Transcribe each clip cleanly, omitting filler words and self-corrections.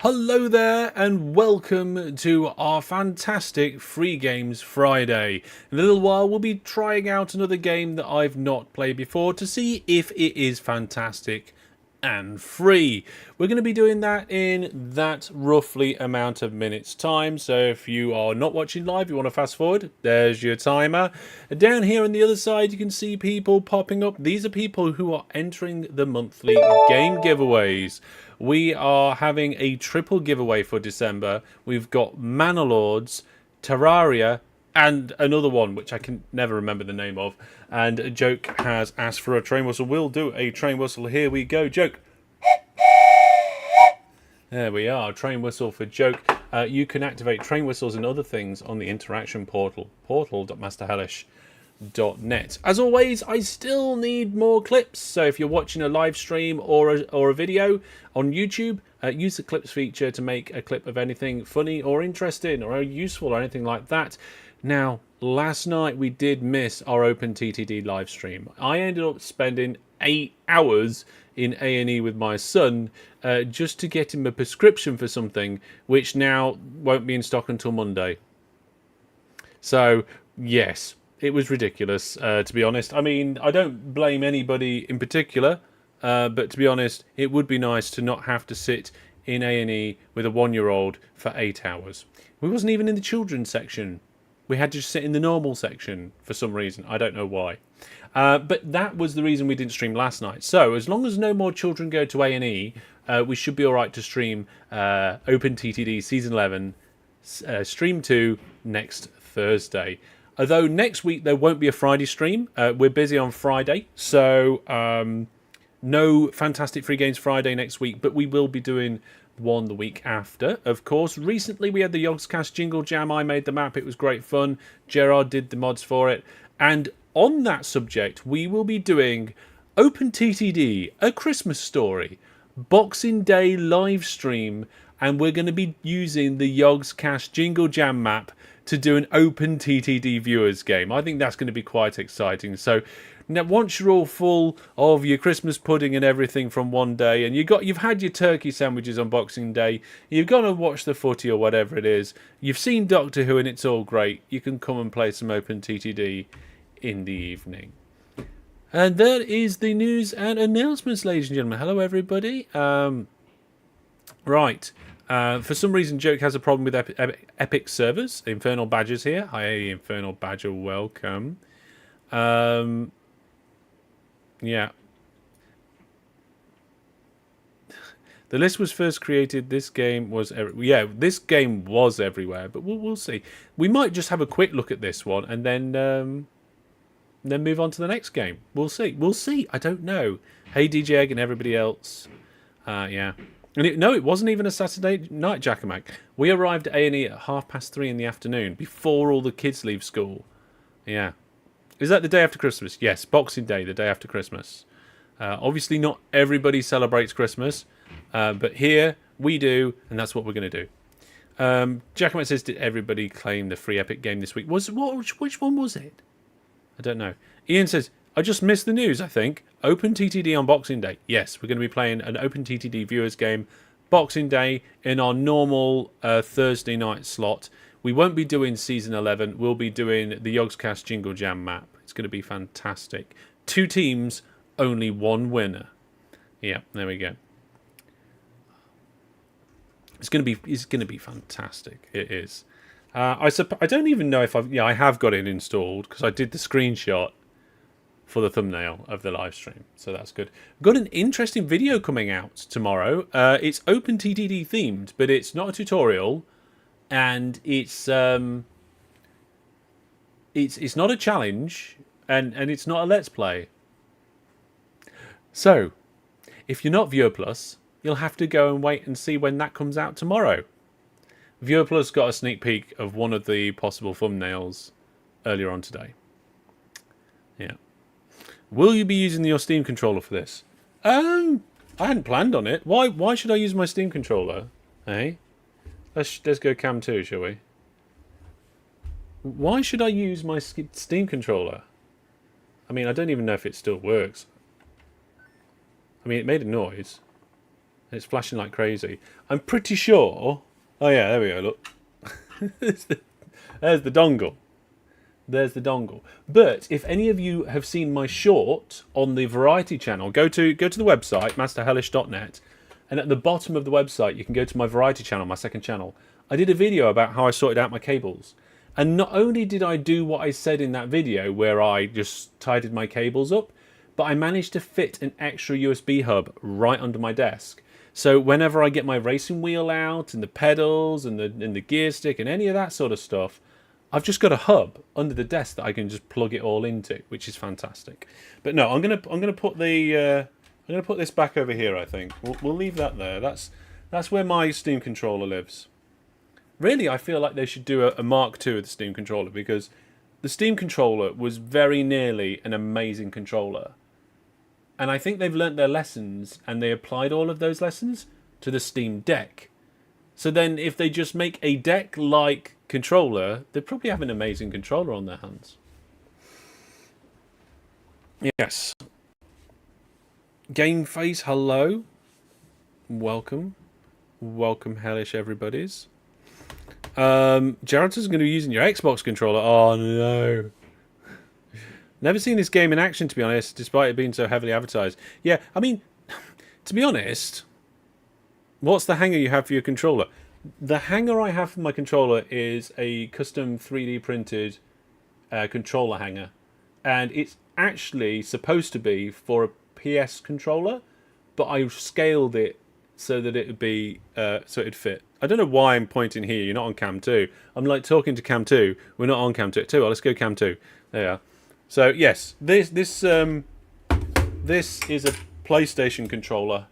Hello there and welcome to our fantastic Free Games Friday. In a little while we'll be trying out another game that I've not played before to see if it is fantastic and free. We're going to be doing that in that roughly amount of minutes time, so if you are not watching live, you want to fast forward, there's your timer. Down here on the other side you can see people popping up. These are people who are entering the monthly game giveaways. We are having a triple giveaway for December. We've got MacLeod's, Terraria, and another one which I can never remember the name of. And Joke has asked for a train whistle. We'll do a train whistle. Here we go, Joke. There we are, train whistle for Joke. You can activate train whistles and other things on the interaction portal, portal.masterhellish.net. As always, I still need more clips, so if you're watching a live stream or a video on YouTube, use the clips feature to make a clip of anything funny or interesting or useful or anything like that. Now, last night we did miss our OpenTTD live stream. I ended up spending 8 hours in A&E with my son just to get him a prescription for something which now won't be in stock until Monday. So, yes, it was ridiculous, to be honest. I mean, I don't blame anybody in particular, but to be honest, it would be nice to not have to sit in A&E with a 1-year-old for 8 hours. We wasn't even in the children's section. We had to sit in the normal section for some reason. I don't know why. But that was the reason we didn't stream last night. So as long as no more children go to A&E, we should be all right to stream OpenTTD Season 11, Stream 2 next Thursday. Although next week there won't be a Friday stream. We're busy on Friday. So no Fantastic Free Games Friday next week. But we will be doing one the week after, of course. Recently we had the Yogscast Jingle Jam. I made the map. It was great fun. Gerard did the mods for it. And on that subject, we will be doing OpenTTD, A Christmas Story, Boxing Day live stream, and we're going to be using the Yogscast Jingle Jam map to do an OpenTTD viewers game. I think that's going to be quite exciting. So now, once you're all full of your Christmas pudding and everything from one day, and you've had your turkey sandwiches on Boxing Day, you've gone to watch the footy or whatever it is, you've seen Doctor Who and it's all great, you can come and play some OpenTTD in the evening. And that is the news and announcements, ladies and gentlemen. Hello, everybody. Right. For some reason, Joke has a problem with Epic servers. Infernal Badger's here. Hi, Infernal Badger. Welcome. Yeah. The list was first created. This game was this game was everywhere, but we'll see. We might just have a quick look at this one and then move on to the next game. We'll see. I don't know. Hey DJ Egg and everybody else. Yeah. And it wasn't even a Saturday night, Jackamak. We arrived at A&E at 3:30 in the afternoon before all the kids leave school. Yeah. Is that the day after Christmas? Yes, Boxing Day, the day after Christmas. Obviously, not everybody celebrates Christmas, but here we do, and that's what we're going to do. Giacomo says, did everybody claim the free Epic game this week? Which one was it? I don't know. Ian says, I just missed the news, I think. OpenTTD on Boxing Day. Yes, we're going to be playing an OpenTTD viewers game Boxing Day in our normal Thursday night slot. We won't be doing Season 11. We'll be doing the Yogscast Jingle Jam map. It's going to be fantastic. 2 teams, only 1 winner. Yeah, there we go. It's going to be fantastic. It is. I don't even know if I have got it installed because I did the screenshot for the thumbnail of the live stream, so that's good. I've got an interesting video coming out tomorrow. It's OpenTTD themed, but it's not a tutorial. And it's not a challenge, and it's not a let's play. So, if you're not Viewer Plus, you'll have to go and wait and see when that comes out tomorrow. Viewer Plus got a sneak peek of one of the possible thumbnails earlier on today. Yeah. Will you be using your Steam controller for this? I hadn't planned on it. Why should I use my Steam controller? Hey? Let's go cam 2, shall we? Why should I use my Steam controller? I mean, I don't even know if it still works. I mean, it made a noise. It's flashing like crazy. I'm pretty sure... Oh yeah, there we go, look. There's the dongle. There's the dongle. But if any of you have seen my short on the Variety channel, go to the website, masterhellish.net, and at the bottom of the website you can go to my Variety channel, my second channel. I did a video about how I sorted out my cables. And not only did I do what I said in that video, where I just tidied my cables up, but I managed to fit an extra USB hub right under my desk. So whenever I get my racing wheel out, and the pedals, and the gear stick, and any of that sort of stuff, I've just got a hub under the desk that I can just plug it all into, which is fantastic. But no, I'm gonna put this back over here. I think we'll leave that there. That's where my Steam controller lives. Really, I feel like they should do a Mark II of the Steam controller, because the Steam controller was very nearly an amazing controller. And I think they've learnt their lessons, and they applied all of those lessons to the Steam Deck. So then if they just make a deck-like controller, they'd probably have an amazing controller on their hands. Yes. Game Face, hello. Welcome. Welcome, Hellish everybody's. Jared's going to be using your Xbox controller. Oh, no. Never seen this game in action, to be honest, despite it being so heavily advertised. Yeah, I mean, to be honest, what's the hanger you have for your controller? The hanger I have for my controller is a custom 3D printed controller hanger. And it's actually supposed to be for a PS controller, but I scaled it so that it would be so it'd fit. I don't know why I'm pointing here. You're not on cam 2. I'm like talking to cam 2. We're not on cam 2. Well, let's go cam 2. There you are. So yes, this is a PlayStation controller,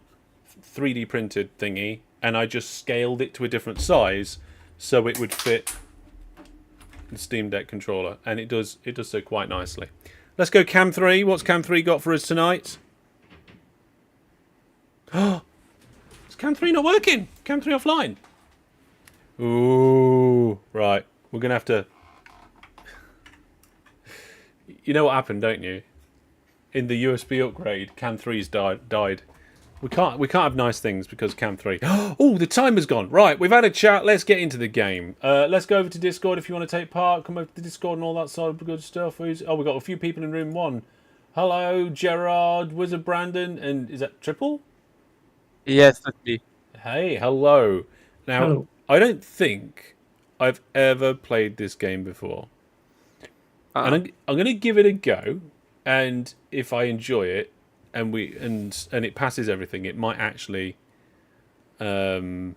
3D printed thingy, and I just scaled it to a different size so it would fit the Steam Deck controller, and it does so quite nicely. Let's go cam 3. What's cam 3 got for us tonight? Oh, is cam 3 not working? Cam 3 offline. Ooh, right. We're gonna have to. You know what happened, don't you? In the USB upgrade, cam 3's died. We can't have nice things because cam 3. Oh, the timer's gone. Right, we've had a chat. Let's get into the game. Let's go over to Discord if you want to take part. Come over to Discord and all that sort of good stuff. We've got a few people in room 1. Hello, Gerard, Wizard Brandon, and is that Triple? Yes, that's me. Hey, hello. Now, hello. I don't think I've ever played this game before. And I'm going to give it a go, and if I enjoy it, and it passes everything, it might actually make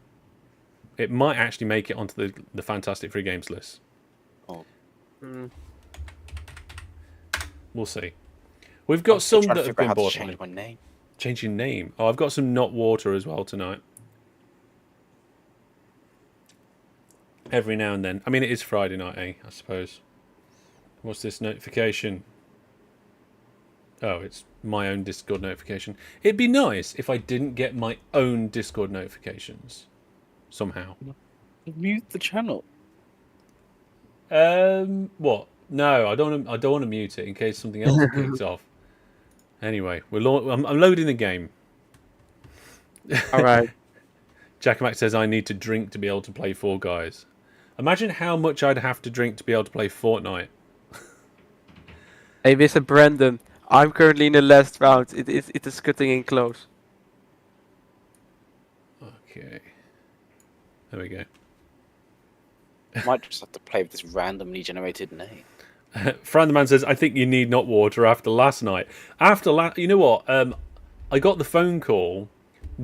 it onto the Fantastic Free Games list. Oh. We'll see. We've got some that have been bought. Change my name. Change your name. Oh, I've got some not water as well tonight. Every now and then. I mean, it is Friday night, I suppose. What's this notification? Oh, it's my own Discord notification. It'd be nice if I didn't get my own Discord notifications. Somehow. Mute the channel. What? No, I don't want to mute it in case something else kicks off. Anyway, I'm loading the game. All right. Jack Mac says I need to drink to be able to play Fall Guys. Imagine how much I'd have to drink to be able to play Fortnite. Hey, Mr. Brandon, I'm currently in the last round. It is cutting in close. Okay. There we go. Might just have to play with this randomly generated name. Fran the Man says, I think you need not water after last night. You know what? I got the phone call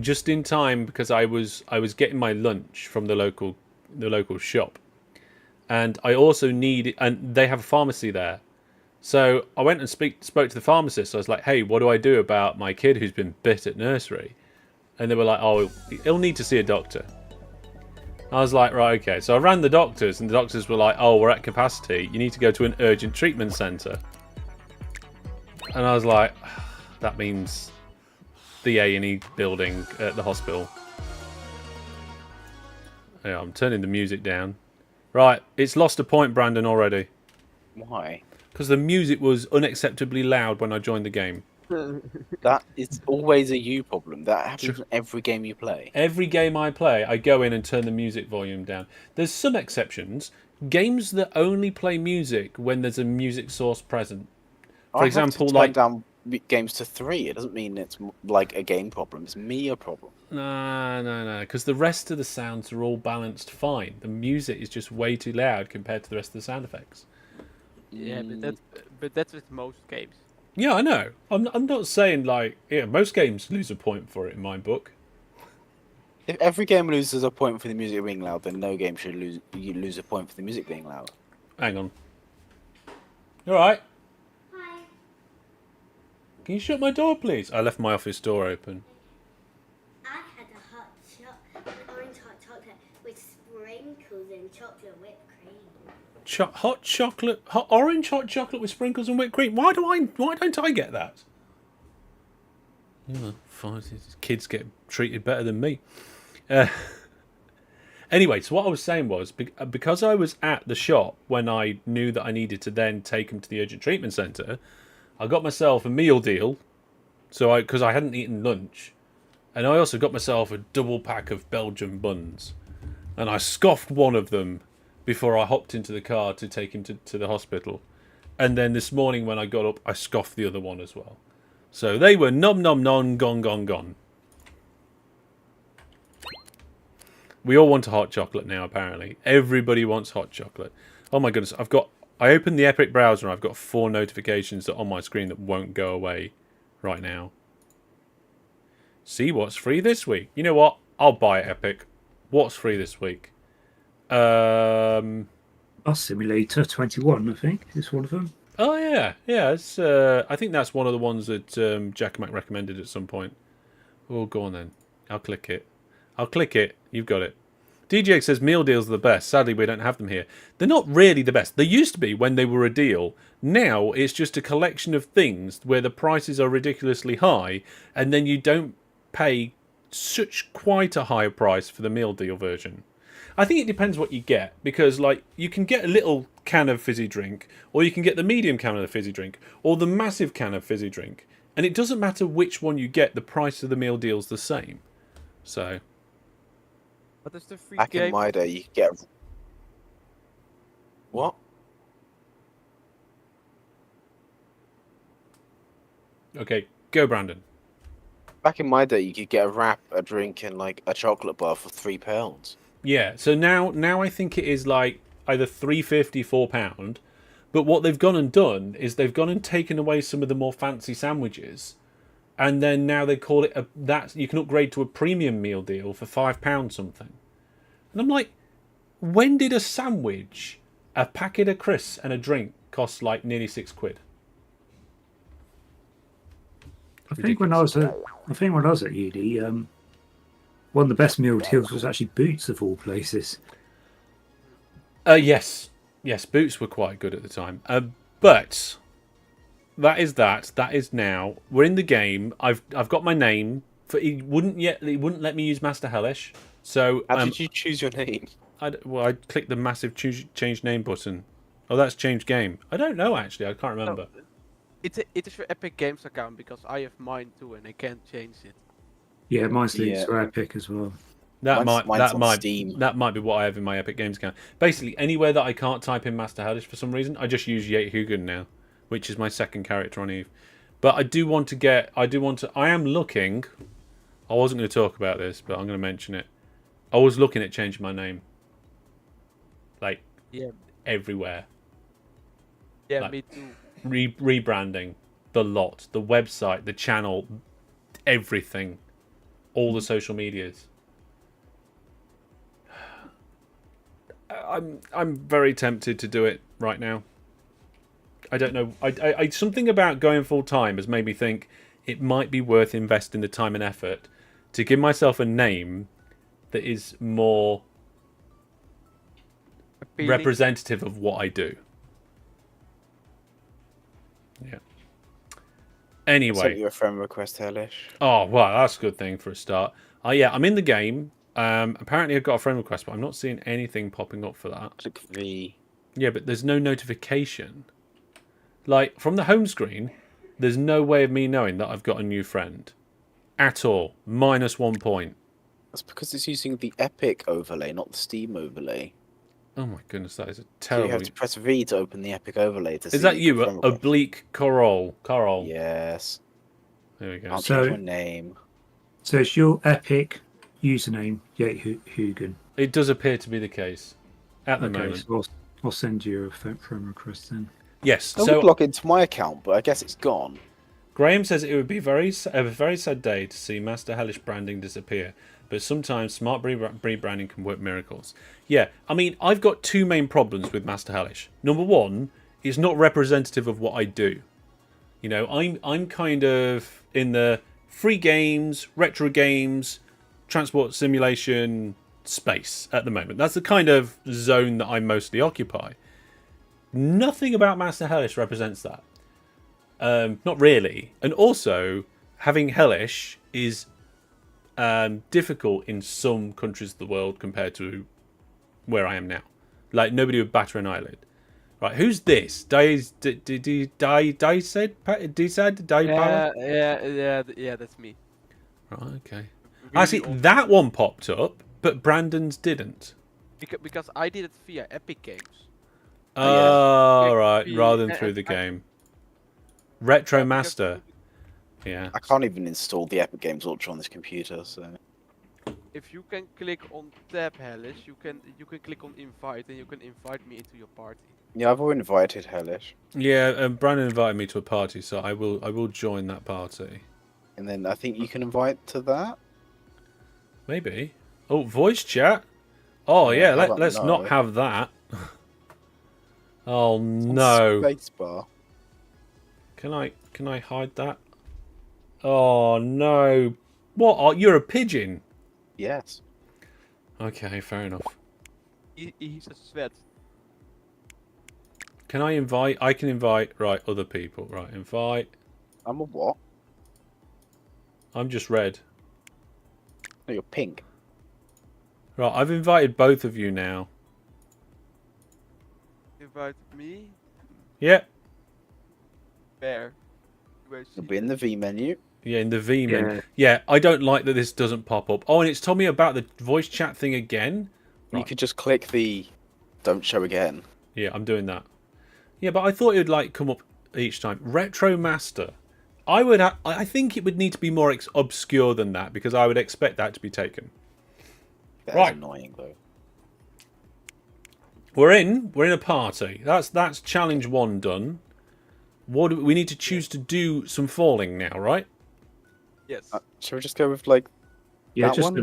just in time because I was getting my lunch from the local shop, and I also and they have a pharmacy there. So I went and spoke to the pharmacist. I was like, hey, what do I do about my kid who's been bit at nursery? And they were like, oh, he'll need to see a doctor. I was like, right, okay. So I rang the doctors, and the doctors were like, oh, we're at capacity. You need to go to an urgent treatment centre. And I was like, that means the A&E building at the hospital. Yeah, I'm turning the music down. Right, it's lost a point, Brandon, already. Why? Because the music was unacceptably loud when I joined the game. That is always a you problem. That happens in every game you play. Every game I play, I go in and turn the music volume down. There's some exceptions. Games that only play music when there's a music source present. For I example, have to turn down games to 3. It doesn't mean it's like a game problem. It's me a problem. No, because the rest of the sounds are all balanced fine. The music is just way too loud compared to the rest of the sound effects. Yeah, but that's with most games. Yeah, I know. I'm not saying like most games lose a point for it in my book. If every game loses a point for the music being loud, then no game should lose a point for the music being loud. Hang on. You all right? Hi. Can you shut my door, please? I left my office door open. I had a orange hot chocolate with sprinkles and chocolate whipped cream. Orange hot chocolate with sprinkles and whipped cream. Why don't I get that? Fine. Kids get treated better than me. Anyway, so what I was saying was because I was at the shop when I knew that I needed to then take him to the urgent treatment centre, I got myself a meal deal. So because I hadn't eaten lunch, and I also got myself a double pack of Belgian buns, and I scoffed one of them before I hopped into the car to take him to the hospital. And then this morning when I got up, I scoffed the other one as well. So they were nom nom nom, gone. We all want a hot chocolate now, apparently. Everybody wants hot chocolate. Oh my goodness, I opened the Epic browser and I've got 4 notifications that on my screen that won't go away right now. See what's free this week. You know what? I'll buy Epic. What's free this week? Bus Simulator 21, I think, is one of them. Oh yeah. It's, I think that's one of the ones that Jack Mac recommended at some point. Oh, go on then. I'll click it. You've got it. DJX says meal deals are the best. Sadly, we don't have them here. They're not really the best. They used to be when they were a deal. Now it's just a collection of things where the prices are ridiculously high, and then you don't pay quite a high price for the meal deal version. I think it depends what you get, because like you can get a little can of fizzy drink, or you can get the medium can of the fizzy drink, or the massive can of fizzy drink, and it doesn't matter which one you get. The price of the meal deal's the same. So. What is the free Back game? in my day, you could get... What? Okay, go Brandon. Back in my day, you could get a wrap, a drink, and like a chocolate bar for £3. Yeah, so now I think it is like either £3.50, £4. But what they've gone and done is they've gone and taken away some of the more fancy sandwiches, and then now they call it that you can upgrade to a premium meal deal for £5 something. And I'm like, when did a sandwich, a packet of crisps, and a drink cost like nearly £6? I think when I was at uni, one of the best meal deals was actually Boots of all places. Yes, Boots were quite good at the time. But that is that. That is now. We're in the game. I've got my name. It wouldn't let me use Master Hellish. So How did you choose your name? I clicked the massive change name button. Oh, that's change game. I don't know actually. I can't remember. No, it is your Epic Games account because I have mine too and I can't change it. Yeah, mine's linked to Epic as well. Mine's on Steam. That might be what I have in my Epic Games account. Basically, anywhere that I can't type in Master Hellish for some reason, I just use Yate Hugan now, which is my second character on Eve. But I am looking. I wasn't going to talk about this, but I'm going to mention it. I was looking at changing my name. Like, everywhere. Yeah, like, me too. Rebranding. The lot. The website. The channel. Everything. All the social medias. I'm very tempted to do it right now. I don't know. I something about going full time has made me think it might be worth investing the time and effort to give myself a name that is more representative of what I do. Yeah. Anyway. Sent you a friend request, Hellish. Oh, well, that's a good thing for a start. Yeah, I'm in the game. Apparently I've got a friend request, but I'm not seeing anything popping up for that. Click V. Yeah, but there's no notification. Like, from the home screen, There's no way of me knowing that I've got a new friend. At all. -1 point. That's because it's using the Epic overlay, not the Steam overlay. Oh my goodness, that is a So you terrible... have to press V to open the Epic overlay to see Is that the you? friend request. Oblique Coral. Coral. Yes. There we go. I'll So- change my name. So it's your Epic username, Hugan. It does appear to be the case. At the Okay, moment. so I'll send you a friend request then. Yes. I So would log into my account, but I guess it's gone. Graham says it would be a very sad day to see Master Hellish branding disappear, but sometimes smart rebranding can work miracles. Yeah, I mean, I've got two main problems with Master Hellish. Number one, it's not representative of what I do. You know, I'm kind of in the free games, retro games, transport simulation space at the moment. That's the kind of zone that I mostly occupy. Nothing about Master Hellish represents that. Not really. And also, having Hellish is difficult in some countries of the world compared to where I am now. Like, nobody would batter an eyelid. Right, who's this? Dysad? Yeah, that's me. Right, okay. Really Actually, old. that one popped up, but Brandon's didn't. Because I did it via Epic Games. Oh, Yeah, right, we- rather than and- through the and- game. Retro because- Master. Yeah. I can't even install the Epic Games Ultra on this computer, so... If you can click on tab Hellish, you can click on invite and you can invite me into your party. Yeah, I've already invited Hellish. Yeah, Brandon invited me to a party, so I will join that party. And then I think you can invite to that? Maybe. Oh, voice chat. Oh Yeah, yeah, how about let's no? not have that. Oh no. Spacebar. Can I hide that? Oh no. What? You're a pigeon. Yes. Okay, fair enough. He's a sweat. Can I invite? I can invite. Right, other people. Right, invite. I'm a what? I'm just red. No, you're pink. Right, I've invited both of you now. Invite me. Yep. Where? Where's You'll be in the V menu. Yeah, in the V menu. Yeah. Yeah, I don't like that this doesn't pop up. Oh, and it's told me about the voice chat thing again. You Right. could just click the don't show again. Yeah, I'm doing that. Yeah, but I thought it would like come up each time. Retro Master. I think it would need to be more obscure than that because I would expect that to be taken. That's Right. annoying though. We're in a party. That's challenge 1 done. We need to choose to do some falling now, right? Yes. Shall we just go with like Yeah, That just one? a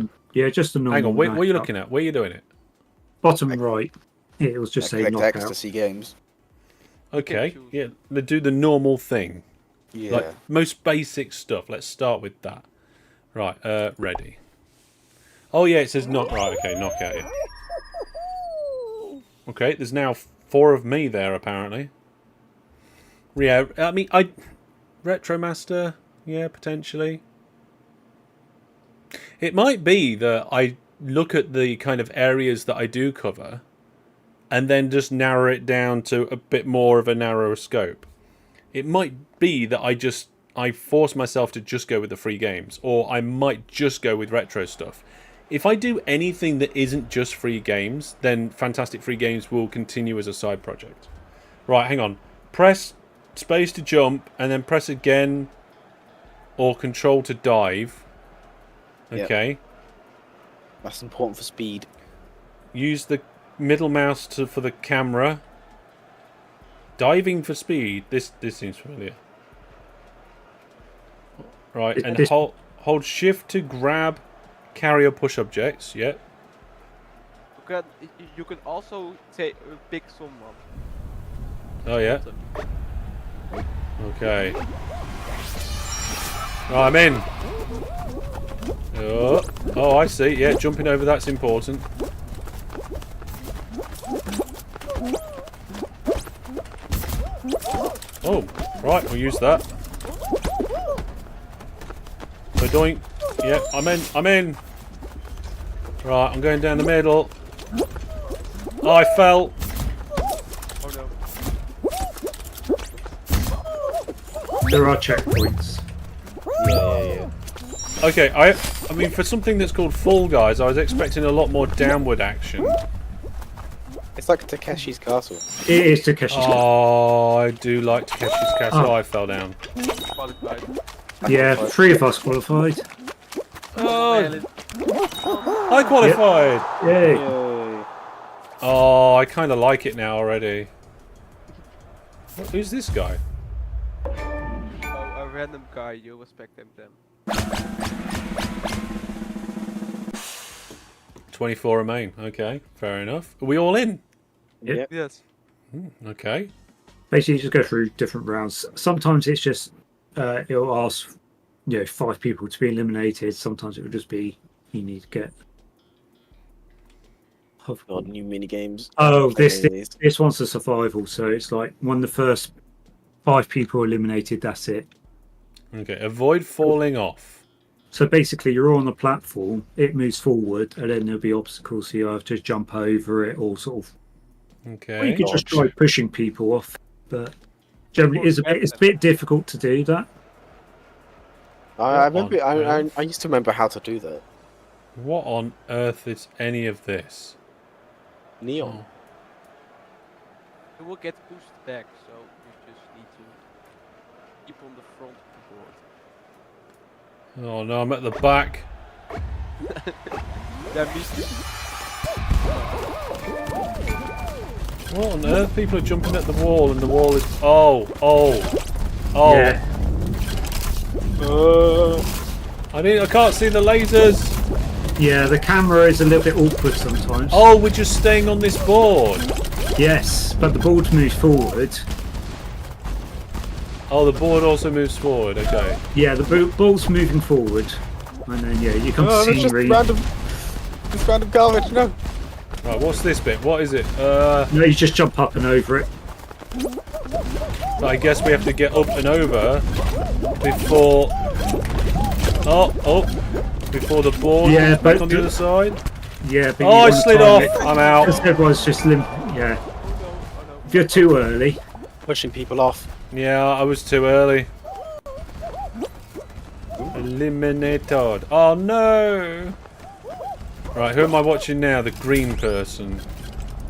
normal. Hang on, what are you knockout. looking at? Where are you doing it? Bottom right. Yeah, it was just saying collect knockout. ecstasy games? Okay, choose. yeah, let's do the normal thing. Yeah. Like most basic stuff. Let's start with that. Right, ready. Oh yeah, it says knock. Right, okay, knockout. Yeah. Okay, there's now 4 of me there apparently. Yeah, I mean, Retro Master. Yeah, potentially. It might be that I look at the kind of areas that I do cover, and then just narrow it down to a bit more of a narrower scope. It might be that I force myself to just go with the free games, or I might just go with retro stuff. If I do anything that isn't just free games, then Fantastic Free Games will continue as a side project. Right, hang on. Press space to jump, and then press again, or control to dive. Yep. Okay. That's important for speed. Use the middle mouse for the camera. Diving for speed. This seems familiar. Right, and This- hold shift to grab, carry or push objects. Yep. You can also pick someone. Oh yeah. Okay. Right, I'm in. Oh, I see. Yeah, jumping over that's important. Oh, right, we'll use that. So doink. Yeah, I'm in. I'm in. Right, I'm going down the middle. Oh, I fell. Oh no. There are checkpoints. Yeah. Okay, I mean, for something that's called Fall Guys, I was expecting a lot more downward action. It's like Takeshi's Castle. It is Takeshi's Castle. Oh, I do like Takeshi's Castle. Oh. I fell down. Qualified. Yeah, 3 of us qualified. Oh, I qualified. Yay. Yay. Oh, I kind of like it now already. Who's this guy? Oh, a random guy, you respect them. 24 remain. Okay, fair enough. Are we all in? Yep. Yes. Okay. Basically, you just go through different rounds. Sometimes it's just it'll ask 5 people to be eliminated. Sometimes it will just be you need to get. God, new mini games. Oh, this one's a survival, so it's like when the first 5 people are eliminated, that's it. Okay, avoid falling off. So basically, you're on the platform, it moves forward, and then there'll be obstacles, so you have to jump over it or sort of. Okay. Or you could just try pushing people off, but generally it's a bit difficult to do that. I remember. I used to remember how to do that. What on earth is any of this? Neon. You will get pushed back, so you just need to keep on the front of the board. Oh no, I'm at the back. Yeah, me too. What on earth? People are jumping at the wall, and the wall is. Oh. Yeah. I can't see the lasers. Yeah, the camera is a little bit awkward sometimes. Oh, we're just staying on this board. Yes, but the board moves forward. Oh, the board also moves forward. Okay. Yeah, the ball's moving forward, and then you come to It's just scenery. random garbage. No. Right, what's this bit? What is it? No, you just jump up and over it. I guess we have to get up and over before. Before the board Yeah, is back but on the other side. Yeah, but Oh, I slid off. I'm out. Because everyone's just yeah. If you're too early. Pushing people off. Yeah, I was too early. Eliminated. Oh no! Right, who am I watching now? The green person.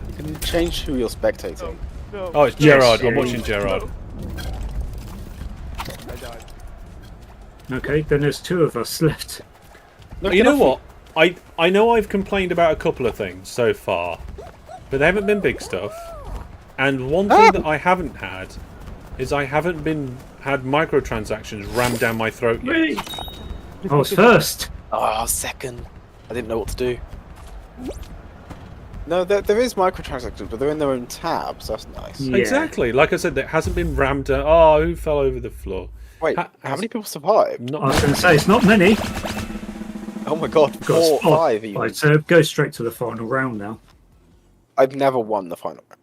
You can change who you're spectating. No. Oh, it's Yes, Gerard. I'm yeah, watching Gerard. I died. Okay, then there's 2 of us left. Look, You know enough- what? I know I've complained about a couple of things so far, but they haven't been big stuff. And one thing that I haven't had is I haven't had microtransactions rammed down my throat yet. I was first. Oh, second. I didn't know what to do. No, there is microtransactions, but they're in their own tabs. That's nice. Yeah. Exactly. Like I said, that hasn't been rammed down. Oh, who fell over the floor? Wait, how many people survived? I was going to say, it's not many. Oh my god, Got a 4 spot. 5 even. Right, so go straight to the final round now. I've never won the final round.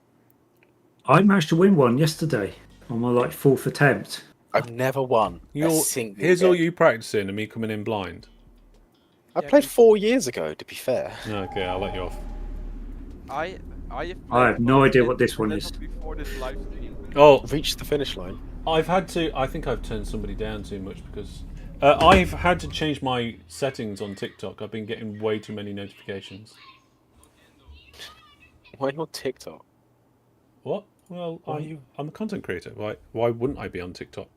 I managed to win one yesterday on my 4th attempt. I've never won a single Here's game. all you practicing and me coming in blind. I played 4 years ago, to be fair. Okay, I'll let you off. I have no idea what this one is. Before this live stream. Oh, Reached the finish line. I think I've turned somebody down too much because I've had to change my settings on TikTok. I've been getting way too many notifications. Why not TikTok? What? Well, I'm a content creator. Why wouldn't I be on TikTok?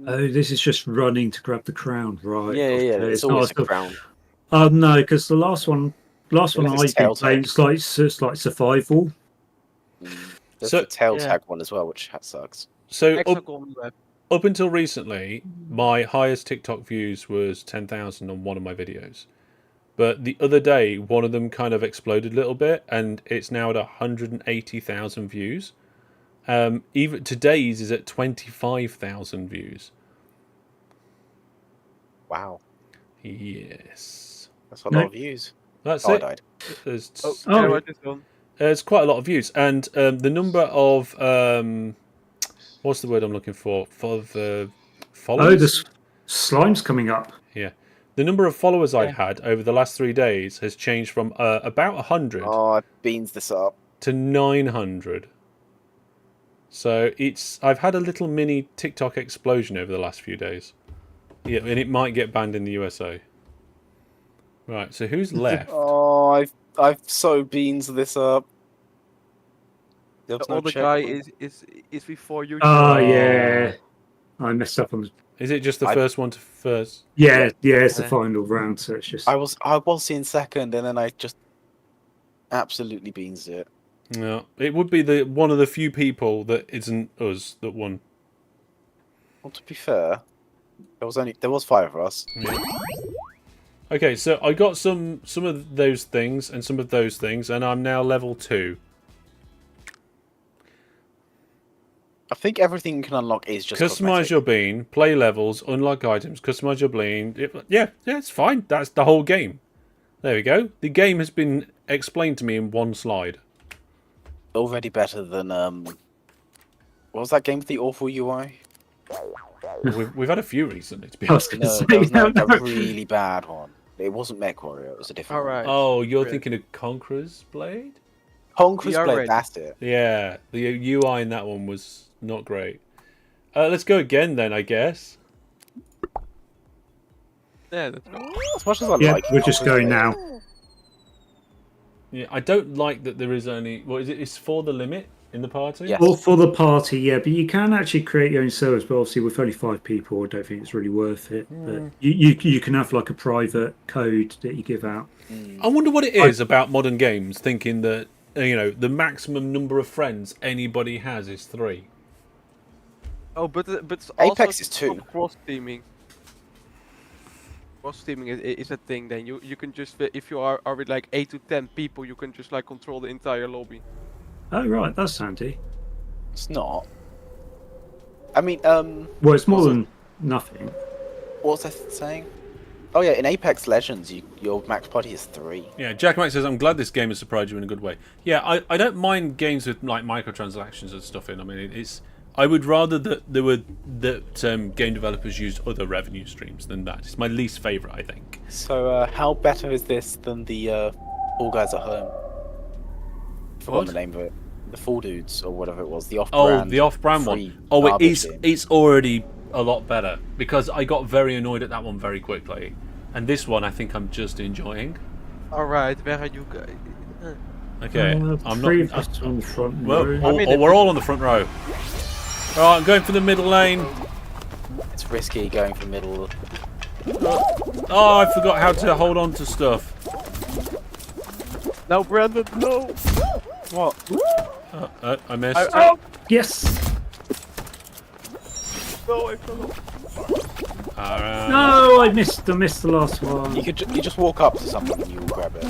Oh, this is just running to grab the crown, right? Yeah. Okay, It's always not a crown. no, because the last one Unless I've it's been tail playing tag. it's like survival. There's So- the tail Yeah. tag one as well, which sucks. So Hexagon left. up until recently, my highest TikTok views was 10,000 on one of my videos. But the other day, one of them kind of exploded a little bit, and it's now at 180,000 views. Even today's is at 25,000 views. Wow. Yes, That's a lot of views. that's Oh, I it. died. There's, Oh. there's quite a lot of views, and the number of what's the word I'm looking for the followers? Oh, the slime's coming up. Yeah. The number of followers I've had over the last 3 days has changed from about 100 Oh, I beans this up. to 900. So I've had a little mini TikTok explosion over the last few days. Yeah, and it might get banned in the USA. Right, so who's left? Oh, I've so beans this up. There was The no other check. guy is before you. Oh, Oh. yeah. I messed up on the... Is it just the I- first one to first? Yeah, it's the final round, so it's just... I was in second, and then I just absolutely beans it. No, it would be one of the few people that isn't us that won. Well, to be fair, there was 5 of us. Yeah. Okay, so I got some of those things and some of those things, and I'm now level 2. I think everything you can unlock is just Customize cosmetic. your bean, play levels, unlock items, customize your bean. Yeah, it's fine. That's the whole game. There we go. The game has been explained to me in one slide. Already better than what was that game with the awful UI? We've had a few recently, to be I was honest. gonna No, say, that was no. a really bad one. It wasn't MechWarrior, it was a different All right. Oh, you're Great. thinking of Conqueror's Blade? one. Conqueror's We are Blade, ready. that's it. Yeah, the UI in that one was not great. Let's go again then, I guess. Yeah, that's right. As much as I Yeah, like we're just Conqueror's going Blade, now. Yeah, I don't like that there is only... What is it? It's for the limit in the party? Yes. Or for the party, yeah, but you can actually create your own servers, but obviously with only 5 people, I don't think it's really worth it. But you can have like a private code that you give out. I wonder what it is about modern games, thinking that, the maximum number of friends anybody has is 3. Oh, but it's Apex also is 2. cross teaming. Cross teaming is a thing. Then you can just if you are with like 8 to 10 people, you can just like control the entire lobby. Oh, right, that's handy. It's not. I mean, Well, it's more than nothing. what was I saying? Oh yeah, in Apex Legends, your max party is 3. Yeah, Jack Mack says, I'm glad this game has surprised you in a good way. Yeah, I don't mind games with like microtransactions and stuff in. I mean, I would rather that game developers used other revenue streams than that. It's my least favourite, I think. So, how better is this than the All Guys at Home? Forgot What? the name of it. The Full Dudes or whatever it was. The Oh, off-brand. the off-brand one. free Oh, garbage game. it's already a lot better because I got very annoyed at that one very quickly, and this one I think I'm just enjoying. All right, where are you guys? Okay, I'm 3 not. of us on the front Well, row. we're all on the front row. All right, I'm going for the middle lane. It's risky going for middle. Oh, I forgot how to hold on to stuff. No, Brandon, no. What? I missed. Oh Yes! no, I fell off. All right. No, I missed the last one. You just walk up to something and you will grab it.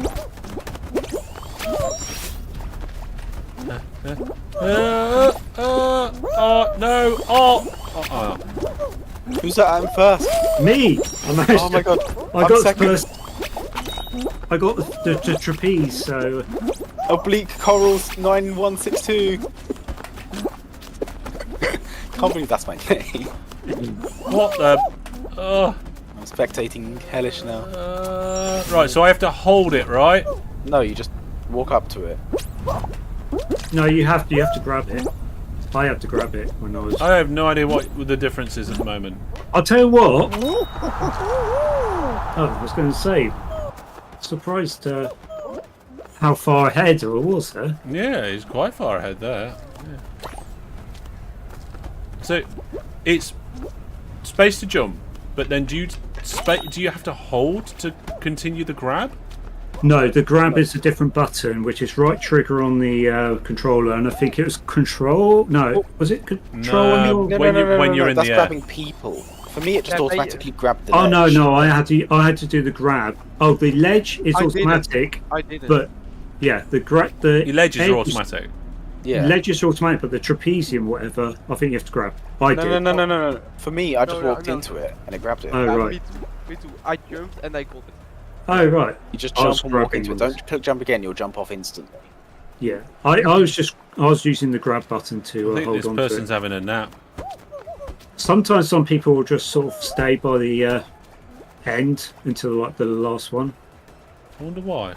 No. Oh. Who's that? I'm first. Me! I managed Oh my god. I I'm got second. first. I got the trapeze, so Oblique Corals 9162. Can't believe that's my name. What the? I'm spectating Hellish now. Right, so I have to hold it, right? No, you just walk up to it. no, you have to grab it. I had to grab it when I was. I have no idea what the difference is at the moment. I'll tell you what. Oh, I was going to say, surprised how far ahead I was there. Yeah, he's quite far ahead there. Yeah. So, it's space to jump, but then do you have to hold to continue the grab? No, the grab is a different button, which is right trigger on the controller, and I think it was control. No, was it control on your? No. When you're in that's the air. grabbing people. For me, it just Yeah, automatically grabbed the Oh ledge. no, I had to do the grab. Oh, the ledge is I did it. automatic, I didn't. but yeah, the Your ledges are edge- automatic. Yeah. Ledge is automatic, but the trapezium, whatever, I think you have to grab. I did. No. For me, I just No, walked into it and it grabbed it. Oh, Yeah, right. Me too. I jumped and I got it. Oh right. You just I was jump and walk grabbing into it. ones. Don't click jump again, you'll jump off instantly. Yeah, I was using the grab button to I think hold this on to person's it. having a nap. Sometimes some people will just sort of stay by the end until like the last one. I wonder why.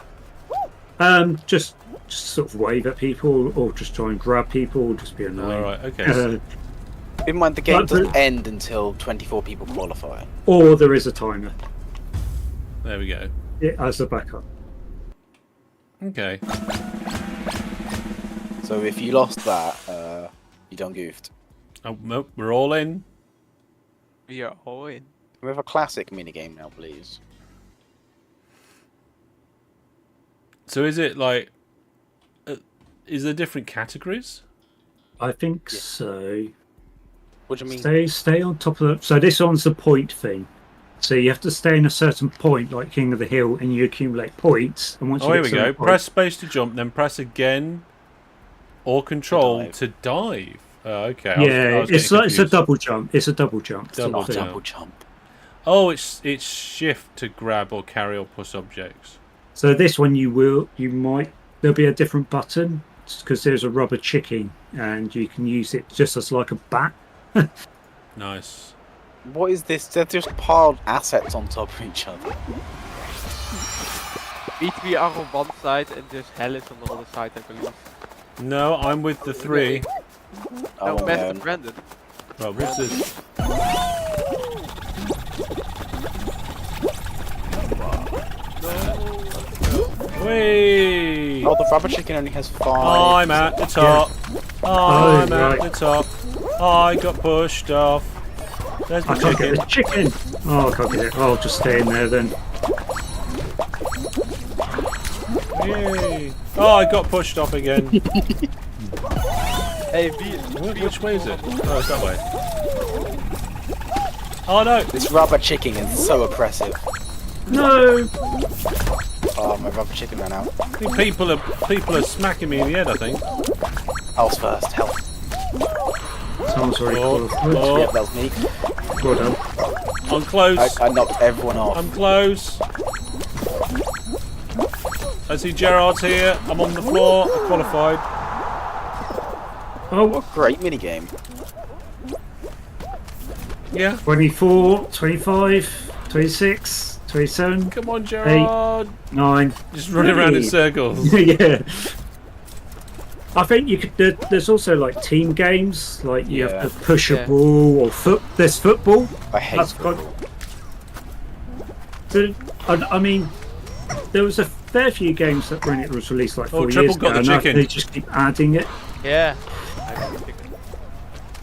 Just sort of wave at people, or just try and grab people, or just be annoying. All right. Okay. Keep in mind the game But the- doesn't end until 24 people qualify. Or there is a timer There we go. as a backup. Okay. So if you lost that, you done goofed. Oh, no, we're all in. We are all in. We have a classic minigame now, please. So is it like? Is there different categories? I think so. What do you mean? Stay on top of the. So this one's the point thing. So you have to stay in a certain point, like King of the Hill, and you accumulate points. And once Oh, you here get we go. certain points- Press space to jump, then press again, or control dive. to dive. Okay. Yeah, it's getting a confused. double jump. It's a double jump. It's Double not a jump. double jump. Oh, it's shift to grab or carry or push objects. So this one there'll be a different button because there's a rubber chicken and you can use it just as like a bat. Nice. What is this? They're just piled assets on top of each other. We are on one side and there's Hellish on the other side, I believe. No, I'm with the three. Oh, No, Master man. Brandon. Right, what's this? Whee! Oh, the rubber chicken only has 5. I'm at the top. I'm right. at the top. I got pushed off. There's my I can't chicken. get the chicken. Oh, I can't get it. Oh, I'll just stay in there then. Yay. Oh, I got pushed off again. Hey, Which way is it? Oh, it's that way. Oh no! This rubber chicken is so oppressive. No. Oh, my rubber chicken ran out. I think people are smacking me in the head, I think. Health first, health. Someone's already Oh, qualified. oh. Yep, that was me. Well done. I'm close. I knocked everyone off. I'm close. I see Gerard's here. I'm on the floor. I qualified. Oh, What a great minigame. Yeah. 24, 25, 26, 27, Come on, Gerard. 9. Just running around in Hey. circles. Yeah. I think you could. There's also like team games, like you Yeah. have to push a Yeah. ball or There's football. I hate That's football. I mean, there was a fair few games that when it was released like 4 Triple years got ago, the and chicken. they just keep adding it. Yeah. I got the chicken.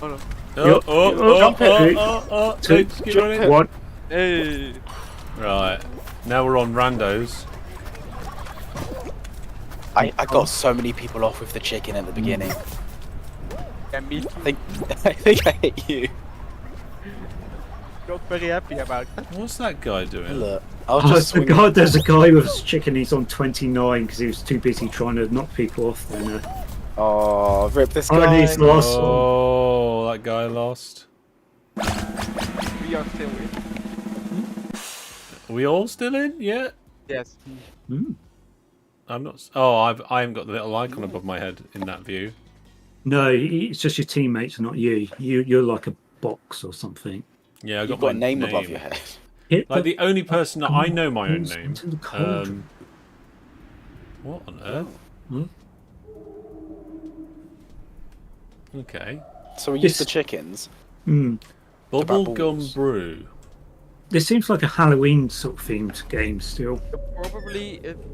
Oh no. Jump it. Two, Let's keep running. 1. Hey. Right. Now we're on randos. I got so many people off with the chicken at the beginning. Yeah, me too. I think I hit you. Not very happy about that. What's that guy doing? Look, I was Oh, just swinging. God, there's a guy with his chicken. He's on 29 because he was too busy trying to knock people off. Then, Oh, rip this oh, guy. and he's lost. Oh, that guy lost. We are still in. Are we all still in? Yeah. Yes. Hmm. I'm not. Oh, I haven't got the little icon above my head in that view. No, it's just your teammates, not you. You're like a box or something. Yeah, I You've got got my a name above your head. Hit Like the only person that I know my own Into name. the cauldron. What on earth? Hmm? Okay. So we used This- the chickens. Hmm. Bubblegum balls. brew. This seems like a Halloween sort of themed game still.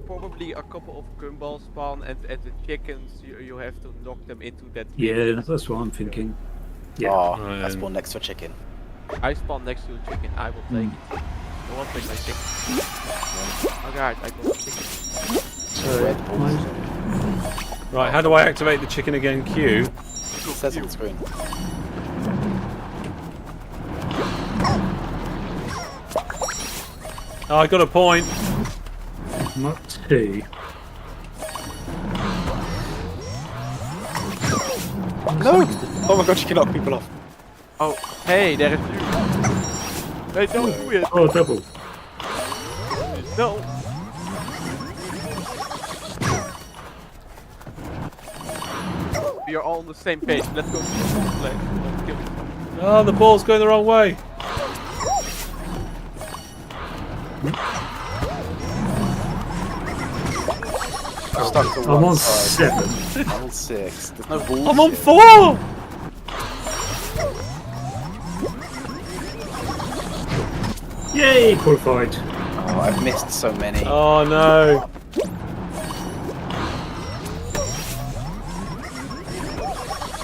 Probably a couple of gumballs spawn and the chickens you have to knock them into that. Yeah, that's what I'm thinking. Yeah. Oh, Right, I then. spawned next to a chicken. I spawn next to a chicken. I will take it. No one take my chicken. Alright, I got the chicken. So, Red balls. Right, how do I activate the chicken again? Q. It says on the screen. Oh, I got a point. I'm up 2. No! Oh my god, you can knock people off. Oh, hey, there is you. Hey, don't do it. Oh, double. No. We are all on the same page. Let's go to the place. Don't kill each other. Oh, the ball's going the wrong way. Stuck to I'm one on side. 7. I'm on 6. There's no balls. I'm on here. 4! Yay, qualified. Oh, I've missed so many. Oh no.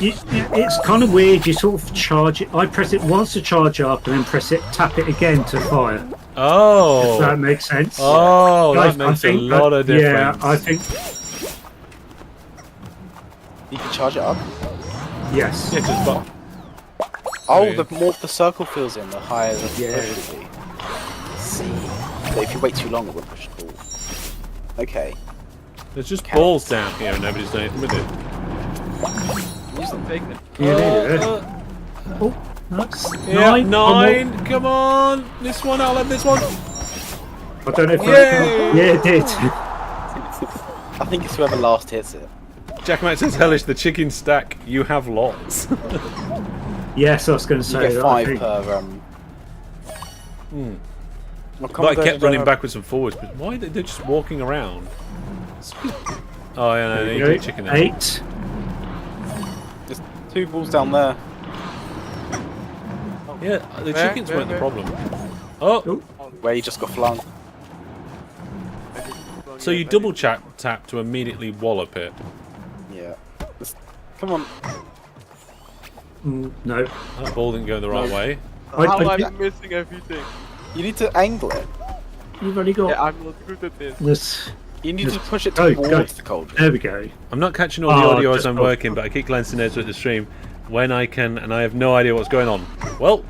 It's kind of weird. You sort of charge it. I press it once to charge up, and then tap it again to fire. Oh. If that makes sense. Oh, Guys, that makes a lot of difference. Yeah, I think You can charge it up. yes. Yeah, 'cause Oh, yeah. the more the circle fills in, the higher the Yeah. push will be. See, but if you wait too long, it will push the ball. Okay. there's just balls down here and nobody's doing anything with it. Use them, take them. Yeah. Oh, that's Yeah, 9. 9. Come on. This one, I'll have this one. I don't know if Yay! that. Yeah, it did. I think it's whoever last hits it. Jack Matt says, Hellish, the chicken stack, you have lots. Yes, I was going to You say get that. 5 I think- per. Well, come But I on, kept go, running go. backwards and forwards, but why are they just walking around? Oh, yeah, no, There you you do go. chicken now. 8. There's 2 balls down there. Yeah, the Where? chickens Where? weren't the Where? problem. Oh, Where you just got flung. so you double tap to immediately wallop it. Yeah. Come on. No. That ball didn't go the right way. How am I- I missing everything? You need to angle it. You've only got Yeah, I'm not good at this. this. You need to Just push it go, towards go. the cauldron. There we go. I'm not catching all the Oh, audio as just- I'm oh. working, but I keep glancing over at the stream when I can, and I have no idea what's going on. Well,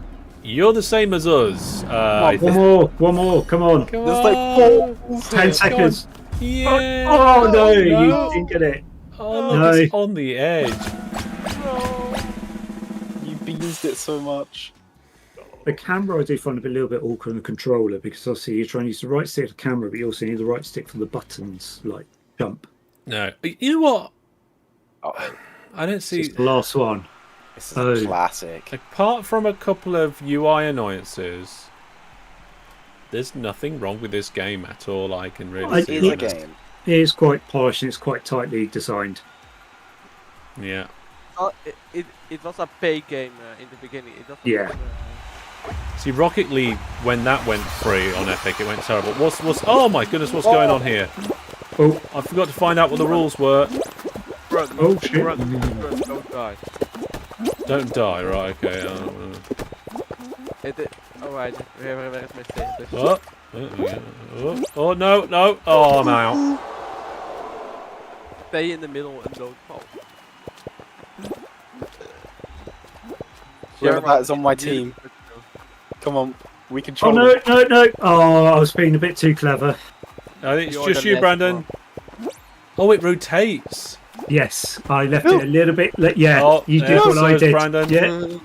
you're the same as us. I One more. Come on. Come There's like on. 4 balls 10 here. seconds. Yeah. Oh, no, you no. didn't get it. Oh, look, No. it's on the edge. You beansed it so much. The camera I do find a little bit awkward on the controller because obviously you're trying to use the right stick for the camera, but you also need the right stick for the buttons, like jump. No, you know what? Oh, I don't see. It's the last one. this is Oh. a classic. Apart from a couple of UI annoyances, there's nothing wrong with this game at all. I can really I- see. It is a right now. game. It is quite polished and it's quite tightly designed. Yeah. It was a pay game in the beginning. It doesn't. Yeah. See, Rocket League, when that went free on Epic, it went terrible. What's? Oh my goodness, what's going on here? Oh, I forgot to find out what the rules were. Run, Oh, shit. run, don't die. Don't die, right? Okay. Alright, where is my save? Oh no! Oh, I'm out. Stay in the middle and don't fall. Whoever that is on my team. Come on, we oh control no, it. no. Oh, I was being a bit too clever. I think it's You're just the you, best Brandon. Oh, it rotates. Yes, I left it a little bit. Yeah, Oh, you yeah, did what so I is did. Brandon. Yeah.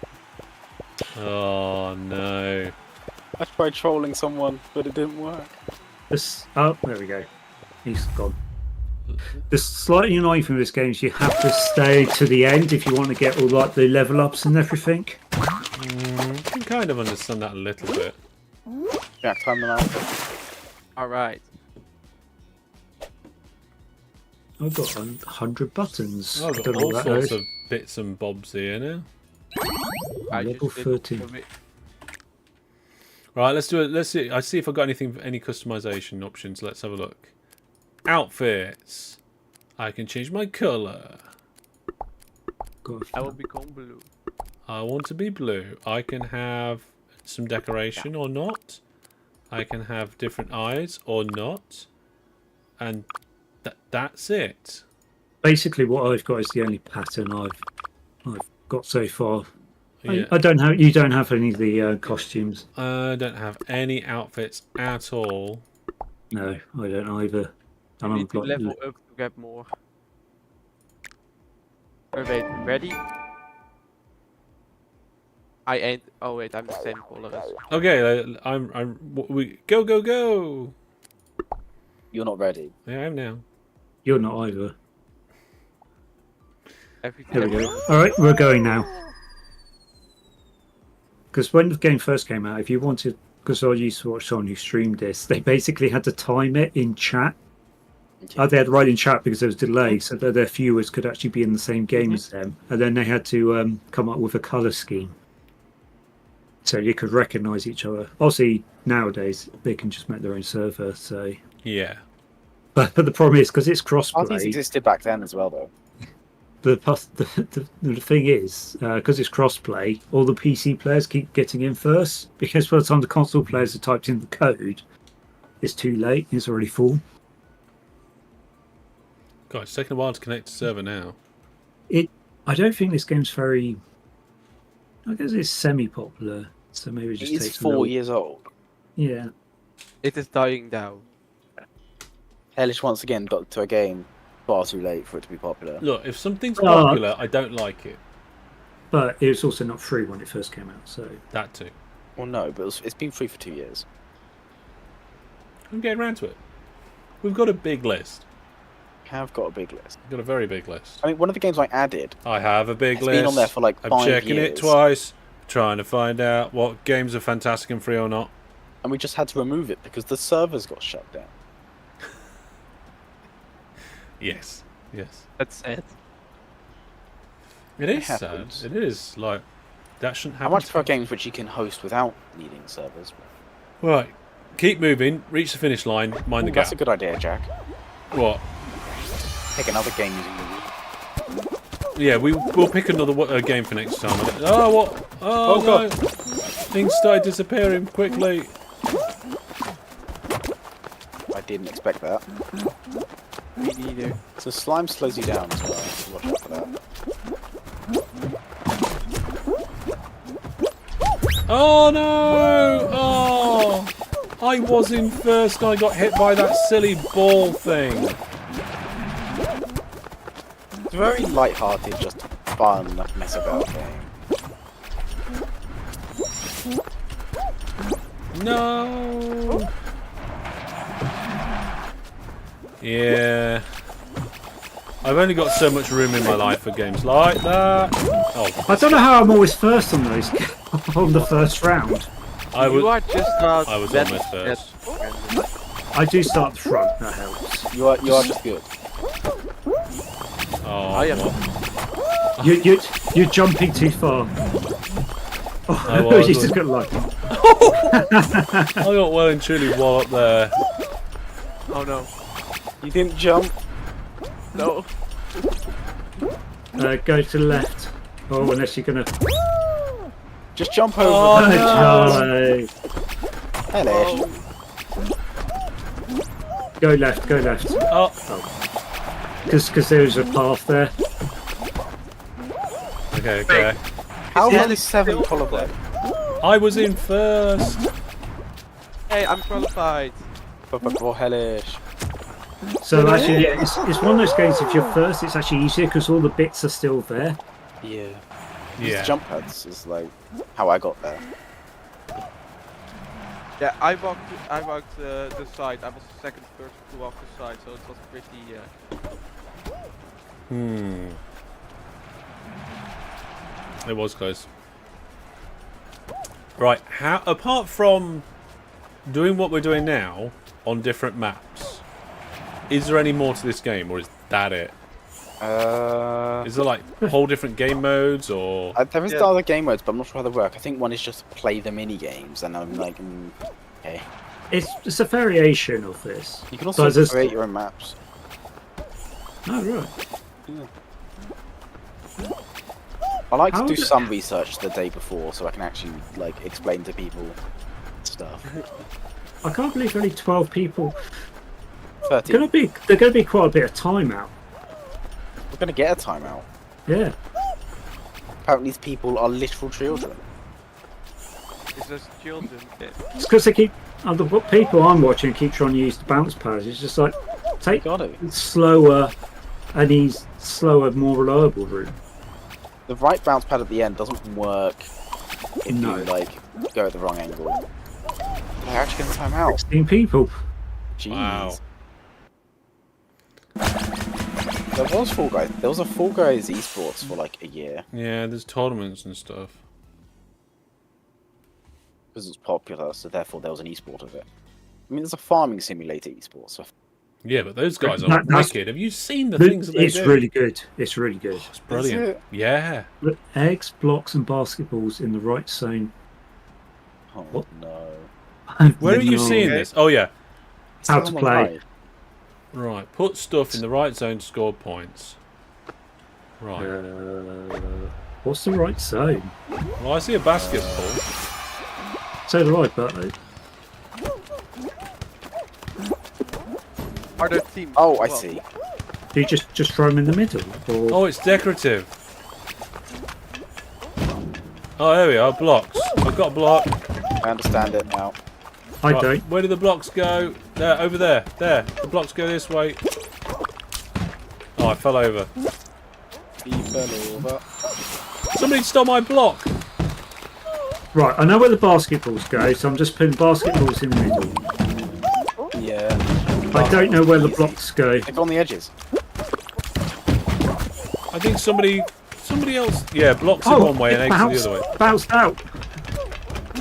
Oh no. I tried trolling someone, but it didn't work. Oh, there we go. He's gone. The slightly annoying thing with this game is you have to stay to the end if you want to get all like the level ups and everything. I can kind of understand that a little bit. Jack, time them out. Alright. I've got 100 buttons. Oh, I I've don't got know all what that sorts is. of bits and bobs here now. I Level just did 13. a bit- Right, let's do it. Let's see. I see if I've got any customization options. Let's have a look. Outfits. I can change my colour. Got I will become blue. I want to be blue. I can have some decoration or not. I can have different eyes or not. And that's it. Basically, what I've got is the only pattern I've got so far. Yeah. I don't have. You don't have any of the costumes. I don't have any outfits at all. No, I don't either. You And I'm need to like, level up to get more. Oh, wait, ready? I ain't. Oh wait, I'm the same color as. Okay, we go. You're not ready. Yeah, I am now. you're not either. Everything. There we go. All right, we're going now. Because when the game first came out, if you wanted, because I used to watch someone who streamed this, they basically had to time it in chat. They had to write in chat because there was delay, so that their viewers could actually be in the same game as them. And then they had to come up with a colour scheme so you could recognise each other. Obviously, nowadays they can just make their own server. So Yeah. but the problem is because it's Parties crossplay. existed back then as well, though. The thing is, because it's crossplay, all the PC players keep getting in first. Because by the time the console players have typed in the code, it's too late. It's already full. God, it's taking a while to connect to server now. I don't think this game's very. I guess it's semi-popular, so maybe it just It's takes 4 years old. Yeah, It is dying down. Hellish once again got to a game far too late for it to be popular. Look, if something's Oh. popular, I don't like it. but it was also not free when it first came out. So That too. Well, no, but it's been free for 2 years. I'm getting around to it. We've got a big list. Have got a big list. We've got a very big list. I mean, one of the games I added I have a big has list. been on there for like I'm 5 checking years, it twice, trying to find out what games are fantastic and free or not. and we just had to remove it because the servers got shut down. Yes. Yes. That's it. It is sad. happens. It is. Like, that shouldn't I happen. much prefer games which you can host without needing servers. Right. Keep moving. Reach the finish line. Mind the Ooh, gap. that's a good idea, Jack. What? Pick another game using the Yeah, we'll pick another game for next time. Oh, what? Oh, no. God. Things started disappearing quickly. I didn't expect that. Me neither. So slime slows you down as well, so watch out for that. Oh, no. Oh. I was in first and I got hit by that silly ball thing. It's a very light-hearted, just fun, mess about game. No. Yeah. I've only got so much room in my life for games like that. Oh, I don't know how I'm always first on those on the first round. I You are was. just not I was that- almost first. that- I do start at the front. That helps. You are just good. Oh, I am. what? You're jumping too far. I Oh, was. you just got lucky. I got well and truly walloped there. Oh no. You didn't jump. No. Go to the left. Oh, unless you're gonna. Just jump over. Oh, the no. Hellish. Oh. Go left. Go left. Oh, Because there's a path there. okay. How Yeah, long it's is 7 still qualified? I was in first. Hey, I'm qualified. For Hellish. So actually, yeah, it's one of those games. If you're first, it's actually easier because all the bits are still there. Yeah. Yeah. Jump pads is like how I got there. Yeah, I walked the side. I was the second person to walk the side, so it was pretty. It was close. Right. How? Apart from doing what we're doing now on different maps, is there any more to this game, or is that it? Is there like whole different game modes, or? There is Yeah. the other game modes, but I'm not sure how they work. I think one is just play the mini games, and I'm like, okay. It's a variation of this. You can also But there's- create your own maps. Oh right. I like to How do is it- some research the day before, so I can actually like explain to people stuff. I can't believe only 12 people. 13. They're gonna be quite a bit of time out. We're gonna get a timeout. Yeah. Apparently, these people are literal children. It's just children. It's because they keep. The people I'm watching keep trying to use the bounce pads. It's just like take Got it. slower, more reliable route. The right bounce pad at the end doesn't work if No. you like go at the wrong angle. They're actually gonna time out. 16 people. Jeez. Wow. There was Fall Guys. There was a Fall Guys esports for like a year Yeah, there's tournaments and stuff. because it's popular, so therefore there was an esport of it. I mean, there's a farming simulator esport, so Yeah, but those guys are That's- wicked. Have you seen the things that they It's do? really good. It's really good. It's brilliant. Is it? Yeah. Look, eggs, blocks, and basketballs in the right zone. Oh What? no. Where are you seeing Okay. this? Oh, yeah. How It's to on the play. right. Right. Put stuff in the right zone to score points. Right. What's the right zone? Well, I see a basketball. So do I, but Are there teams? Oh, I Well, see. do you just throw them in the middle? Or Oh, it's decorative. Oh, there we are. Blocks. I've got a block. I understand it now. I Right, don't. Where do the blocks go? There, over there. There. The blocks go this way. Oh, I fell over. He fell over. Somebody stole my block. Right, I know where the basketballs go, so I'm just putting basketballs in the middle. Yeah. I don't know where the blocks go. They're on the edges. I think somebody else. Yeah, blocks in one way and it eggs the other way. bounced out.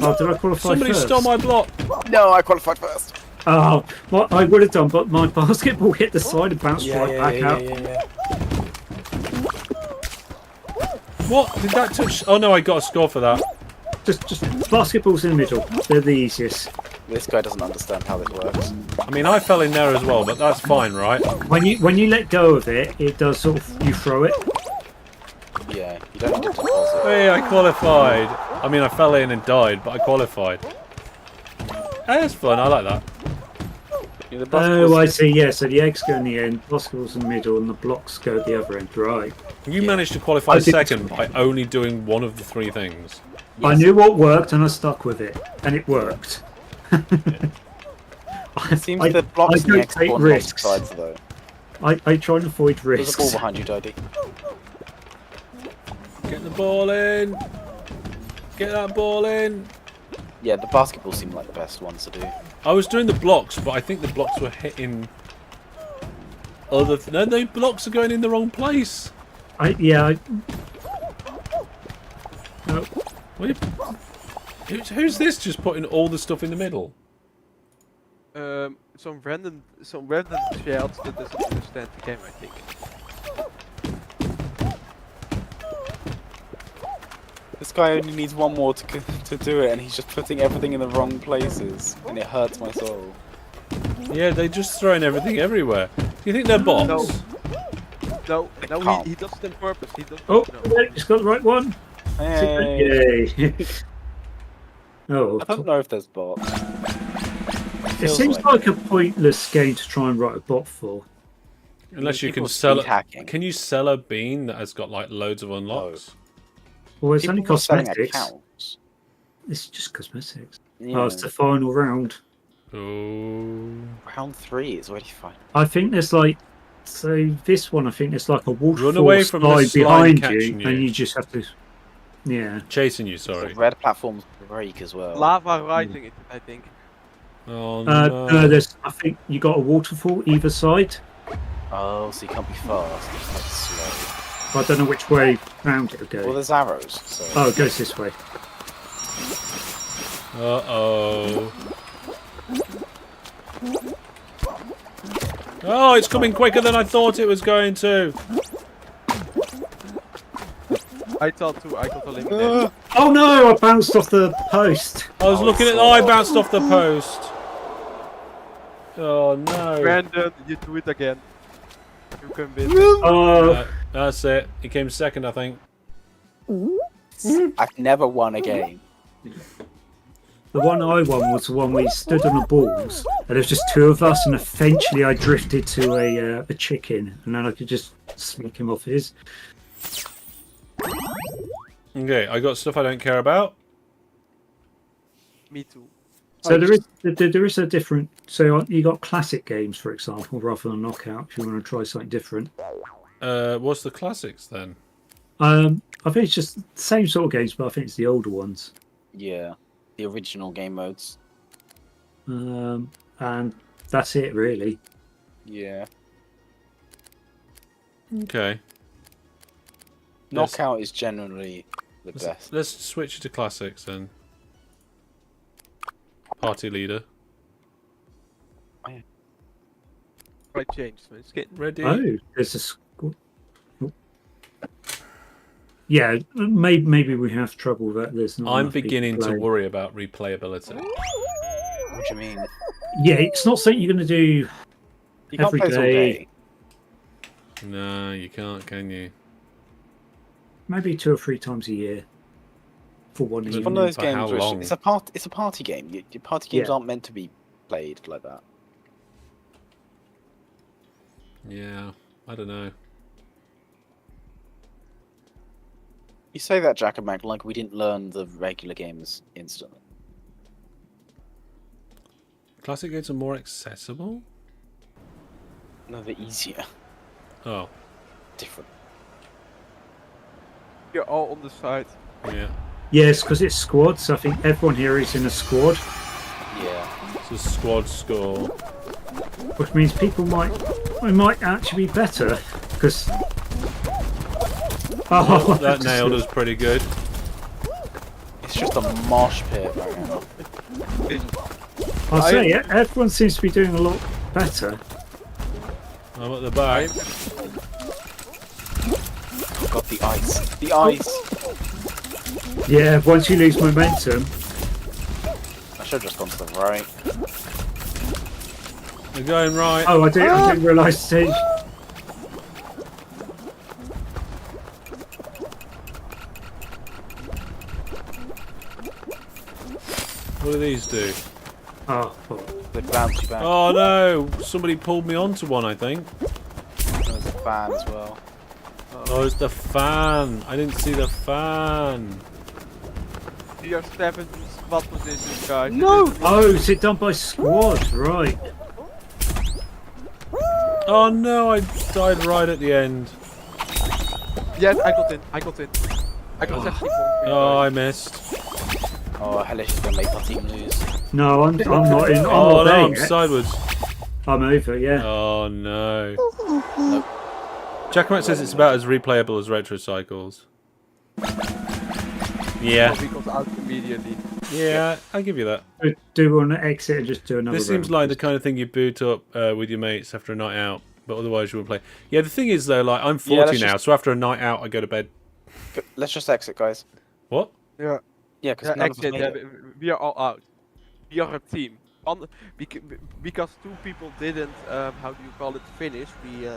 Oh, did I qualify Somebody first? stole my block. No, I qualified first. Oh, well, I would have done, but my basketball hit the side and bounced right back out. What? Did that touch? Oh no, I got a score for that. Just basketballs in the middle. They're the easiest. This guy doesn't understand how this works. I mean, I fell in there as well, but that's fine, right? When you let go of it, it does sort of, you throw it. Yeah, you don't need to deposit. Hey, I qualified. I mean, I fell in and died, but I qualified. Hey, that's fun. I like that. Yeah, the Oh, basketballs- I see. Yeah, so the eggs go in the end, basketballs in the middle, and the blocks go at the other end. Right. You managed to qualify I did- second by only doing one of the three things. I knew what worked, and I stuck with it, and it worked. It seems I- the blocks I and the don't X take on risks. sides though. I try and avoid There's a risks. ball behind you, Dodie. Get the ball in. Get that ball in. Yeah, the basketball seemed like the best ones to do. I was doing the blocks, but I think the blocks were hitting other. No, the blocks are going in the wrong place. No, What are you- Who's this just putting all the stuff in the middle? some random child that doesn't understand the game, I think. This guy only needs one more to do it, and he's just putting everything in the wrong places, and it hurts my soul. Yeah, they're just throwing everything everywhere. Do you think they're bots? No, can't. he does it on purpose. He does. Oh, No. it's got the right one. Hey. Yay. Oh, I don't know if there's bots. it seems like a pointless game to try and write a bot for. Unless you can People sell speed hacking. Can you sell a bean that has got like loads of unlocks? Well, it's only People are selling cosmetics. accounts. It's just cosmetics. Yeah. Oh, it's the final round. Oh. Round 3 is already fine. I think there's like, so this one, I think there's like a waterfall away from the slide slime behind catching you, you. and you just have to, yeah. Chasing you, The sorry. red platforms break as well. Lava rising it, I think. Oh No, no. there's, I think you got a waterfall either side. Oh, so you can't be fast. It's like slow. I don't know which way round it'll go. Well, there's arrows. So. Oh, it goes this way. Uh-oh. Oh, it's coming quicker than I thought it was going to. I thought too. I got eliminated. Oh no, I bounced off the post. I was Oh, looking at. it's Oh, I so- bounced off the post. Oh no. Brandon, you do it again. You can win. Oh, That's it. He came second, I think. I've never won a game. the one I won was the one where we stood on the balls, and there was just two of us, and eventually I drifted to a chicken, and then I could just smack him off his. Okay, I got stuff I don't care about. Me too. So there is a different. So you got classic games, for example, rather than knockout. If you want to try something different, What's the classics then? I think it's just the same sort of games, but I think it's the older ones. Yeah. The original game modes. And that's it, really. Yeah. Okay. Let's- Knockout is generally the Let's, best. let's switch to classics then. Party leader. I changed my skin. Ready? Oh, there's a squad. Yeah, maybe we have trouble that there's not. I'm enough people beginning to playing. worry about replayability. What do you mean? Yeah, it's not something you're going to do You can't every play it all day. day. No, you can't, can you? Maybe 2 or 3 times a year for one It's evening. one of those For how games where long? it's a party game. Your party games Yeah. aren't meant to be played like that. Yeah, I don't know. You say that, Jack and Mac, like we didn't learn the regular games instantly. Classic games are more accessible? No, they're easier. Oh, Different. You're all on the side. yeah. Yes, because it's squad, so I think everyone here is in a squad, Yeah. It's a squad score. which means people might actually be better because. Oh, that nailed us pretty good. It's just a mosh pit right now. I'll say everyone seems to be doing a lot better. I'm at the back. Got the ice. The ice! Yeah, once you lose momentum, I should have just gone to the right. We're going right. I didn't realise. What do these do? Oh, fuck. They bounce you back. Oh no! Somebody pulled me onto one, I think. There's a fan as well. Oh, it's the fan. I didn't see the fan. We are stepping to squad position, guys. No! Oh, is it done by squad? Right. Oh no! I died right at the end. Yes, I got in. I got 74. Oh, I missed. Oh, Hellish is going to make our team lose. No, I'm not in. I'm Oh not no! there I'm yet. sideways. I'm over. Yeah. Oh no! Nope. Jackamat says it's about as replayable as Retro Cycles. Yeah, We got out immediately. yeah, I'll give you that. Do one exit and just do another. This seems round. like the kind of thing you boot up with your mates after a night out, but otherwise you wouldn't play. Yeah, the thing is though, like I'm 40 let's now, just- so after a night out I go to bed. Let's just exit, guys. What? Yeah. Yeah, because Yeah, none of us exit. made it. We are all out. We are a team. Because 2 people didn't, how do you call it, finish. We.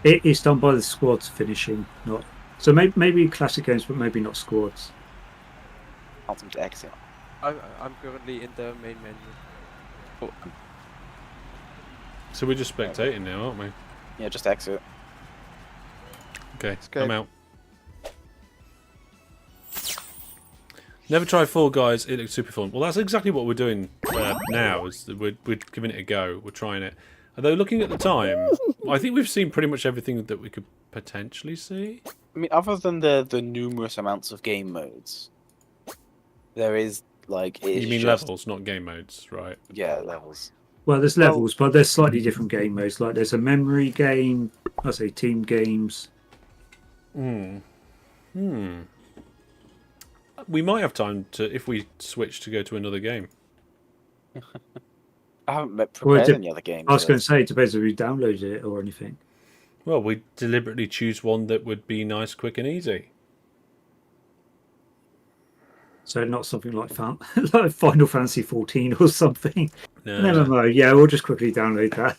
It is done by the squads finishing, not. So maybe classic games, but maybe not squads. Want them to exit. I'm currently in the main menu. Oh, So we're just spectating now, aren't we? Yeah, just exit. Okay, Okay. I'm out. Never tried Fall Guys. It looks super fun. Well, that's exactly what we're doing now. Is that we're giving it a go. We're trying it. Although looking at the time, I think we've seen pretty much everything that we could potentially see. I mean, other than the numerous amounts of game modes, there is, like... It is You mean just, levels, not game modes, right? Yeah, levels. Well, there's levels, but there's slightly different game modes. Like there's a memory game. I say team games. We might have time to, if we switch to go to another game. I haven't prepared Well, any other games. I was yet. going to say it depends if you downloaded it or anything. Well, we deliberately choose one that would be nice, quick, and easy. So not something like like Final Fantasy 14 or something. No. Never mind. Yeah, we'll just quickly download that.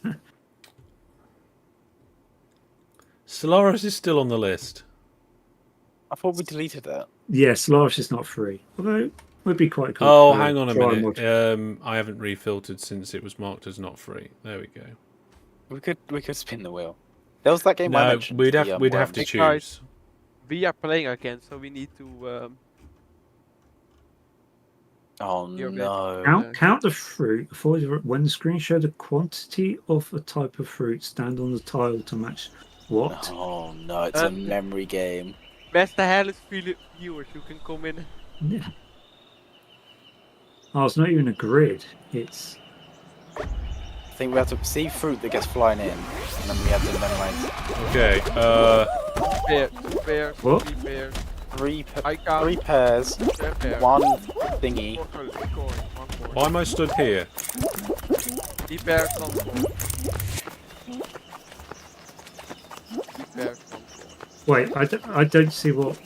Solaris is still on the list. I thought we deleted that. Yeah, Solaris is not free. Although it would be quite cool. Oh, to hang on a try and minute. watch. I haven't refiltered since it was marked as not free. There we go. We could spin the wheel. There was that game I No, mentioned. we'd the, have to worm. Big choose. guys. We are playing again, so we need to. Oh You're no. Count the fruit. When the screen showed the quantity of a type of fruit, stand on the tile to match what? Oh no, it's a memory game. Beste Hellish viewers, you can come in. Yeah. Oh, it's not even a grid. It's I think we have to see fruit that gets flying in, and then we have to memorize Okay. Two pairs, What? 3 pairs. three I count 3 pairs, 10 pairs. one thingy. 4 coins, 1 coin. Why am I stood here? 3 pairs, 1 coin. Wait, I don't see what.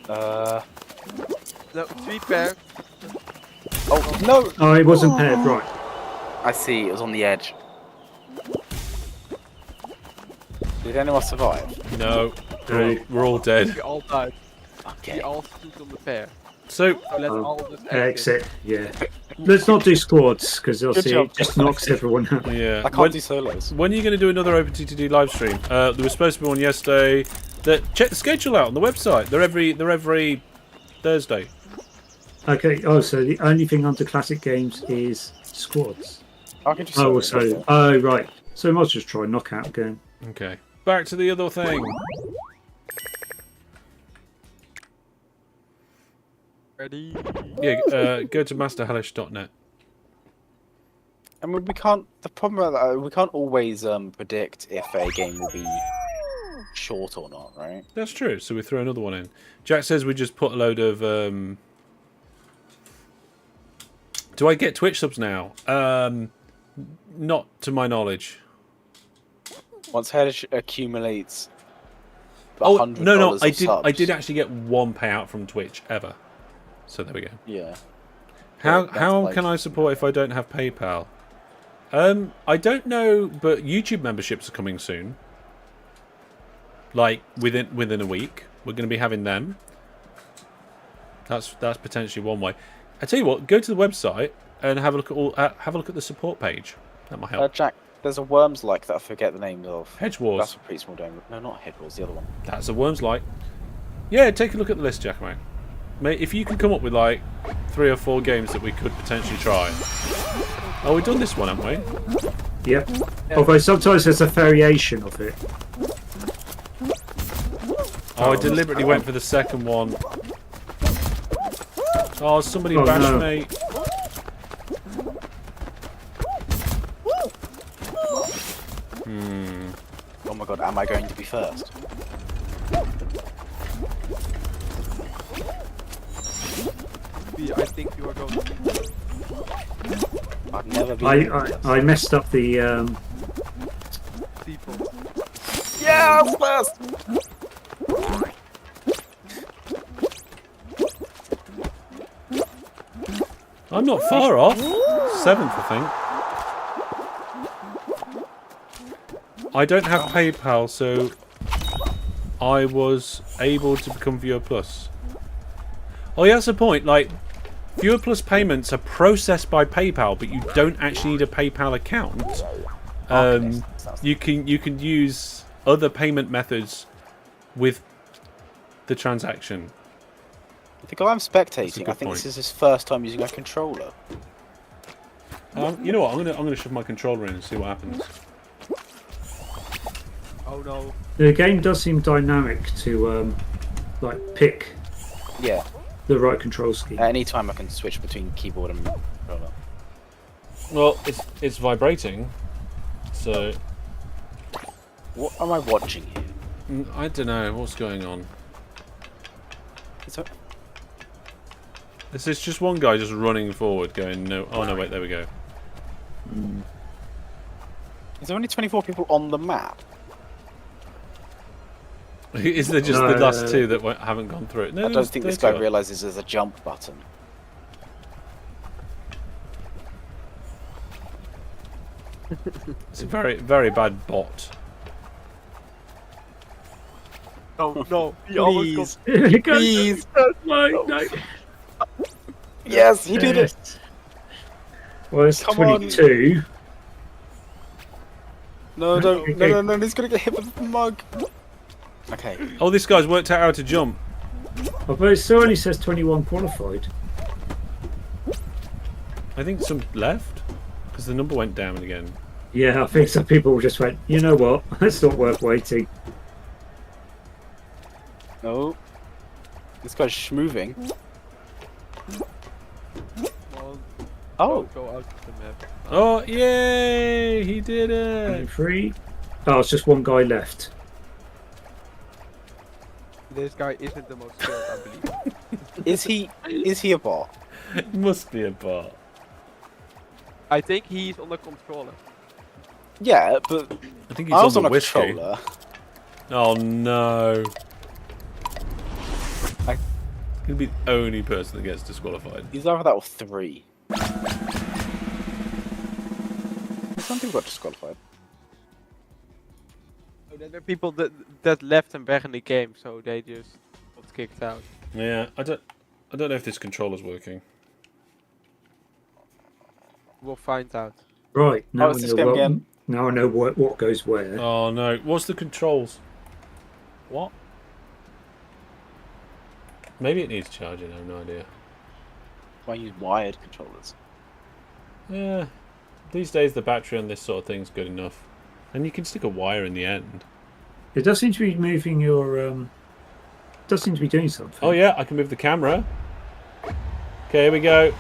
No, 3 pairs. Oh no! Oh, it wasn't paired, right. I see. It was on the edge. Did anyone survive? No, we're all dead. We all died. Okay. We all stood on the pair. So, So let's all just Exit. Yeah. Let's not do squads because obviously job. it just knocks everyone out. yeah. I can't do solos. When are you going to do another OpenTTD live stream? There was supposed to be one yesterday. Check the schedule out on the website. They're every Thursday. Okay. Oh, so the only thing under classic games is squads. I can do Oh, solos. so oh right. So we might just try knockout again. Okay. Back to the other thing. Ready? Yeah. Go to masterhellish.net. I mean, we can't. The problem about that, we can't always predict if a game will be short or not, right? That's true. So we throw another one in. Jack says we just put a load of. Do I get Twitch subs now? Not to my knowledge. Once Hellish accumulates. Oh $100 no! of I subs, did actually get one payout from Twitch ever. So there we go. Yeah. How That's how like- can I support if I don't have PayPal? I don't know, but YouTube memberships are coming soon. Like within a week, we're going to be having them. That's potentially one way. I tell you what, go to the website and have a look at have a look at the support page. That might help. Jack, there's a Worms like that I forget the name of. Hedge Wars. That's a pretty small game. No, not Hedge Wars, the other one. That's a Worms like. Yeah, take a look at the list, Jack, mate. If you can come up with like 3 or 4 games that we could potentially try. Oh, we've done this one, haven't we? Yeah. Although sometimes there's a variation of it. Oh, I deliberately went for the second one. Oh, somebody Oh, bashed no. me. Oh my god, am I going to be first? I think you are going to I've never been. I messed up the people. Yeah, I'm first! I'm not far off. 7th, I think. I don't have PayPal, so I was able to become Viewer Plus. Oh yeah, that's the point. Like, Viewer Plus payments are processed by PayPal, but you don't actually need a PayPal account. You can use other payment methods with the transaction. The guy I'm That's a spectating, good I think point. this is his first time using a controller. You know what? I'm gonna shove my controller in and see what happens. Oh no. the game does seem dynamic to like pick Yeah, the right control scheme. at any time I can switch between keyboard and controller. Well, it's vibrating, so What am I watching here? I don't know what's going on. Is there, This is just one guy just running forward, going no. Oh no, wait, there we go. is there only 24 people on the map? Is there just the No. last 2 that haven't gone through it? No, I don't there's think this 30 guy odd. realizes there's a jump button. It's a very, very bad bot. Oh no. He Please. Please. Please. No. Yes, he did it. Well, it's Come on. 22. No, Okay. no, he's gonna get hit with the mug. Okay. Oh, this guy's worked out how to jump. Although it still only says 21 qualified. I think some left because the number went down again. Yeah, I think some people just went, you know what, it's not worth waiting. No. This guy's schmoving. Well, Oh, go out of the map. Oh, yay! He did it. 23. Oh, it's just one guy left. This guy isn't the most skilled, I believe. is he a bot? It must be a bot. I think he's on the controller. Yeah, but I think he's I was on on the a whiskey. controller. Oh no. I- Gonna be the only person that gets disqualified. He's either that or 3. Some people got disqualified. Oh, then there are people that left and back in the game, so they just got kicked out. Yeah, I don't know if this controller's working. We'll find out. Right, now, it's this game again. now I know what goes where. Oh no, what's the controls? What? Maybe it needs charging, I have no idea. Why use wired controllers? Yeah, these days the battery on this sort of thing's good enough. And you can stick a wire in the end. It does seem to be moving your. Does seem to be doing something. Oh yeah, I can move the camera. Okay, here we go.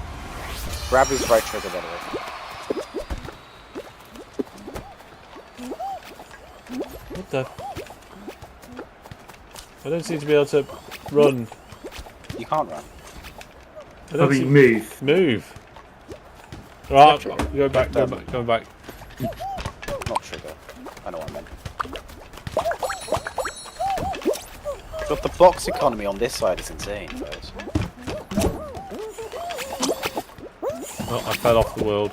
Grab his right trigger, by the way. What the? I don't seem to be able to run. You can't run. I don't seem- move. Move. Right, Left go back, go trigger. back, go back. Not trigger. I know what I meant. But the box economy on this side is insane, guys. Oh, I fell off the world.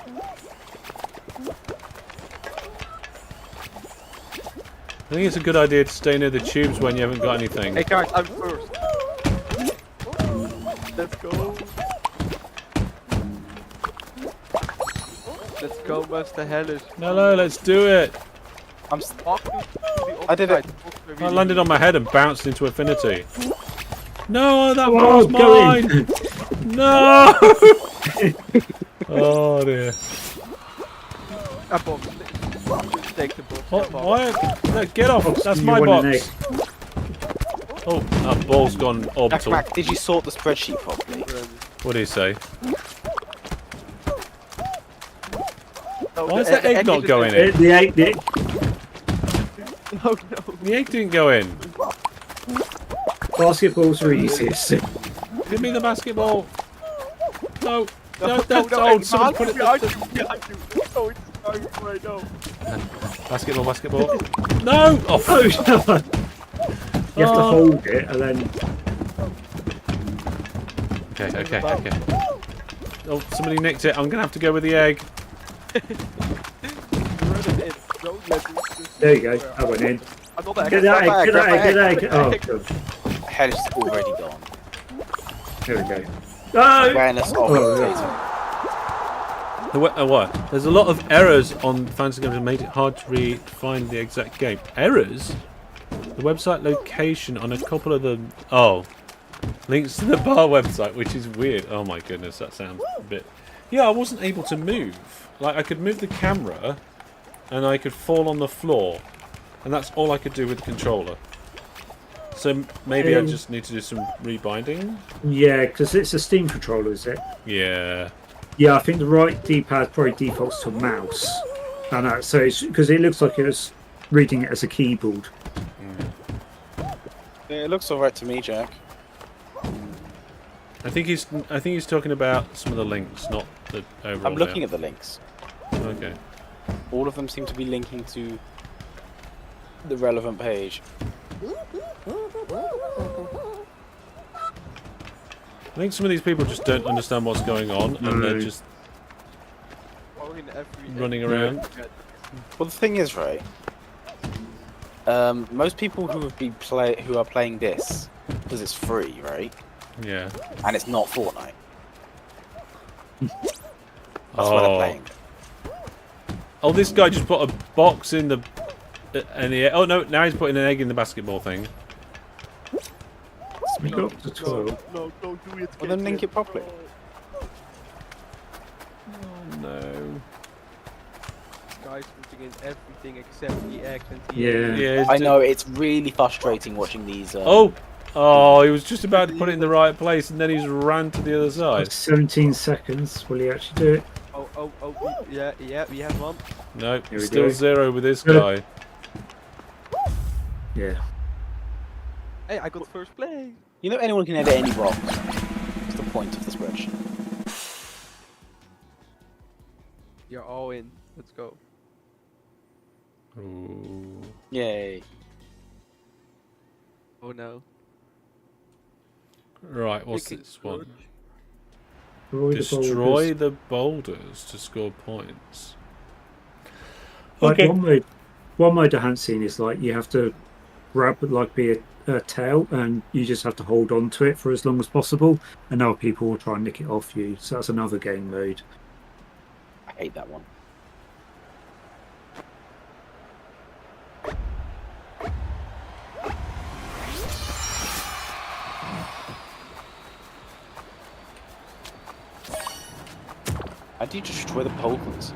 I think it's a good idea to stay near the tubes when you haven't got anything. Hey guys, I'm first. Let's go. Let's go, Master Hellish. No, let's do it. I'm Walk to the I did it. outside. I landed on my head and bounced into infinity. No, that Oh, was go mine. in. No. Oh dear. Box. Just take the box. What? Come on. Why? No, get off. Box, That's you my want an box. Oh, that ball's gone orbital. Mac, did you sort the spreadsheet properly? What do you say? No, Why is the that egg not is going in. in? The egg. No, no. The egg didn't go in. Basketballs are easiest. Give me the basketball. No. No, No, that's no, old. it's Someone behind put it. you, behind you. Oh, it's behind you right now. Basketball. No. Oh, Oh, no. You have to Oh. hold it and then. Okay. Oh, somebody nicked it. I'm gonna have to go with the egg. Run it in. Don't let it just There you go. square. I went in. I'm not that Get that egg. Get that egg. Get that egg. Oh, egg. good. Head is already gone. There we go. Oh! Awareness of Oh, the yeah. data. What? There's a lot of errors on Fantasy Games that made it hard to find the exact game. Errors? The website location on a couple of them. Oh. Links to the bar website, which is weird. Oh my goodness, that sounds a bit... Yeah, I wasn't able to move. Like, I could move the camera, and I could fall on the floor. And that's all I could do with the controller. So maybe I just need to do some rebinding? Yeah, because it's a Steam controller, is it? Yeah. Yeah, I think the right D-pad probably defaults to mouse. I know, so it's because it looks like it's reading it as a keyboard. Yeah, it looks alright to me, Jack. I think he's talking about some of the links, not the overall. I'm looking at the links. Okay. All of them seem to be linking to the relevant page. I think some of these people just don't understand what's going on, and they're No. just Following every running around. Well, the thing is, right? Most people who are playing this because it's free, right? Yeah. And it's not Fortnite. That's why they're playing. Oh, this guy just put a box in the oh no! Now he's putting an egg in the basketball thing. We got to 12. No, don't do it. Well, then link it properly. Oh no. This guy's putting in everything except the X and the Yeah. Yeah. I know it's really frustrating watching these. Oh, he was just about to put it in the right place, and then he's ran to the other side. 17 seconds. Will he actually do it? Oh, yeah, we have one. No, Here we still go. 0 with this Yeah. guy. Yeah. Hey, I got first place. You know, anyone can edit any box. That's the point of the spreadsheet. You're all in. Let's go. Ooh. Yay. Oh no. Right, what's Chicken this one? Destroy the boulders. Destroy the boulders to score points. Like Okay. one mode I haven't seen is like you have to grab like be a tail and you just have to hold on to it for as long as possible, and other people will try and nick it off you. So that's another game mode. I hate that one. How do you destroy the boulders?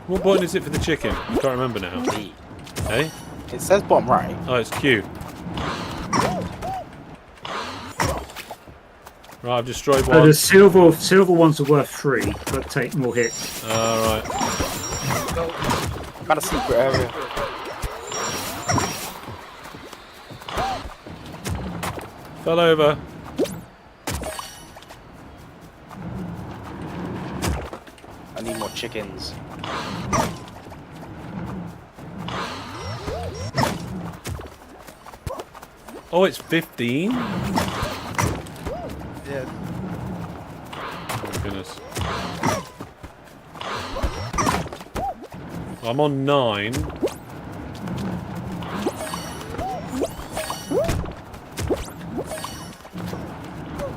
What button is it for the chicken? I can't remember now. B. Hey? It says bottom right. Oh, it's Q. Right, I've destroyed one. The silver ones are worth 3, but take more hits. Alright. Got a secret area. Fell over. I need more chickens. Oh, it's 15? Yes. Oh my goodness. I'm on 9.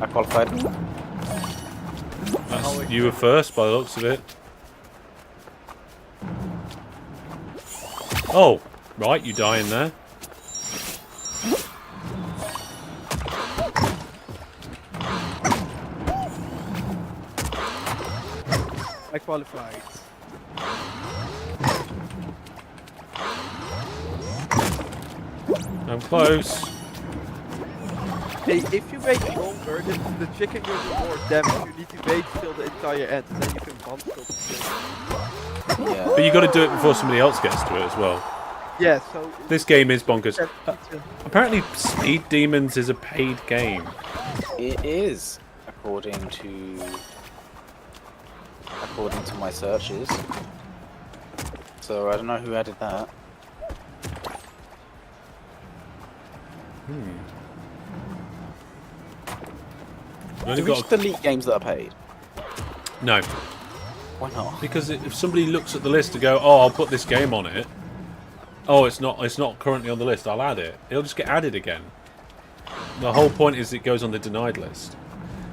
I qualified. You were first by the looks of it. Oh, right, you die in there. I qualified. I'm close. Hey, if you wait longer, the chicken will do more damage. You need to wait till the entire end, and then you can bounce till the chicken. Yeah. But you got to do it before somebody else gets to it as well. Yeah, so... This game is bonkers. That's- Apparently, Speed Demons is a paid game. It is, according to my searches. So I don't know who added that. I've Do only we just got delete games that are paid? no, Why not? because if somebody looks at the list to go, oh, I'll put this game on it. Oh, it's not currently on the list. I'll add it. It'll just get added again. The whole point is it goes on the denied list.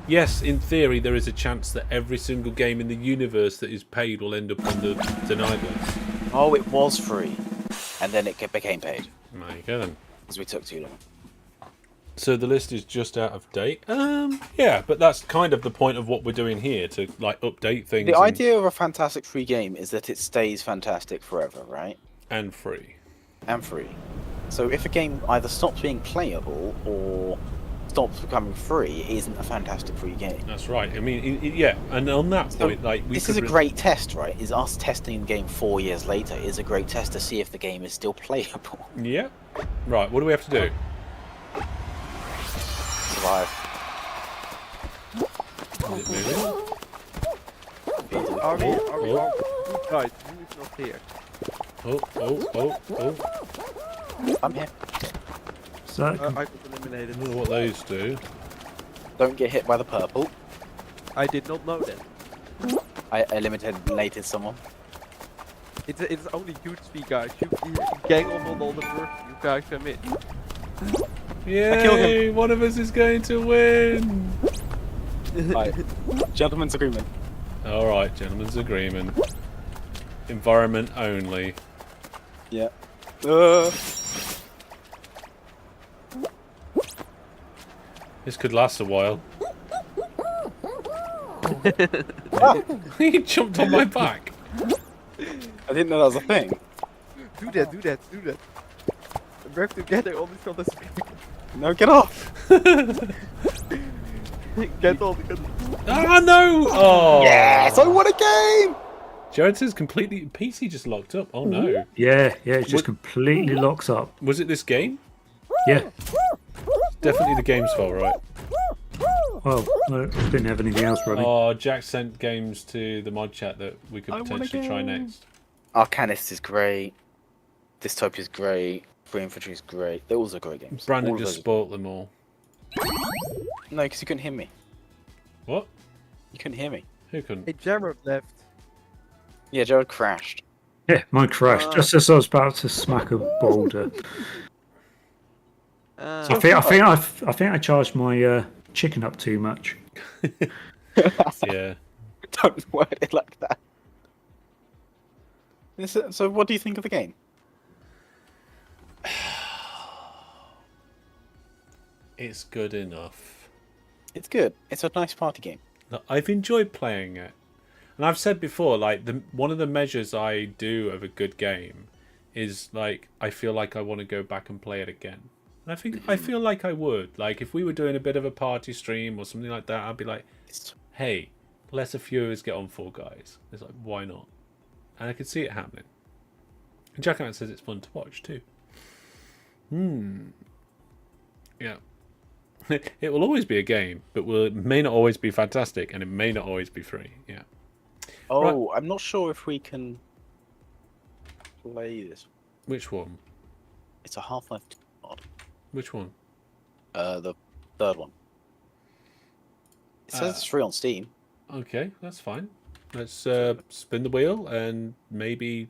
Yes, in theory, there is a chance that every single game in the universe that is paid will end up on the denied list. Oh, it was free, and then it became paid There you go then. because we took too long. So the list is just out of date. Yeah, but that's kind of the point of what we're doing here, to like update things. The idea of a fantastic free game is that it stays fantastic forever, right? and free. And free. So if a game either stops being playable or stops becoming free, it isn't a fantastic free game. That's right. I mean, yeah, and on that So point, like this is a great test, right? Is us testing the game 4 years later is a great test to see if the game is still playable. Yeah. Right. What do we have to do? Survive. Is it moving? Are we? Oh. Right, who is not here? Oh. I'm here. So I got I eliminated. don't know what those do. Don't get hit by the purple. I did not know that. I eliminated someone. It's only you three guys. You gang on all the first you guys come in. Yay! One of us is going to win. Right. Gentleman's agreement. All right, gentlemen's agreement. Environment only. Yeah. This could last a while. He jumped on my back. I didn't know that was a thing. Do that. Work together on this on the screen. No, get off! Get on. Ah no! Oh. Yes, I won a game! Jared says completely. PC just locked up. Oh no. yeah, it just What- completely locks up. Was it this game? Yeah. Definitely the game's fault, right? Well, I didn't have anything else running. Oh, Jack sent games to the mod chat that we could I want a potentially try game. next. Arcanist is great. Dystopia's great. Free Infantry is great. They're also great games. Brandon All of just those- spoilt them all. No, because you couldn't hear me. What? You couldn't hear me. Who couldn't? Hey, Jared left. Yeah, Jared crashed. Yeah, mine crashed just as I was about to smack a boulder. I think I charged my chicken up too much. Yeah. Don't word it like that. So, what do you think of the game? It's good enough. It's good. It's a nice party game. Look, I've enjoyed playing it. And I've said before, like, one of the measures I do of a good game is, like, I feel like I want to go back and play it again. And I feel like I would. Like, if we were doing a bit of a party stream or something like that, I'd be like, hey, let a few of us get on Fall Guys. It's like, why not? And I could see it happening. And Jack Ant says it's fun to watch too. Yeah. It will always be a game, but it may not always be fantastic, and it may not always be free. Yeah. Oh, I'm not sure if we can play this. Which one? It's a Half-Life mod. Which one? The third one. It says it's free on Steam. Okay, that's fine. Let's spin the wheel and maybe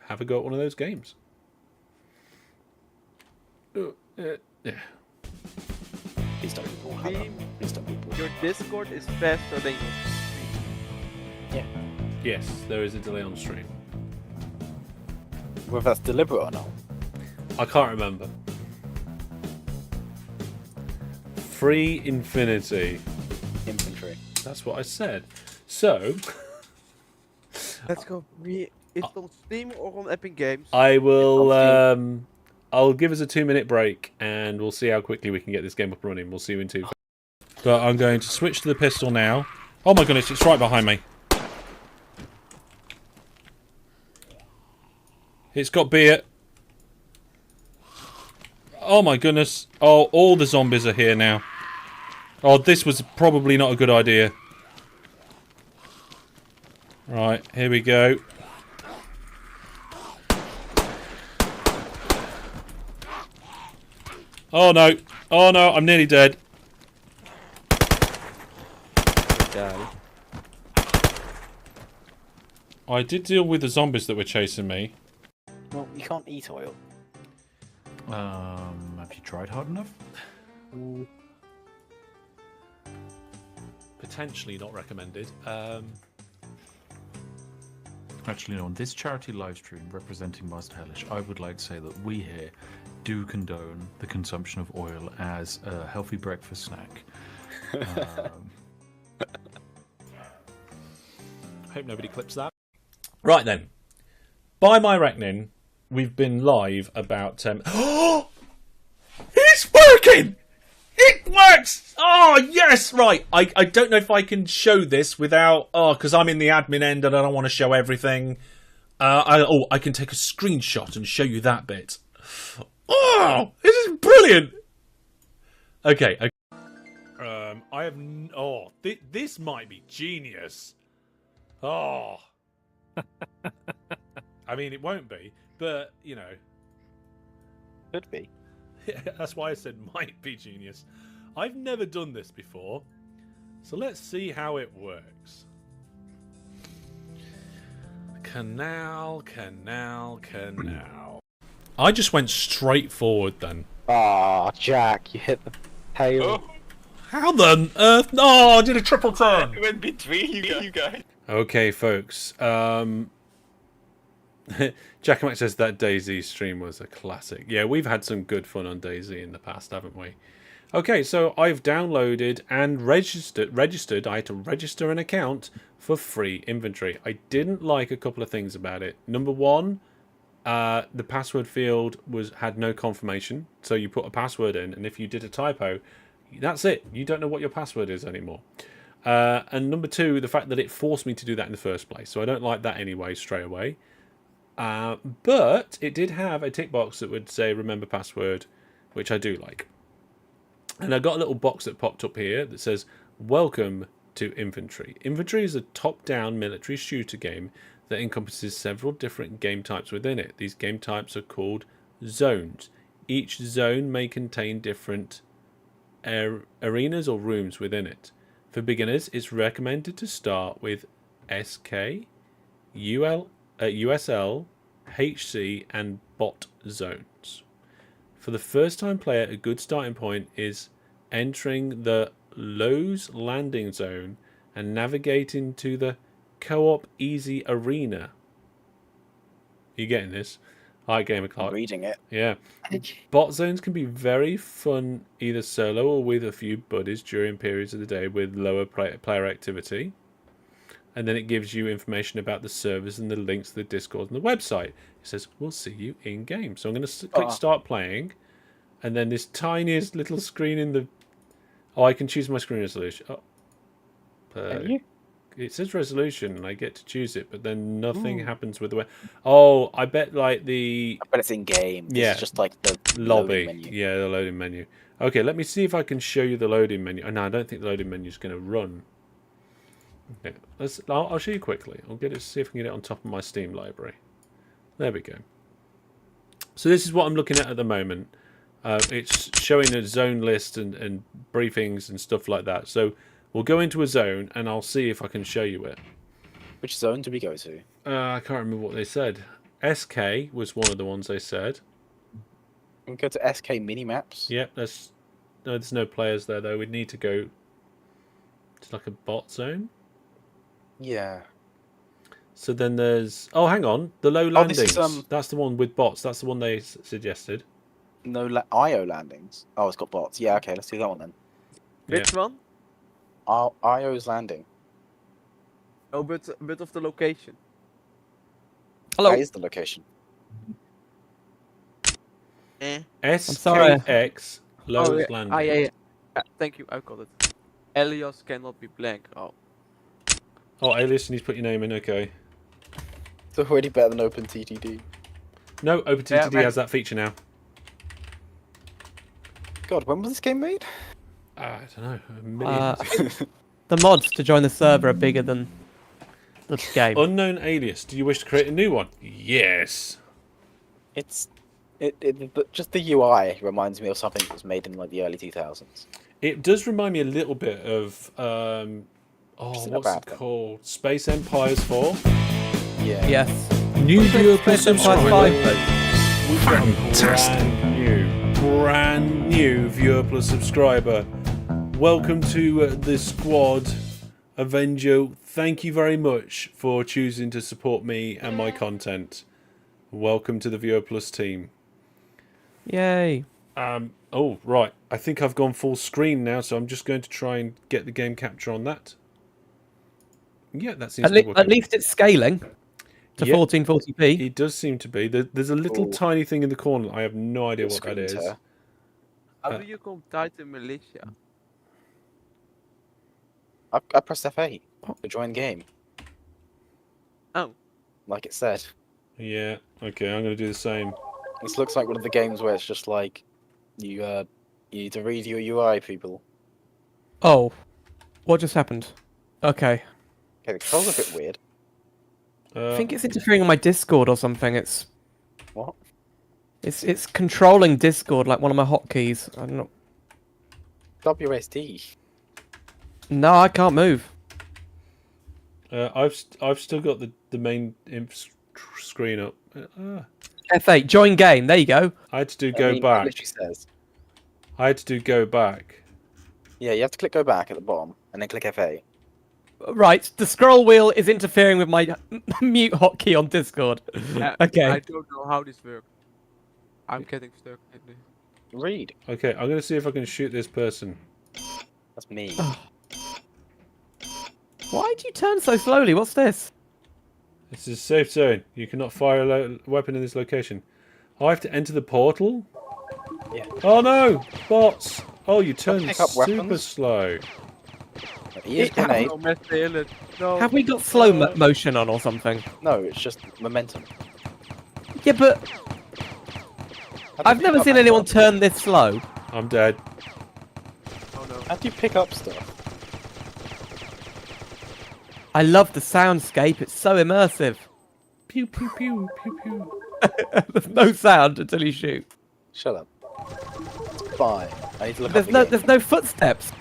have a go at one of those games. Yeah. Please don't be bored. Please don't be bored. Your Discord is faster than your stream. Yes, there is a delay on stream. Whether that's deliberate or not. I can't remember. Free Infinity. Infantry. That's what I said. So, Let's go. Is it on Steam or on Epic Games? I will. I'll give us a 2-minute break, and we'll see how quickly we can get this game up and running. We'll see you in 2. But I'm going to switch to the pistol now. Oh my goodness, it's right behind me. It's got beer. Oh my goodness. Oh, all the zombies are here now. Oh, this was probably not a good idea. Right, here we go. Oh no. Oh no, I'm nearly dead. I did deal with the zombies that were chasing me. Well, you can't eat oil. Have you tried hard enough? Potentially not recommended. Actually, no, on this charity live stream representing Master Hellish, I would like to say that we here do condone the consumption of oil as a healthy breakfast snack. Hope nobody clips that. Right then. By my reckoning, we've been live about 10... Oh! It's working! It works! Oh, yes! Right. I don't know if I can show this without... Oh, because I'm in the admin end and I don't want to show everything. I can take a screenshot and show you that bit. Oh! This is brilliant! Okay. I have... this might be genius. Oh... I mean, it won't be, but, you know. Could be. That's why I said might be genius. I've never done this before, so let's see how it works. Canal. I just went straight forward then. Ah, Jack, you hit the tail. How the earth? No, I did a triple turn. It went between you guys. Okay, folks. Jack and Max says that DayZ stream was a classic. Yeah, we've had some good fun on DayZ in the past, haven't we? Okay, so I've downloaded and registered. I had to register an account for free inventory. I didn't like a couple of things about it. Number one, the password field had no confirmation. So you put a password in, and if you did a typo, that's it. You don't know what your password is anymore. And number two, the fact that it forced me to do that in the first place. So I don't like that anyway, straight away. But it did have a tick box that would say remember password, which I do like. And I got a little box that popped up here that says welcome to Infantry. Infantry is a top-down military shooter game that encompasses several different game types within it. These game types are called zones. Each zone may contain different arenas or rooms within it. For beginners, it's recommended to start with SK, USL, HC, and bot zones. For the first-time player, a good starting point is entering the Lowe's landing zone and navigating to the Co-op Easy Arena. You getting this? Alright, Gamer Clark. I'm reading it. Yeah. Bot zones can be very fun either solo or with a few buddies during periods of the day with lower player activity. And then it gives you information about the servers and the links to the Discord and the website. It says, we'll see you in game. So I'm going to click start playing. And then this tiniest little screen in the... Oh, I can choose my screen resolution. Oh. Can you? It says resolution and I get to choose it, but then nothing happens with the way. Oh, I bet like the... I bet it's in game. Yeah. It's just like the lobby. menu. Yeah, the loading menu. Okay, let me see if I can show you the loading menu. Oh, no, I don't think the loading menu is going to run. Okay, I'll show you quickly. I'll get it. See if I can get it on top of my Steam library. There we go. So this is what I'm looking at the moment. It's showing a zone list and briefings and stuff like that. So we'll go into a zone and I'll see if I can show you it. Which zone do we go to? I can't remember what they said. SK was one of the ones they said. We can go to SK Minimaps. Yep, there's no players there though. We'd need to go to like a bot zone. Yeah. So then there's... Oh, hang on. The low Oh, this landings. is, That's the one with bots. That's the one they suggested. No IO landings. Oh, it's got bots. Yeah, okay, let's do that one then. Which one? IO's landing. Oh, but of the location. Hello. That is the location. SKX Lowe's Oh, yeah. landing. Ah, yeah. Thank you, I got it. Alias cannot be blank. Oh. Oh, alias, you need to put your name in. Okay. It's already better than OpenTTD. No, OpenTTD has that feature now. God, when was this game made? I don't know. A million. The mods to join the server are bigger than the game. Unknown alias. Do you wish to create a new one? Yes. It's just the UI reminds me of something that was made in like the early 2000s. It does remind me a little bit of what's it called? Space Empires 4. Yeah. Yes. New viewer plus Space Empire subscriber. 5 Fantastic. Brand new viewer plus subscriber. Welcome to the squad, Avenger. Thank you very much for choosing to support me and my content. Welcome to the viewer plus team. Yay. Oh, right. I think I've gone full screen now, so I'm just going to try and get the game capture on that. Yeah, that seems to be working. At least it's scaling to 1440p. It does seem to be. There's a little tiny thing in the corner. I have no idea what that is. How do you come Titan Militia? I pressed F8 to join game. Oh. Like it said. Yeah, okay, I'm going to do the same. This looks like one of the games where it's just like, you need to read your UI, people. Oh. What just happened? Okay. Okay, the controls are a bit weird. I think it's interfering on my Discord or something. It's... What? It's controlling Discord like one of my hotkeys. I don't know. WSD. No, I can't move. I've still got the main imp screen up. F8, join game. There you go. I had to do go back. It literally says. I had to do go back. Yeah, you have to click go back at the bottom and then click F8. Right, the scroll wheel is interfering with my mute hotkey on Discord. Okay. I don't know how this works. I'm getting stuck. Read. Okay, I'm going to see if I can shoot this person. That's me. Why do you turn so slowly? What's this? This is a safe zone. You cannot fire a weapon in this location. I have to enter the portal? Yeah. Oh no! Bots! Oh, you turned pick up super weapons. slow. Grenade. No. Have we got slow motion on or something? No, it's just momentum. Yeah, but I've never seen anyone turn this slow. I'm dead. Oh no. How do you pick up stuff? I love the soundscape. It's so immersive. Pew pew pew pew pew. There's no sound until you shoot. Shut up. It's fine. I need to look up There's no footsteps.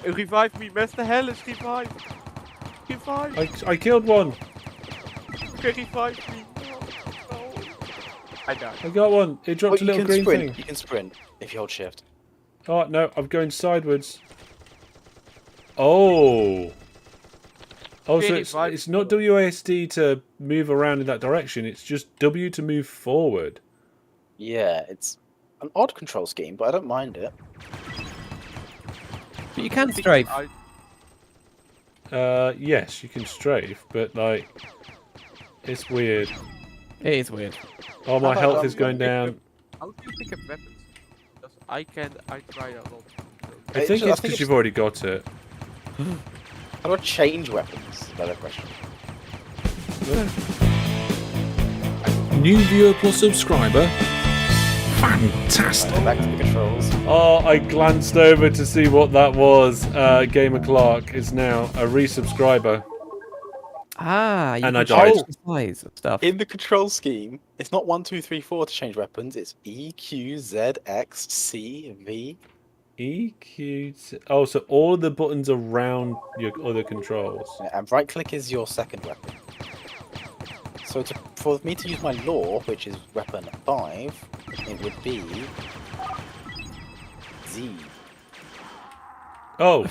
Revive me, Master Hellish, revive! Revive! I killed one. Okay, revive me! No. I died. I got one. It dropped a you little can green sprint. thing. You can sprint if you hold shift. Oh no, I'm going sideways. Oh. Oh, so it's not WASD to move around in that direction. It's just W to move forward. Yeah, it's an odd control scheme, but I don't mind it. But you can strafe. Yes, you can strafe, but like, it's weird. It is weird. Oh, my health is going down. How do you pick up weapons? Because I try a lot. I think it's because you've already got it. How do I change weapons? Is another question. New viewer plus subscriber. Fantastic. Back to the controls. Oh, I glanced over to see what that was. Gamer Clark is now a resubscriber. Ah, you And can I died. change the size of stuff. In the control scheme, it's not 1, 2, 3, 4 to change weapons. It's E, Q, Z, X, C, V. E, Q, T. Oh, so all of the buttons around your other controls. And right click is your second weapon. So for me to use my law, which is weapon 5, it would be Z. Oh,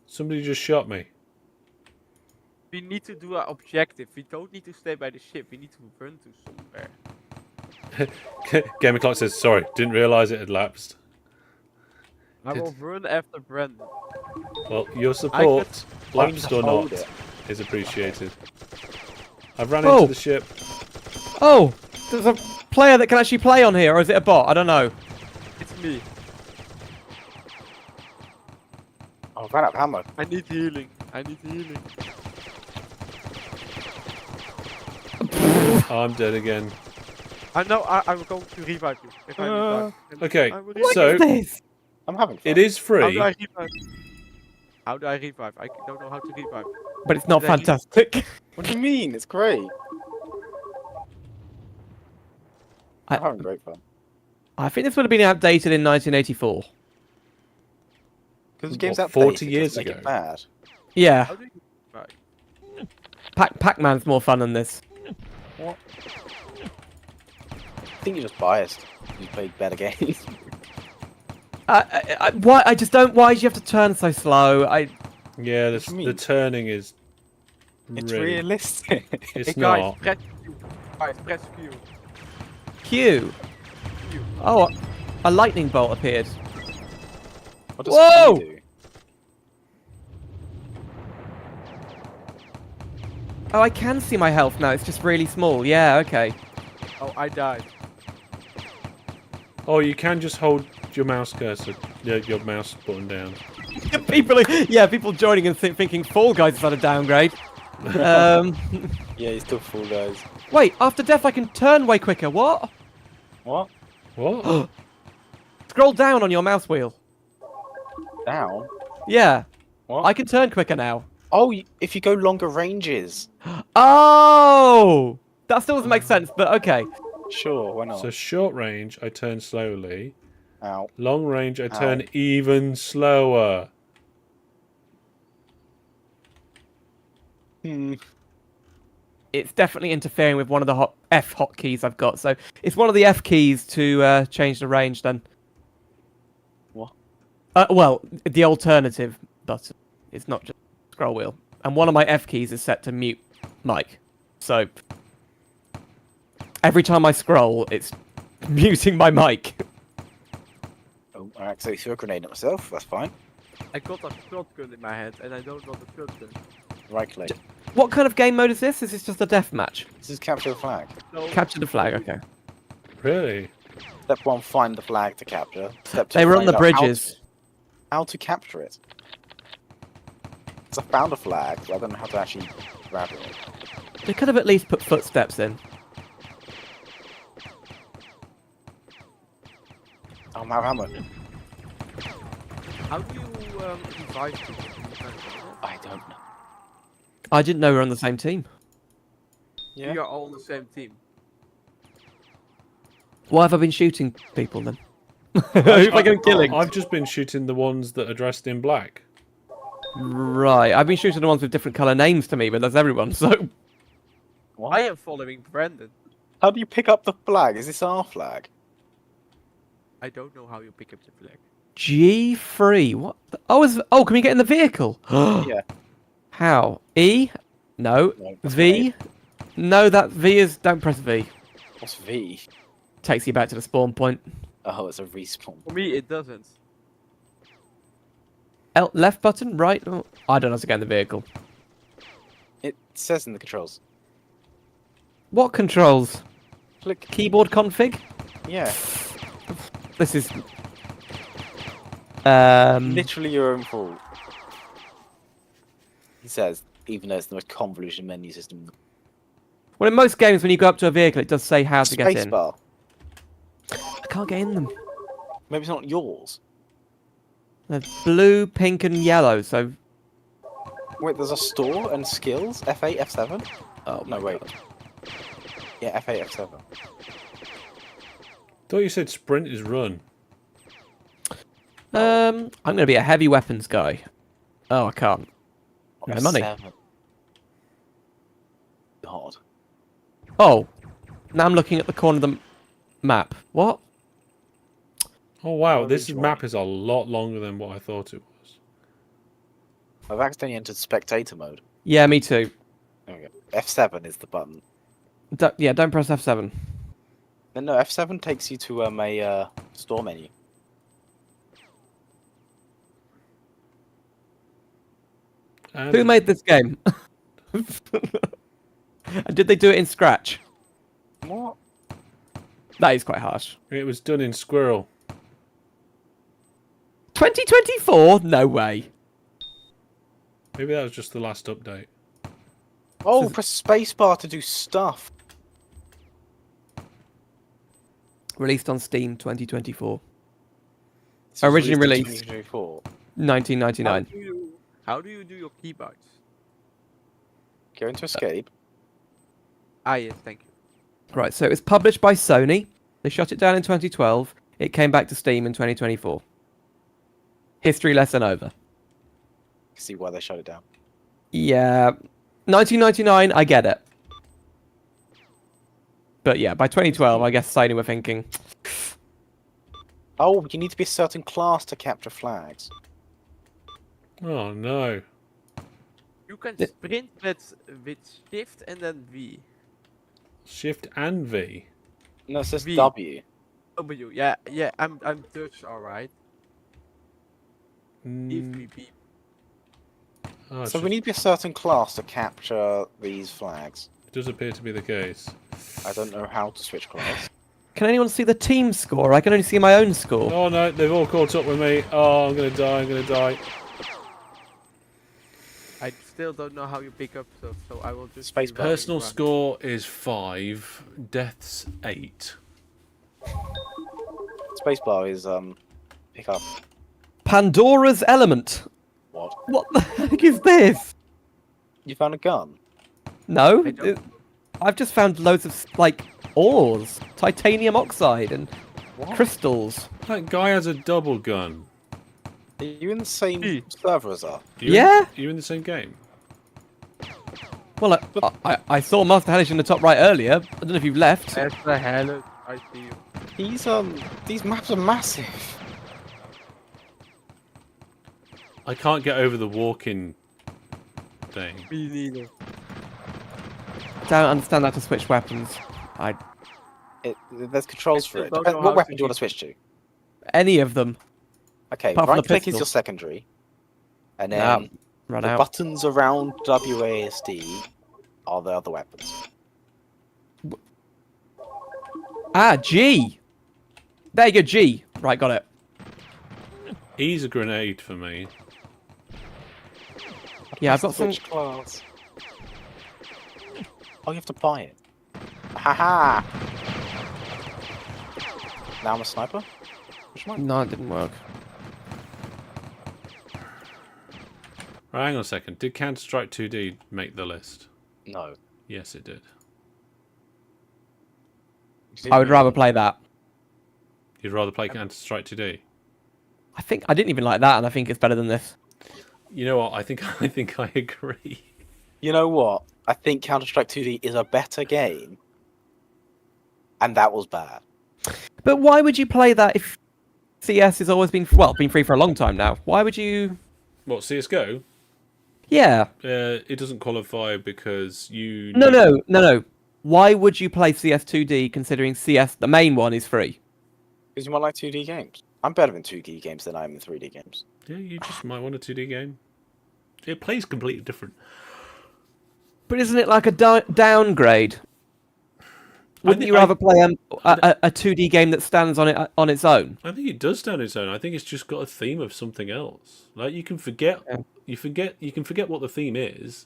somebody just shot me. We need to do an objective. We don't need to stay by the ship. We need to run to somewhere. Gamer Clark says, sorry, didn't realise it had lapsed. I will run after Brendan. Well, your support, lapsed or hold not, it. is appreciated. I've ran into the ship. Oh, there's a player that can actually play on here, or is it a bot? I don't know. It's me. Oh, I ran out of ammo. I need healing. I'm dead again. I know. I'm going to revive you. If I revive. Okay, I will revive. so This. I'm having fun. it is How free. do I revive? How do I revive? I don't know how to revive. But it's not Did I- fantastic. What do you mean? It's great. I'm having great fun. I think this would have been outdated in 1984. Because the game's What, outdated, 40 it years doesn't make ago? it bad. Yeah, How do you revive? Pac-Man's more fun than this. I think you're just biased. You played better games. Why? I just don't. Why do you have to turn so slow? Yeah, What do you the mean? turning is It's really... realistic. It's Hey guys, not. press Q. Guys, press Q. Q. Oh, a lightning bolt appeared. What does Whoa! Q do? Oh, I can see my health now. It's just really small. Yeah. Okay. Oh, I died. Oh, you can just hold your mouse cursor, your mouse button down. People joining and thinking Fall Guys has had a downgrade. Yeah, he's still full, guys. Wait, after death I can turn way quicker. What? What? What? Scroll down on your mouse wheel. Down? Yeah. What? I can turn quicker now. Oh, if you go longer ranges. Oh! That still doesn't make sense, but okay. Sure, why not? So short range, I turn slowly. Ow. Long range, I turn even slower. It's definitely interfering with one of the F hotkeys I've got. So it's one of the F keys to change the range then. What? Well, the alternative button. It's not just scroll wheel. And one of my F keys is set to mute mic. So every time I scroll, it's muting my mic. Oh, I actually threw a grenade at myself. That's fine. I got a shotgun in my hand and I don't want a shotgun. Right click. What kind of game mode is this? Is this just a death match? This is capture the flag. No. Capture the flag, okay. Really? Step 1, find the flag to capture. Step 2, They were on find the out bridges. How to capture it. So I found a flag, but I don't know how to actually grab it. They could have at least put footsteps in. Oh, I'm out of ammo. How do you revive people? I don't know. I didn't know we were on the same team. Yeah. We are all on the same team. Why have I been shooting people then? Who have I been killing? I've just been shooting the ones that are dressed in black. Right, I've been shooting the ones with different colour names to me, but that's everyone, so... What? I am following Brandon. How do you pick up the flag? Is this our flag? I don't know how you pick up the flag. G3, what? Oh, can we get in the vehicle? Yeah. How? E? No. No, that's V? No, that V is... Don't press V. What's V? Takes you back to the spawn point. Oh, it's a respawn. For me, it doesn't. Left button? Right? Oh, I don't know how to get in the vehicle. It says in the controls. What controls? Click. Keyboard config? Yeah. This is... Literally your own fault. He says, even though it's the most convoluted menu system. Well, in most games, when you go up to a vehicle, it does say how to get in. Spacebar. I can't get in them. Maybe it's not yours. They're blue, pink, and yellow, so... Wait, there's a store and skills? F8, F7? Oh, No, wait. Yeah, F8, F7. Thought you said sprint is run. I'm going to be a heavy weapons guy. Oh, I can't. No money. F7. God. Oh, now I'm looking at the corner of the map. What? Oh wow, Oh, this rejoin. map is a lot longer than what I thought it was. I've accidentally entered spectator mode. Yeah, me too. There we go. F7 is the button. Yeah, don't press F7. No, F7 takes you to a store menu. And Who made this game? And did they do it in Scratch? What? That is quite harsh. it was done in Squirrel. 2024? No way. Maybe that was just the last update. Oh, press spacebar to do stuff. Released on Steam 2024. This was Originally in released. 2024. 1999. How do you do your keybites? Go into escape. Ah, yes, thank you. Right, so it was published by Sony. They shut it down in 2012. It came back to Steam in 2024. History lesson over. See why they shut it down. Yeah. 1999, I get it. But yeah, by 2012, I guess Sony were thinking, Oh, you need to be a certain class to capture flags. Oh no. You can Yeah. sprint with shift and then V. Shift and V. No, it says V. W. W. Yeah, I'm Dutch, alright. Mm, EVP. oh, So we need to be a certain class to capture these flags. it does appear to be the case. I don't know how to switch class. can anyone see the team score? I can only see my own score. Oh no, they've all caught up with me. Oh, I'm gonna die, I'm gonna die. I still don't know how you pick up stuff, so I will just... Space do bar. Personal run. score is 5, deaths 8. Spacebar is pick up. Pandora's Element. What? What the heck is this? You found a gun? No, I don't- I've just found loads of like ores, titanium oxide, and What? crystals. That guy has a double gun. Are you in the same Hmm. server as us? Yeah. You in the same game? Well, I saw Master Hellish in the top right earlier. I don't know if you've left. As the hell, I see you. These maps are massive. I can't get over the walking thing. Me neither. Don't understand how to switch weapons. There's controls I for still it. don't Depends, know what how weapon to do you want use to switch to? Any of them. Okay, Apart from the right click is pistol. your secondary. And then Nah, run the out. buttons around WASD are the other weapons. Ah, G. There you go, G. Right, got it. He's a grenade for me. Yeah, I've got some. Switch class. Oh, you have to buy it. Haha! Now I'm a sniper? Which one? No, it didn't work. Right, hang on a second. Did Counter-Strike 2D make the list? No. Yes, it did. I would rather play that. You'd rather play Counter-Strike 2D? I think I didn't even like that, and I think it's better than this. You know what? I think I agree. You know what? I think Counter-Strike 2D is a better game, and that was bad. But why would you play that if CS has always been free for a long time now? Why would you? What, CS:GO? Yeah. It doesn't qualify because you. No. Why would you play CS 2D considering CS, the main one, is free? Because you might like 2D games. I'm better in 2D games than I am in 3D games. Yeah, you just might want a 2D game. It plays completely different. But isn't it like a downgrade? Wouldn't you rather play a 2D game that stands on its own? I think it does stand on its own. I think it's just got a theme of something else. Like you can forget, you can forget what the theme is.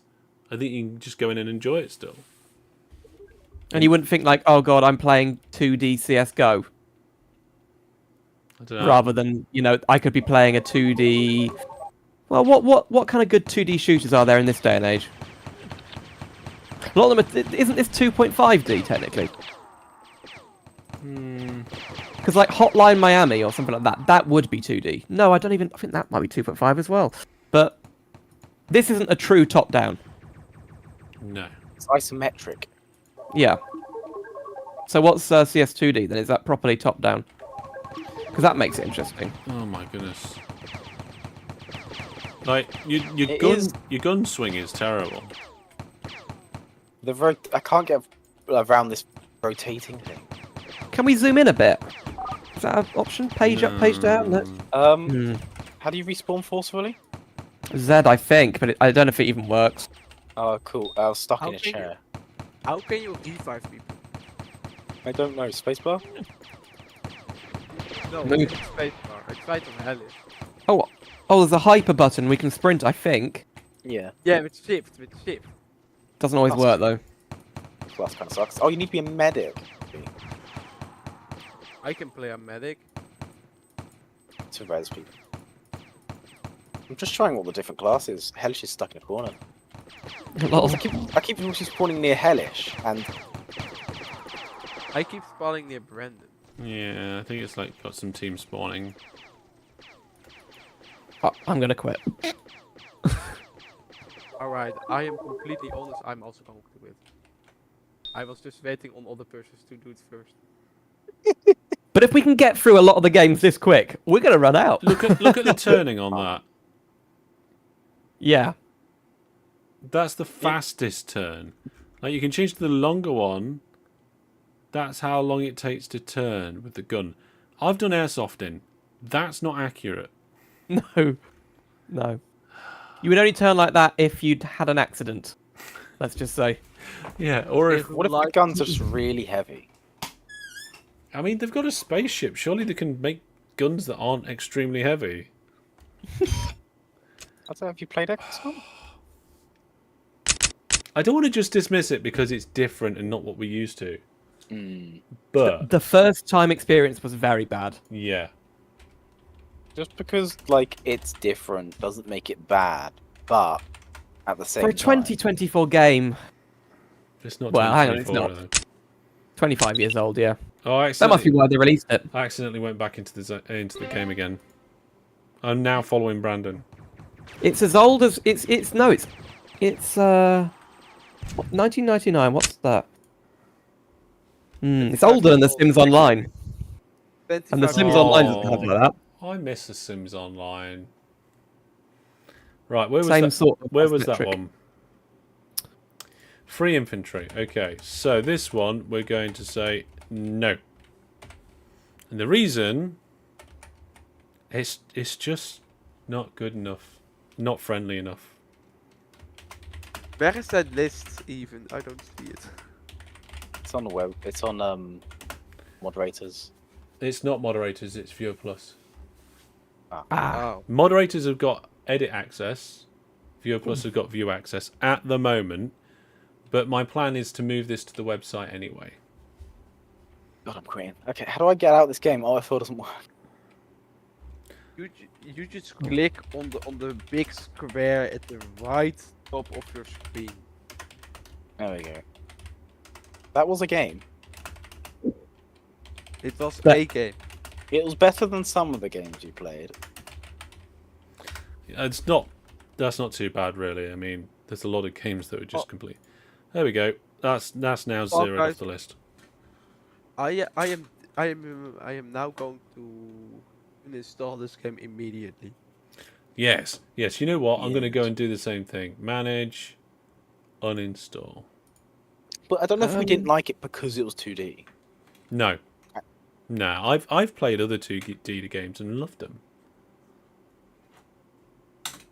I think you can just go in and enjoy it still. And you wouldn't think like, oh god, I'm playing 2D CS:GO. I don't know. Rather than, I could be playing a 2D. Well, what kind of good 2D shooters are there in this day and age? A lot of them isn't this 2.5D technically? Because like Hotline Miami or something like that would be 2D. No, I think that might be 2.5 as well. But this isn't a true top-down. No. It's isometric. Yeah. So what's CS2D then? Is that properly top-down? Because that makes it interesting. Oh my goodness. Like your gun swing is terrible. I can't get around this rotating thing. Can we zoom in a bit? Is that an option? Page up, page down? No. How do you respawn forcefully? Z, I think, but I don't know if it even works. Oh, cool. I was stuck in a chair. How can you revive people? I don't know. Spacebar? No, Move. it's spacebar. I tried on Hellish. Oh, there's a hyper button. We can sprint, I think. Yeah. Yeah, with shift. Doesn't always work, though. Well, that kind of sucks. Oh, you need to be a medic. I can play a medic. To res people. I'm just trying all the different classes. Hellish is stuck in a corner. Lol. I keep spawning near Hellish, and I keep spawning near Brandon. Yeah, I think it's like got some team spawning. Oh, I'm gonna quit. Alright, I am completely honest, I'm also going to quit. I was just waiting on other persons to do it first. But if we can get through a lot of the games this quick, we're gonna run out. Look at the turning on that. Yeah. That's the fastest turn. Like you can change to the longer one. That's how long it takes to turn with the gun. I've done airsofting. That's not accurate. No. You would only turn like that if you'd had an accident. Let's just say. Yeah, or if what if the guns are just really heavy? I mean, they've got a spaceship. Surely they can make guns that aren't extremely heavy. I don't know if you played XCOM. I don't want to just dismiss it because it's different and not what we're used to. But The first time experience was very bad. yeah, Just because like it's different doesn't make it bad, but at the same For a time, 2024 game, it's not. Well, hang on, it's 2024, not. 25 years old, yeah. Oh, That must be why they released it. I accidentally went back into the game again. I'm now following Brandon. It's as old as it's 1999. What's that? It's older than The Sims Online. And The Sims Online doesn't have like that. I miss The Sims Online. Right, where was Same that? sort of Where was that metric. one? Free infantry. Okay, so this one we're going to say no. And the reason it's just not good enough, not friendly enough. Where is that list even? I don't see it. it's on the web. It's on moderators. It's not moderators, it's Viewer Plus. Oh. Moderators have got edit access. Viewer Plus have got view access at the moment. But my plan is to move this to the website anyway. God, I'm quitting. Okay, how do I get out of this game? Oh, I thought it doesn't work. You just click on the big square at the right top of your screen. There we go. That was a game. It was But- a game. It was better than some of the games you played. It's not. That's not too bad, really. I mean, there's a lot of games that were just complete. There we go. That's now Well, zeroed off guys, the list. I am now going to install this game immediately. Yes. Yes. You know what? I'm going to go Yes. and do the same thing. Manage, uninstall. But I don't know if we didn't like it because it was 2D. No. No. I've played other 2D games and loved them.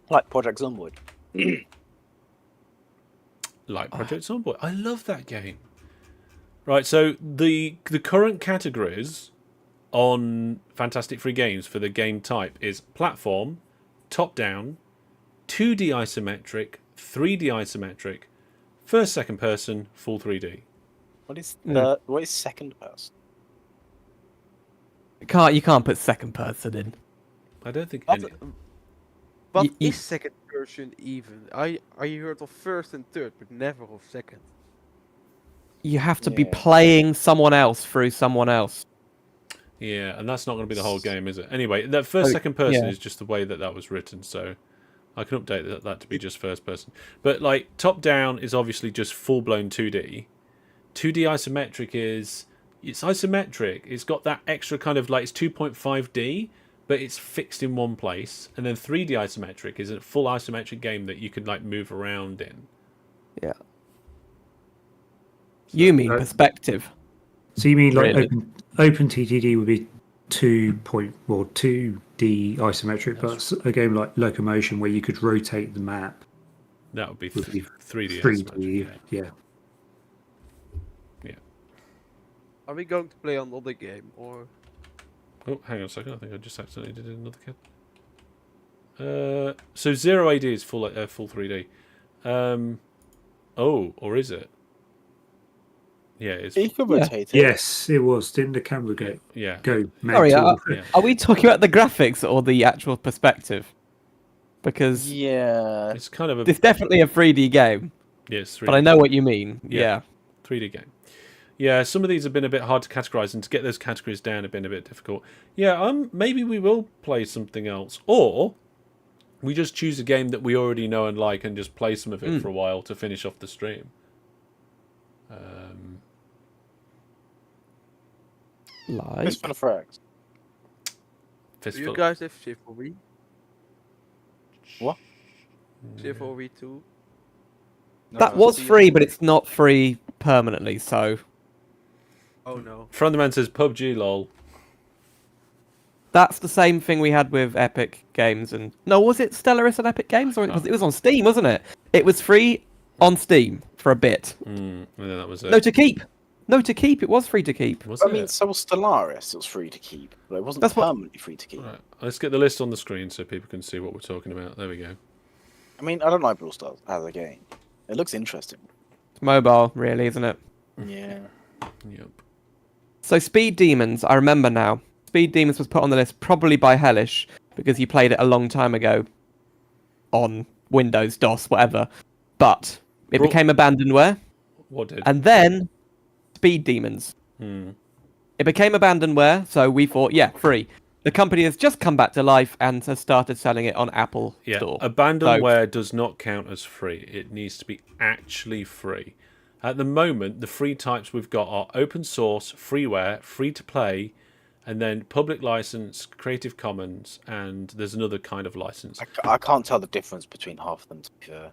Like Project Zomboid. Like Project Zomboid. I love that game. Right, so the current categories on Fantastic Free Games for the game type is platform, top-down, 2D isometric, 3D isometric, first, second person, full 3D. What is second person? You can't put second person in. I don't think But, any... but You- is second person even? I heard of first and third, but never of second. You have to be Yeah. playing someone else through someone else. Yeah, and that's not going to be the whole game, is it? Anyway, that first, second person is just the way that was written, so I can update that to be just first person. But, like, top-down is obviously just full-blown 2D. 2D isometric is... It's isometric. It's got that extra kind of, like, it's 2.5D, but it's fixed in one place. And then 3D isometric is a full isometric game that you can, like, move around in. Yeah. You mean Uh, perspective? So you mean like Really? open TTD would be 2D isometric, but a game like Locomotion where you could rotate the map That would be would be 3D 3D. isometric. Yeah. Are we going to play another game or? Oh, hang on a second. I think I just accidentally did another kid. So 0 AD is full 3D. Or is it? Yeah, it's... You could Yeah. rotate it. Yes, it was. Didn't the camera go Yeah. Sorry, mental? Yeah. are we talking about the graphics or the actual perspective? Because Yeah. It's kind of a... it's definitely a 3D game, Yeah, it's 3D. but I know what you mean. Yeah. Yeah. 3D game. Yeah, some of these have been a bit hard to categorize, and to get those categories down have been a bit difficult. Yeah, maybe we will play something else, or we just choose a game that we already know and like, and just play some of it for a while to finish off the stream. Like Fistful of Frags. Do Fistful. you guys have Chivalry? What? Chivalry 2? that was free, but it's not free permanently. So Oh no. From the man says PUBG lol. that's the same thing we had with Epic Games. And no, was it Stellaris and Epic Games, or it was on Steam, wasn't it? It was free on Steam for a bit. And then that was it. No, to keep. No, to keep. It was free to keep. Was I it? mean, so was Stellaris. It was free to keep, but it wasn't That's what- permanently free to keep. Right, let's get the list on the screen so people can see what we're talking about. There we go. I mean, I don't like Brawl Stars as a game. It looks interesting. It's mobile, really, isn't it? Yeah. Yep. So Speed Demons, I remember now. Speed Demons was put on the list probably by Hellish because you played it a long time ago on Windows, DOS, whatever. But it Bro- became abandonware, What did? and then Speed Demons. It became abandonware, so we thought, yeah, free. The company has just come back to life and has started selling it on Apple Yeah, Store. abandonware does not count as free. It needs to be actually free. At the moment, the free types we've got are open source, freeware, free to play, and then public license, Creative Commons, and there's another kind of license. I can't tell the difference between half of them, to be fair.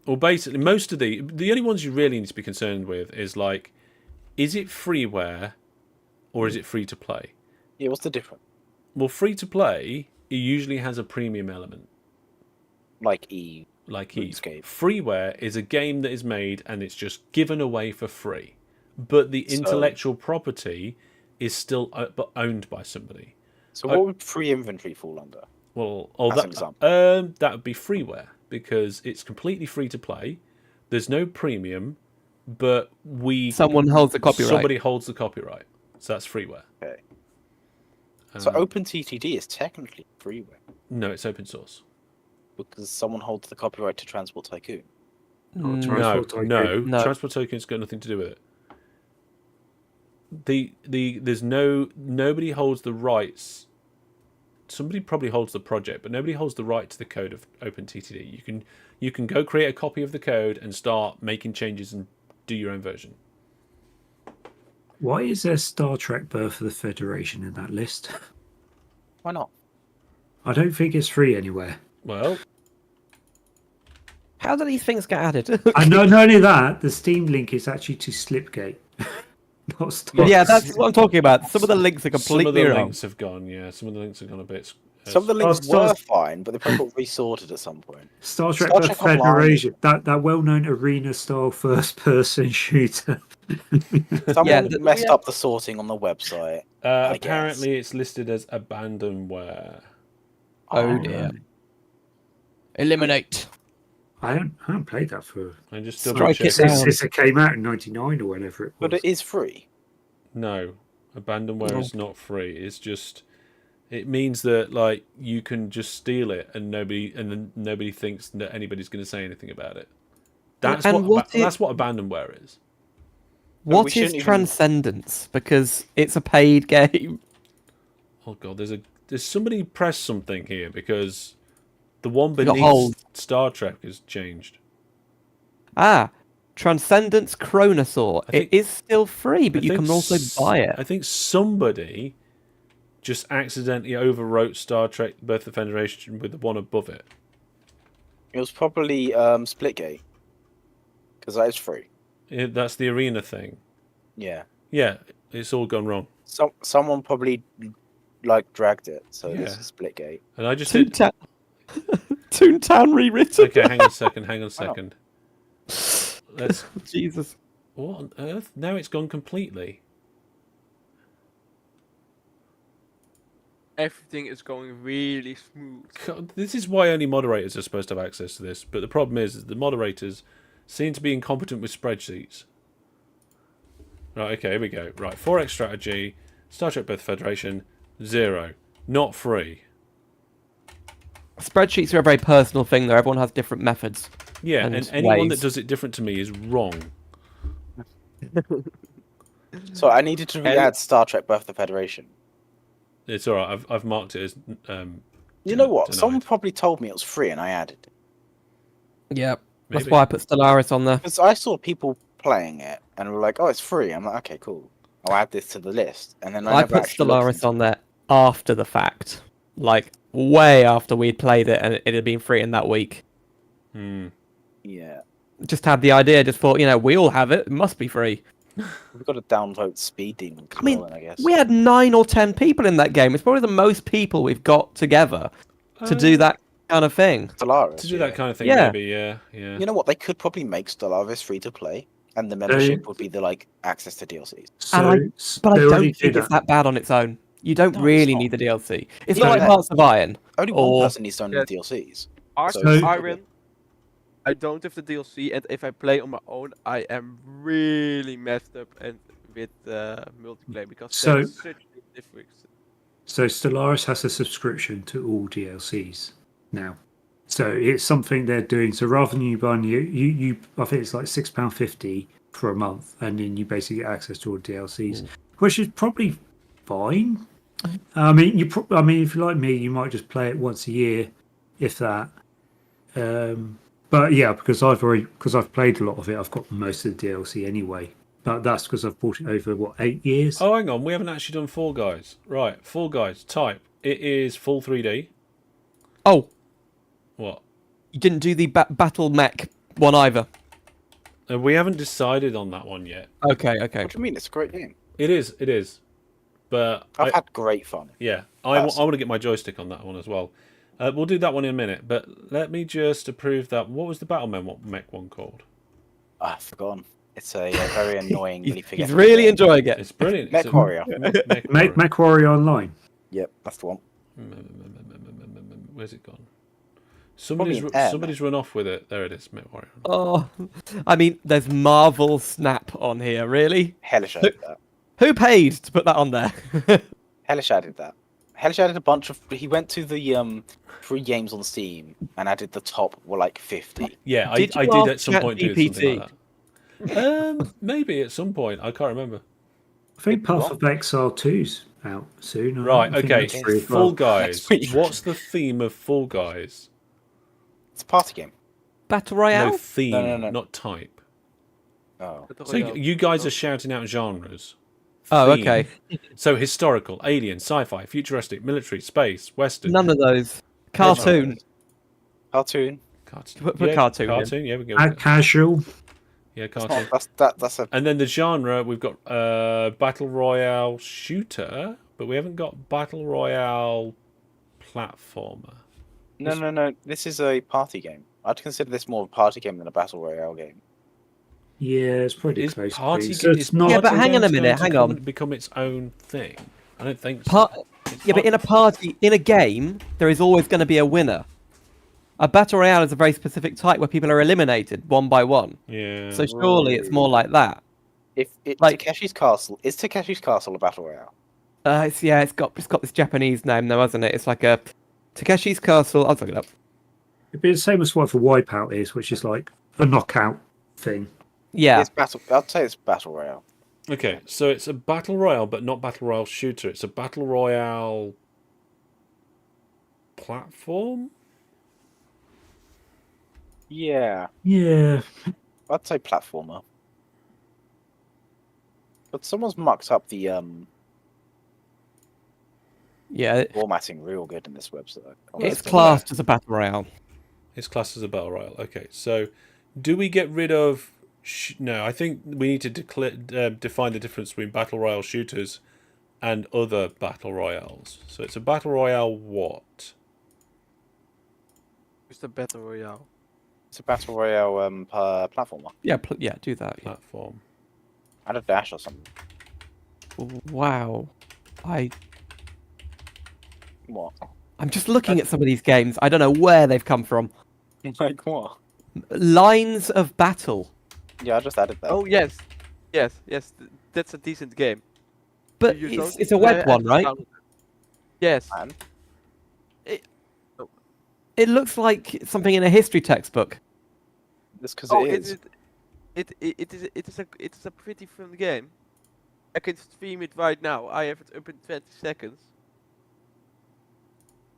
Well, basically, most of the only ones you really need to be concerned with is like, is it freeware or is it free to play? Yeah, what's the difference? Well, free to play, it usually has a premium element. Like Eve. Like RuneScape. Freeware is a game that is made and it's just given away for free, but the intellectual property is still owned by somebody. So what would free inventory fall under? Well, As an example. that would be freeware because it's completely free to play. There's no premium, but Someone holds the copyright. Somebody holds the copyright, so that's freeware. Okay. So OpenTTD is technically freeware No, it's open source. because someone holds the copyright to Transport Tycoon. No, Transport Tycoon. no, No. Transport Tycoon's got nothing to do with it. nobody holds the rights. Somebody probably holds the project, but nobody holds the right to the code of OpenTTD. You can go create a copy of the code and start making changes and do your own version. Why is there Star Trek Birth of the Federation in that list? Why not? I don't think it's free anywhere. Well, How do these things get added? And not only that, the Steam link is actually to Slipgate, not Star. Yeah, that's what I'm talking about. Some of the links are some of completely the wrong. links have gone. Yeah, some of the links have gone a bit. Some of the links Star- were fine, but they probably got resorted at some point. Star Trek Star Birth Trek Online. Federation, that well-known arena-style first-person shooter. Someone messed up the sorting on the website. I guess. Apparently, it's listed as abandonware. Oh dear. Eliminate. I haven't played that for. I just Strike double it checked. down. Since it came out in '99 or whenever it was. But it is free. No, abandonware is not free. It's just. It means that like you can just steal it and nobody thinks that anybody's going to say anything about it. That's that's what abandonware is. What we is shouldn't even- Transcendence? Because it's a paid game. Oh god, there's somebody pressed something here because the one got beneath hold. Star Trek has changed. Ah, Transcendence Chronosaur. I think- It is still free, but I you think can also buy it. I think somebody just accidentally overwrote Star Trek Birth of the Federation with the one above it. It was probably Splitgate. Because that is free. That's the arena thing. Yeah. Yeah, it's all gone wrong. Someone probably dragged it, so this Yeah. is Splitgate. And I just did... Toontown rewritten. Okay, hang on a second. Let's... Jesus. What on earth? Now it's gone completely. Everything is going really smooth. God, this is why only moderators are supposed to have access to this. But the problem is the moderators seem to be incompetent with spreadsheets. Right, okay, here we go. Right, 4X strategy, Star Trek Birth Federation, 0. Not free. Spreadsheets are a very personal thing, though. Everyone has different methods. Yeah, And and anyone ways. that does it different to me is wrong. So I needed to re-add Star Trek Birth of the Federation. It's alright, I've marked it as... You know what? denied. Someone probably told me it was free and I added it. Yep. That's Maybe. why I put Stellaris on there. Because I saw people playing it and were like, oh, it's free. I'm like, okay, cool. I'll add this to the list. And then I I never put actually looked Stellaris into on there after the fact. Like, way after we'd played it and it had been free in that week. Hmm. it. Yeah. Just had the idea, just thought, we all have it. It must be free. We've got to downvote Speed Demon. I mean, I guess. we had 9 or 10 people in that game. It's probably the most people we've got together to do that kind of thing. Stellaris. To do that kind of thing, Yeah. maybe, yeah. You know what? They could probably make Stellaris free to play, and the membership would be the access to DLCs. But I they already don't did think it's that bad on its own. You don't No, it's really not. need the DLC. It's Yeah, not like yeah. Hearts of Iron. Only Or- one person needs to own Yeah. the DLCs. Arts So- of Iron, I don't have the DLC, and if I play on my own, I am really messed up and with multiplayer because So- there's such a difference. So Stellaris has a subscription to all DLCs now. So it's something they're doing. So rather than you buying you I think it's like £6.50 for a month, and then you basically get access to all DLCs, which is probably fine. I mean, if you're like me, you might just play it once a year, if that. But yeah, because I've played a lot of it, I've got most of the DLC anyway. But that's because I've bought it over 8 years. Oh, hang on, we haven't actually done Fall Guys. Right, Fall Guys, type. It is full 3D. Oh, What? you didn't do the Battle Mech one either. We haven't decided on that one yet. Okay. What do you mean? It's a great game. It is. But I've had great fun. yeah, I want to get my joystick on that one as well. We'll do that one in a minute, but let me just approve that. What was the Battle Mech one called? I've forgotten. It's a very annoyingly He's forgettable really game. enjoying it. It's brilliant. Mech It's a- Warrior. Mech Mech Warrior Online. Yep, that's the one. Where's it gone? Probably an M. Somebody's run off with it. There it is, Mech Warrior. Oh, I mean, there's Marvel Snap on here, really? Hellish added that. Who paid to put that on there? Hellish added that. Hellish added a bunch of. He went to the free games on Steam and added the top were like 50. Yeah, Did I you did ask at some point do something ChatGPT? like that. Maybe at some point. I can't remember. I think Path of Exile 2's out soon. Right, I think okay. that's free as Fall well. Guys. That's weird. What's the theme of Fall Guys? It's a party game. Battle Royale? No, theme, No. not type. Oh. So you guys are shouting out genres. Oh, Theme. okay. So historical, alien, sci-fi, futuristic, military, space, western. None of those. Cartoon. Cartoon. Cartoon. Put cartoon in. Cartoon, yeah, we go. Casual. Yeah, That's cartoon. that's a And then the genre, we've got battle royale shooter, but we haven't got battle royale platformer. no. This is a party game. I'd consider this more of a party game than a battle royale game. Yeah, it's pretty Is close. party? So it's is not. Yeah, but party hang on a games minute, going to hang on. become its own thing? I don't think so. Part, It's yeah, but in a party, in a game, there is always going to be a winner. A battle royale is a very specific type where people are eliminated one by one. Yeah. So surely it's more like that. If it, Like- Takeshi's Castle is Takeshi's Castle a battle royale? It's got this Japanese name though, hasn't it? It's like a Takeshi's Castle. I'll look it up. It'd be the same as what the Wipeout is, which is like a knockout thing. Yeah, It's battle. I'd say it's battle royale. Okay, so it's a battle royale, but not battle royale shooter. It's a battle royale platform. Yeah, Yeah. I'd say platformer. But someone's mucked up the yeah. formatting real good in this website. It's classed as a battle royale. It's classed as a battle royale. Okay, so do we get rid of? No, I think we need to define the difference between battle royale shooters and other battle royales. So it's a battle royale. What? It's the battle royale. It's a battle royale platformer. Yeah, do that. Yeah. Platform. Add a dash or something. Wow, What? I'm just looking at some of these games. I don't know where they've come from. Like what? Lines of Battle, Yeah, I just added that. Oh yes, that's a decent game. but You it's, don't it's a web one, right? download it. Yes. Man. It looks like something in a history textbook. That's because Oh, it is. it is a pretty fun game. I can stream it right now. I have it up in 20 seconds.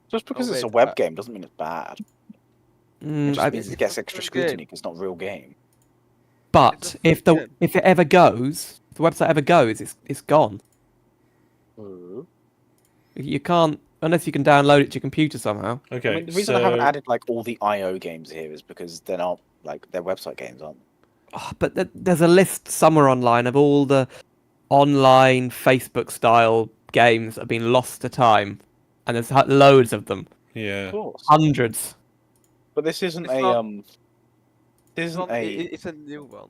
Just because Oh, it's a wait, web game doesn't mean it's bad. It Mm, just means it gets It's extra a good game. scrutiny because it's not a real game. but it's a if fun the game. if it ever goes, if the website ever goes, it's gone. You can't unless you can download it to your computer somehow. Okay, I mean, the reason I haven't added like all the IO games here is because they're not like they're website games, aren't they? Oh, but there's a list somewhere online of all the online Facebook style games that have been lost to time, and there's loads of them, Yeah. Of course. hundreds. But this isn't It's a not- This isn't a It's a new one,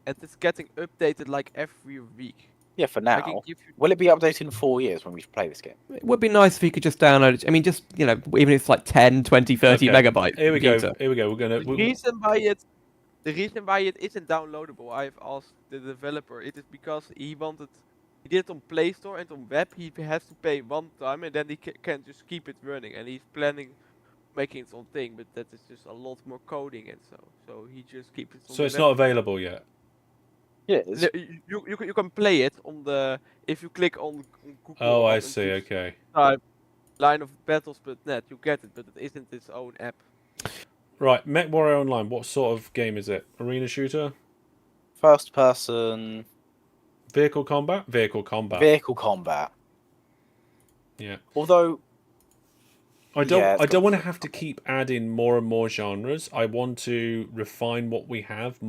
and it's getting updated like every week. yeah for I can now. give you Will it be updated in 4 years when we play this game? It would be nice if you could just download it. I mean, just even if it's like 10, 20, 30 Okay, megabytes. Here we go. computer. Here we go. We're gonna. the reason why it isn't downloadable. I've asked the developer. It is because he did it on Play Store and on web. He has to pay one time and then he can just keep it running. And he's planning making its own thing, but that is just a lot more coding and so he just keeps it. On So the it's web. not available yet. Yeah. You can play it on the if you click on Google. Oh, I and see. choose Okay. type lineofbattles.net. You get it, but it isn't its own app. Right. Mech Warrior Online. What sort of game is it? Arena shooter? First person Vehicle combat? Vehicle combat. vehicle combat. Yeah. Although I don't. Yeah, it's I don't got- want to have to keep adding more and more genres. I want to refine what we have.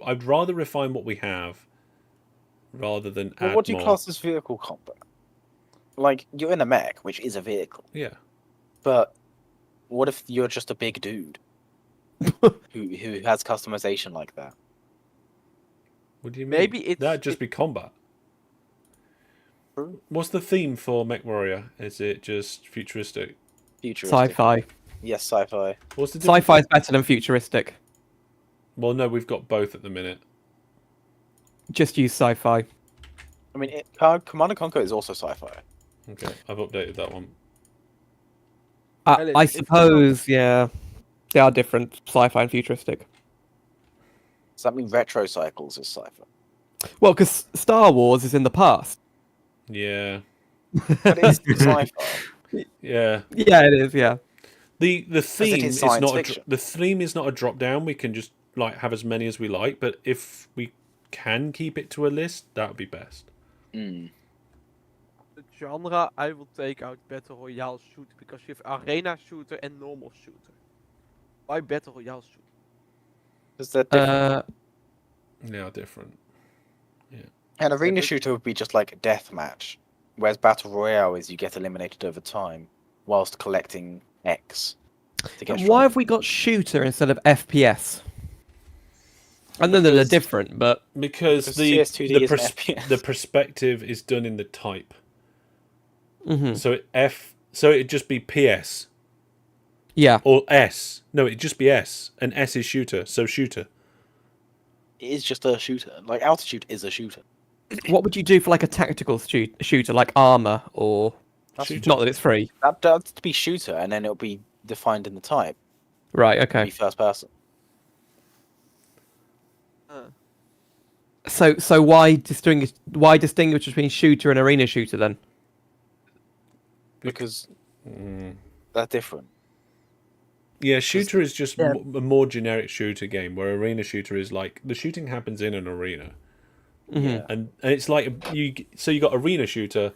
I'd rather refine what we have, rather than add what do you more. class as vehicle combat? Like you're in a mech, which is a vehicle, Yeah. but what if you're just a big dude who has customization like that? What do you mean? Maybe it's- that'd just be combat. True. What's the theme for Mech Warrior? Is it just futuristic? Futuristic. Sci-fi. Yes, sci-fi. What's the difference? Sci-fi is better than futuristic. Well, no, we've got both at the minute. Just use sci-fi. I mean, Command & Conquer is also sci-fi. Okay, I've updated that one. Well, I it's not- suppose, yeah, they are different, sci-fi and futuristic. Does that mean retro cycles is sci-fi? Well, because Star Wars is in the past. Yeah. But it's sci-fi. Yeah. Yeah, it is. Yeah. The it theme is is science not fiction. the theme is not a drop down. We can just like have as many as we like, but if we can keep it to a list, that would be best. Mm. The genre, I will take out Battle Royale shooter because you have arena shooter and normal shooter. Why Battle Royale shooter? Because they're different. They are different. An arena but- shooter would be just like a death match, whereas battle royale is you get eliminated over time whilst collecting X. To get And why stronger. have we got shooter instead of FPS? And then they're Because- different, but Because Because the CS2D the, is an FPS. the perspective is done in the type. mhm. So it'd just be PS Yeah. or S. No, it'd just be S, and S is shooter. So shooter. It is just a shooter. Like Altitude is a shooter. What would you do for like a tactical shooter, like Armor, or Shooter. not that it's free? That'd be shooter, and then it'll be defined in the type. Right. It'll Okay. be first person. So why distinguish between shooter and arena shooter then? Because Mm. they're different. Yeah, shooter is just Yeah. a more generic shooter game, where arena shooter is like the shooting happens in an arena, Mhm. Yeah. and it's like you got arena shooter,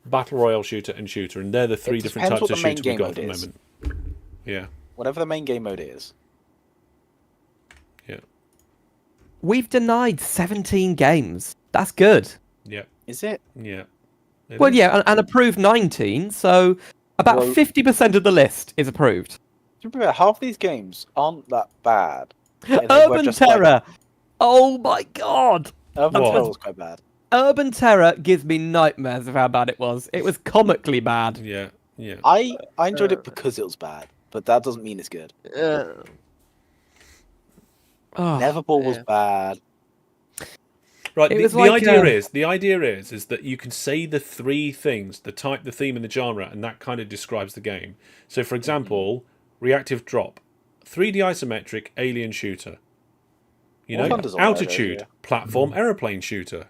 battle royale shooter, and shooter, and they're the three different depends types what of the main shooter we've game got at the mode is. moment. Yeah, Whatever the main game mode is. yeah, We've denied 17 games. That's good. yeah, Is it? yeah. It Well, is. yeah, and approved 19. So about Well- 50% of the list is approved. Remember, half these games aren't that bad. Yeah, they were Urban just like- Terror. Oh my god. Urban What? Terror was quite bad. Urban Terror gives me nightmares of how bad it was. It was comically bad. Yeah, yeah. I enjoyed it because it was bad, but that doesn't mean it's good. Oh, Neverball was yeah. bad. Right. It The, was the like, idea is that you can say the three things: the type, the theme, and the genre, and that kind of describes the game. So, for example, reactive drop, 3D isometric, alien shooter. You War know, Thunder's alright, altitude, yeah. platform, aeroplane shooter.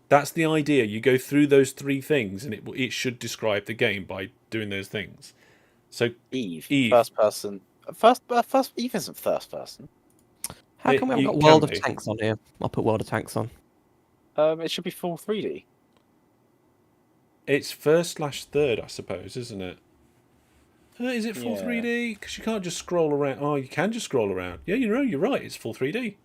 That's the idea. You go through those three things, and it should describe the game by doing those things. So, Eve. Eve. First person. First. Eve isn't first person. How It- come we haven't you got can World of be. Tanks on here? I'll put World of Tanks on. It should be full 3D. it's first/third, I suppose, isn't it? Is it full Yeah. 3D? Because you can't just scroll around. Oh, you can just scroll around. Yeah, you're right. It's full 3D.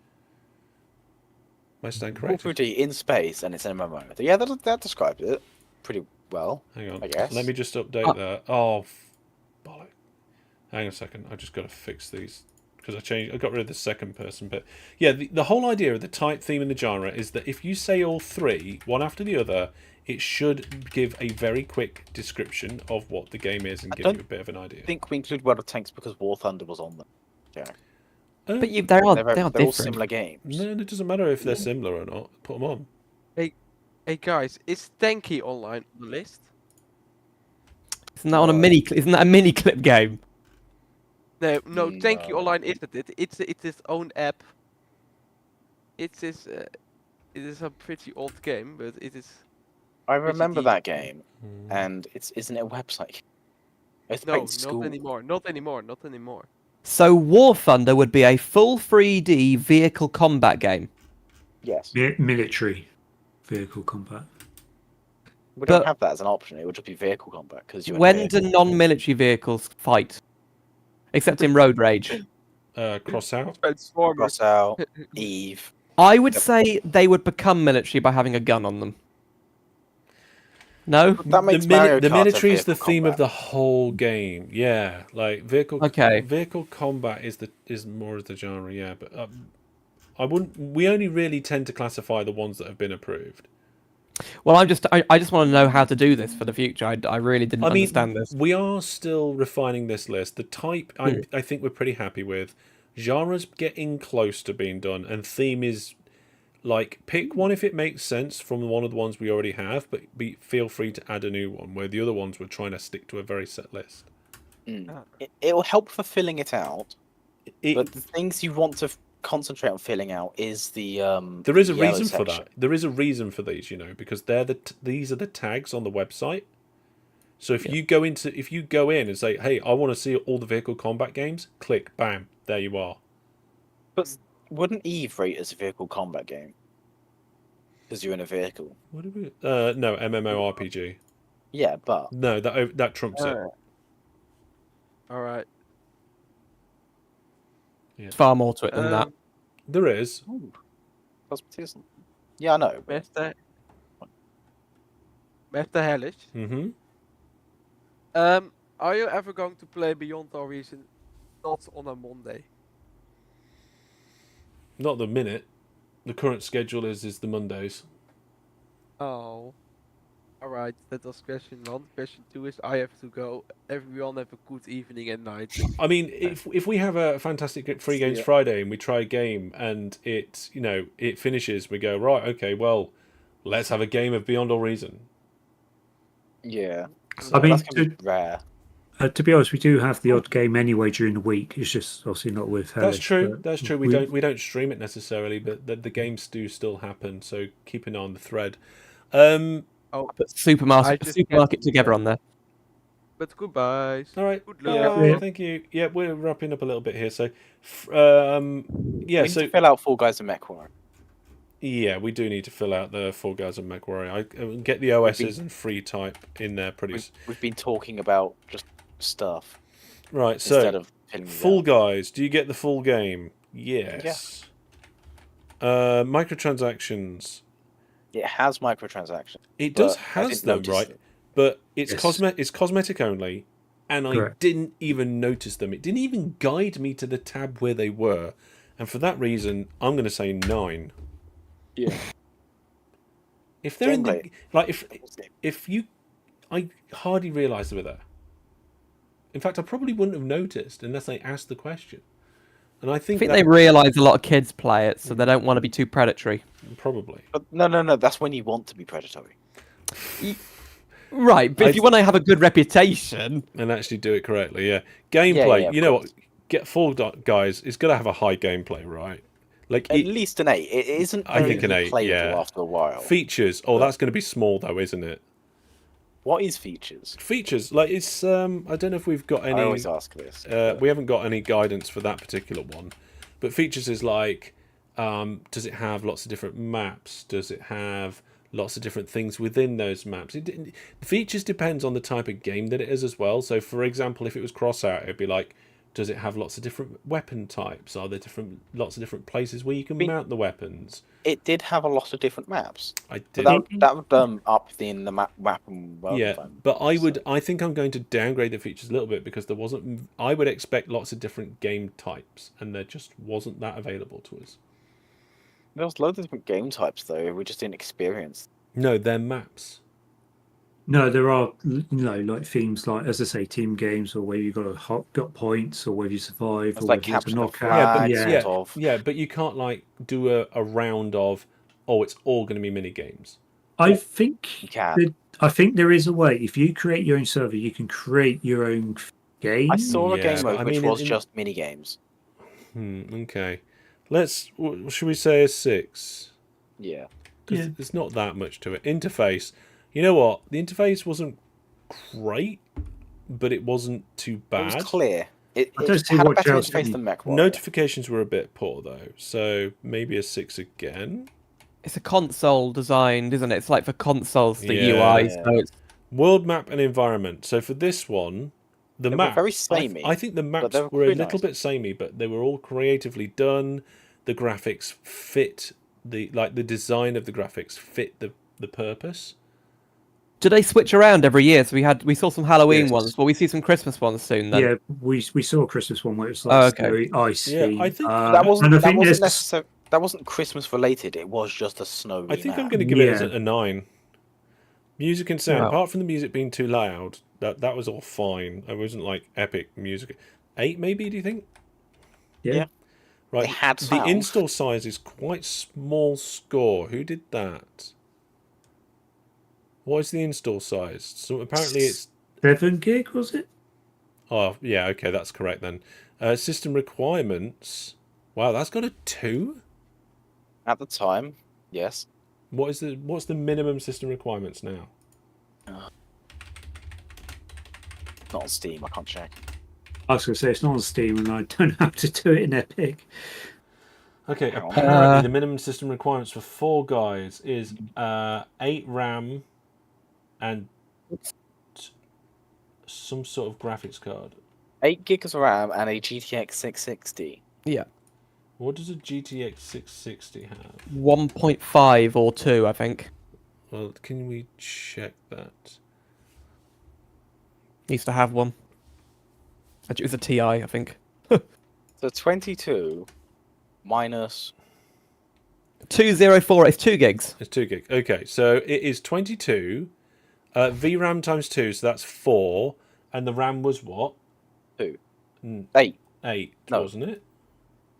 Am I stand Full corrected? 3D in space, and it's in a MMO. Yeah, that describes it pretty well. Hang on. I guess. Let me just update that. Oh, bollock. Hang on a second. I just got to fix these because I got rid of the second person bit. Yeah, the whole idea of the type, theme, and the genre is that if you say all three, one after the other, it should give a very quick description of what the game is and give don't you a bit of an idea. I think we include World of Tanks because War Thunder was on them. Yeah. Uh, But they are They're all different. similar games. no, it doesn't matter if they're similar or not. Put them on. Hey guys, is Tanky online on the list? Isn't that on a mini? Isn't that a mini clip game? No, Tanky No. online isn't it? It's its own app. It is a pretty old game, but it is. I remember deep. that game, and isn't it a website? It's No, in school. not anymore. Not anymore. Not anymore. So War Thunder would be a full 3D vehicle combat game. Yes. Military vehicle combat. We don't But- have that as an option. It would just be vehicle combat because you. When do non-military vehicles fight? Except in Road Rage. Cross out. Transformers. Cross out Eve. I would say they would become military by having a gun on them. No? That makes the Mario the Kart a military is the vehicle theme of combat. the whole game. Yeah, like vehicle. Okay. Vehicle combat is more of the genre. Yeah, but I wouldn't. We only really tend to classify the ones that have been approved. Well, I just want to know how to do this for the future. I really didn't I mean, understand this. we are still refining this list. The type, I think we're pretty happy with. Genre's getting close to being done, and theme is like pick one if it makes sense from one of the ones we already have, but feel free to add a new one. Where the other ones we're trying to stick to a very set list. It will help for filling it out, It- but the things you want to concentrate on filling out is the There is a the yellow reason for section. that. There is a reason for these, because they're these are the tags on the website. So if you go in and say, "Hey, I want to see all the vehicle combat games," click, bam, there you are. But wouldn't Eve rate as a vehicle combat game? Because you're in a vehicle. What do we? No, MMORPG. Yeah, but No, that trumps it. Alright. There's far more to it than that. There is. ooh, cosmetism. Yeah, I know. Master Hellish. Mm-hmm. Are you ever going to play Beyond Horizon not on a Monday? Not the minute. The current schedule is the Mondays. Oh. Alright, that was question 1. Question 2 is I have to go. Everyone have a good evening and night. I mean, if we have a fantastic Free Games Friday and we try a game and it finishes, we go, right, okay, well, let's have a game of Beyond All Reason. Yeah. I mean, that's gonna be rare. to be honest, we do have the odd game anyway during the week. It's just obviously not with Hellish. That's true. but That's true. We don't stream it necessarily, but the games do still happen. So keep an eye on the thread. Put supermarket together on there. But goodbye. All right. Good Yeah. luck. Yeah. Thank you. Yeah, we're wrapping up a little bit here. So, We yeah. need So to fill out Fall Guys and Mech Warrior. yeah, we do need to fill out the Fall Guys and MacWarrior. I get the OSs and free type in there pretty. We've been talking about just stuff Right. So instead of filling these Fall out. Guys, do you get the full game? Yes. Microtransactions. It has microtransactions. It does but I has didn't them, notice right? it. But it's Yes. it's cosmetic only, and I Correct. didn't even notice them. It didn't even guide me to the tab where they were, and for that reason, I'm going to say 9. Yeah. If they're in the Gameplay. like, if you, I hardly realised they were there. In fact, I probably wouldn't have noticed unless I asked the question. And I I think think that they realise a lot of kids play it, so they don't want to be too predatory. probably. But no. That's when you want to be predatory. Right, but if you want to have a good reputation, And actually do it correctly, yeah. Gameplay, yeah, of you know what? course. Get Fall Guys. It's got to have a high gameplay, right? Like At least an 8. It isn't I think an very 8, playable yeah. after a while. Features. Oh, that's going to be small though, isn't it? What is features? Features like it's. I don't know if we've got any. I always ask this. We haven't got any guidance for that particular one, but features is like, does it have lots of different maps? Does it have lots of different things within those maps? Features depends on the type of game that it is as well. So, for example, if it was Crossout, it'd be like, does it have lots of different weapon types? Are there lots of different places where you can mount the weapons? It did have a lot of different maps. I But did. that would up the map and world Yeah, fun. but I think I'm going to downgrade the features a little bit because there wasn't. I would expect lots of different game types, and there just wasn't that available to us. There was loads of different game types though. We just didn't experience. No, they're maps. No, there are like themes like, as I say, team games, or where you got points, or whether you survive, It's or like whether it's a capture the knockout. flag, yeah, sort of. yeah, but you can't like do a round of, oh, it's all going to be mini games. I think You can. I think there is a way. If you create your own server, you can create your own game. I saw a Yeah, game but mode I which mean, was in- just mini games. Okay, should we say a 6? Yeah. 'Cause Yeah. there's not that much to it. Interface. You know what? The interface wasn't great, but it wasn't too It bad. was clear. It I don't see had a what better else interface you- than Mech Warrior. Notifications were a bit poor though, so maybe a 6 again. it's a console designed, isn't it? It's like for consoles, the Yeah. UI, so it's World map and environment. So for this one, the They were maps. very samey, I think the maps they were were a pretty little nice. bit samey, but they were all creatively done. The graphics fit the design of the graphics fit the purpose. do they switch around every year? So we saw some Halloween Yes. ones, but we see some Christmas ones soon. Then Yeah, we saw a Christmas one where it's Oh, like okay. very ice Yeah, theme. I think- That wasn't. and I That think wasn't there's necessarily. That wasn't Christmas related. It was just a snowy I think I'm map. going to give it Yeah. a 9. Music and sound, Wow. apart from the music being too loud, that was all fine. It wasn't like epic music. 8 maybe? Do you think? Yeah. Right. It had the sound. install size is quite small. Score. Who did that? What is the install size? So apparently it's 7 gig, was it? Oh, yeah, okay, that's correct then. System requirements. Wow, that's got a 2? At the time, yes. What's the minimum system requirements now? Not on Steam, I can't check. I was going to say it's not on Steam, and I don't have to do it in Epic. Okay, Hang on. apparently the minimum system requirements for Fall Guys is 8 RAM and some sort of graphics card. 8 gigs of RAM and a GTX 660. Yeah. What does a GTX 660 have? 1.5 or 2, I think. Well, can we check that? Needs to have one. It was a TI, I think. So 22 minus 204, it's 2 gigs. It's 2 gig. Okay, so it is 22. VRAM times 2, so that's 4. And the RAM was what? 2. Mm, 8. 8, No. wasn't it?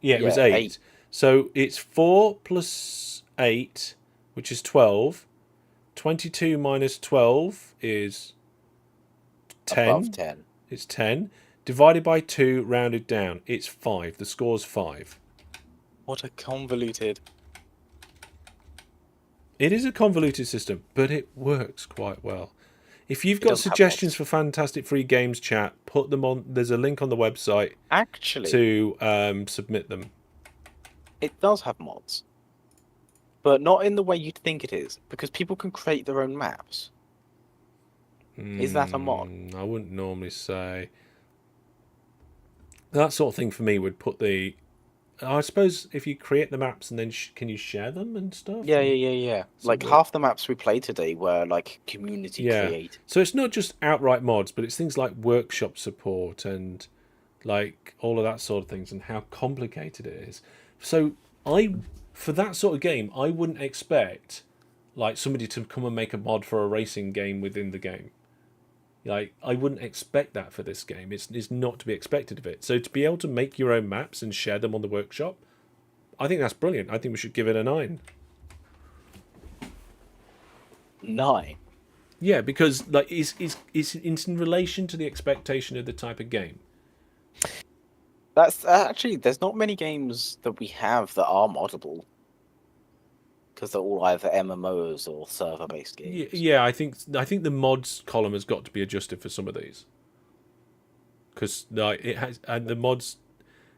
Yeah, it was Yeah, 8. 8. So it's 4 plus 8, which is 12. 22 minus 12 is 10. Above 10. It's 10. Divided by 2, rounded down. It's 5. The score's 5. What a convoluted. It is a convoluted system, but it works quite well. If you've It got does have suggestions mods. for Fantastic Free Games chat, put them on. There's a link on the website Actually, to submit them. it does have mods. But not in the way you'd think it is, because people can create their own maps. Is that a mod? I wouldn't normally say. That sort of thing for me would put the. I suppose if you create the maps and then can you share them and stuff? Yeah. Like Something. half the maps we played today were like community Yeah. created. So it's not just outright mods, but it's things like workshop support and like all of that sort of things and how complicated it is. So for that sort of game, I wouldn't expect like somebody to come and make a mod for a racing game within the game. Like I wouldn't expect that for this game. It's not to be expected of it. So to be able to make your own maps and share them on the workshop, I think that's brilliant. I think we should give it a 9. 9. Yeah, because like it's in relation to the expectation of the type of game. That's actually, there's not many games that we have that are moddable. Because they're all either MMOs or server-based games. Yeah, I think the mods column has got to be adjusted for some of these. Because like it has, and the mods,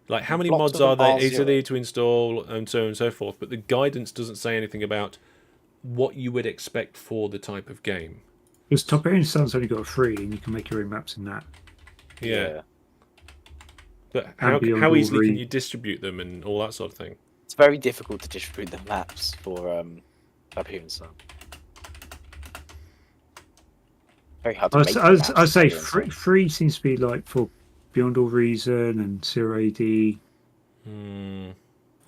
like how many Lots mods of them are there? are Is there 0. to install and so on and so forth? But the guidance doesn't say anything about what you would expect for the type of game. Because Tiberian Sun's only got 3, and you can make your own maps in that. Yeah. But And Beyond how easily All can Re- you distribute them and all that sort of thing? It's very difficult to distribute the maps for Hyperion Sun. Very hard to make the maps I'd say for Hyperion Sun. 3 seems to be like for Beyond All Reason and Zero AD.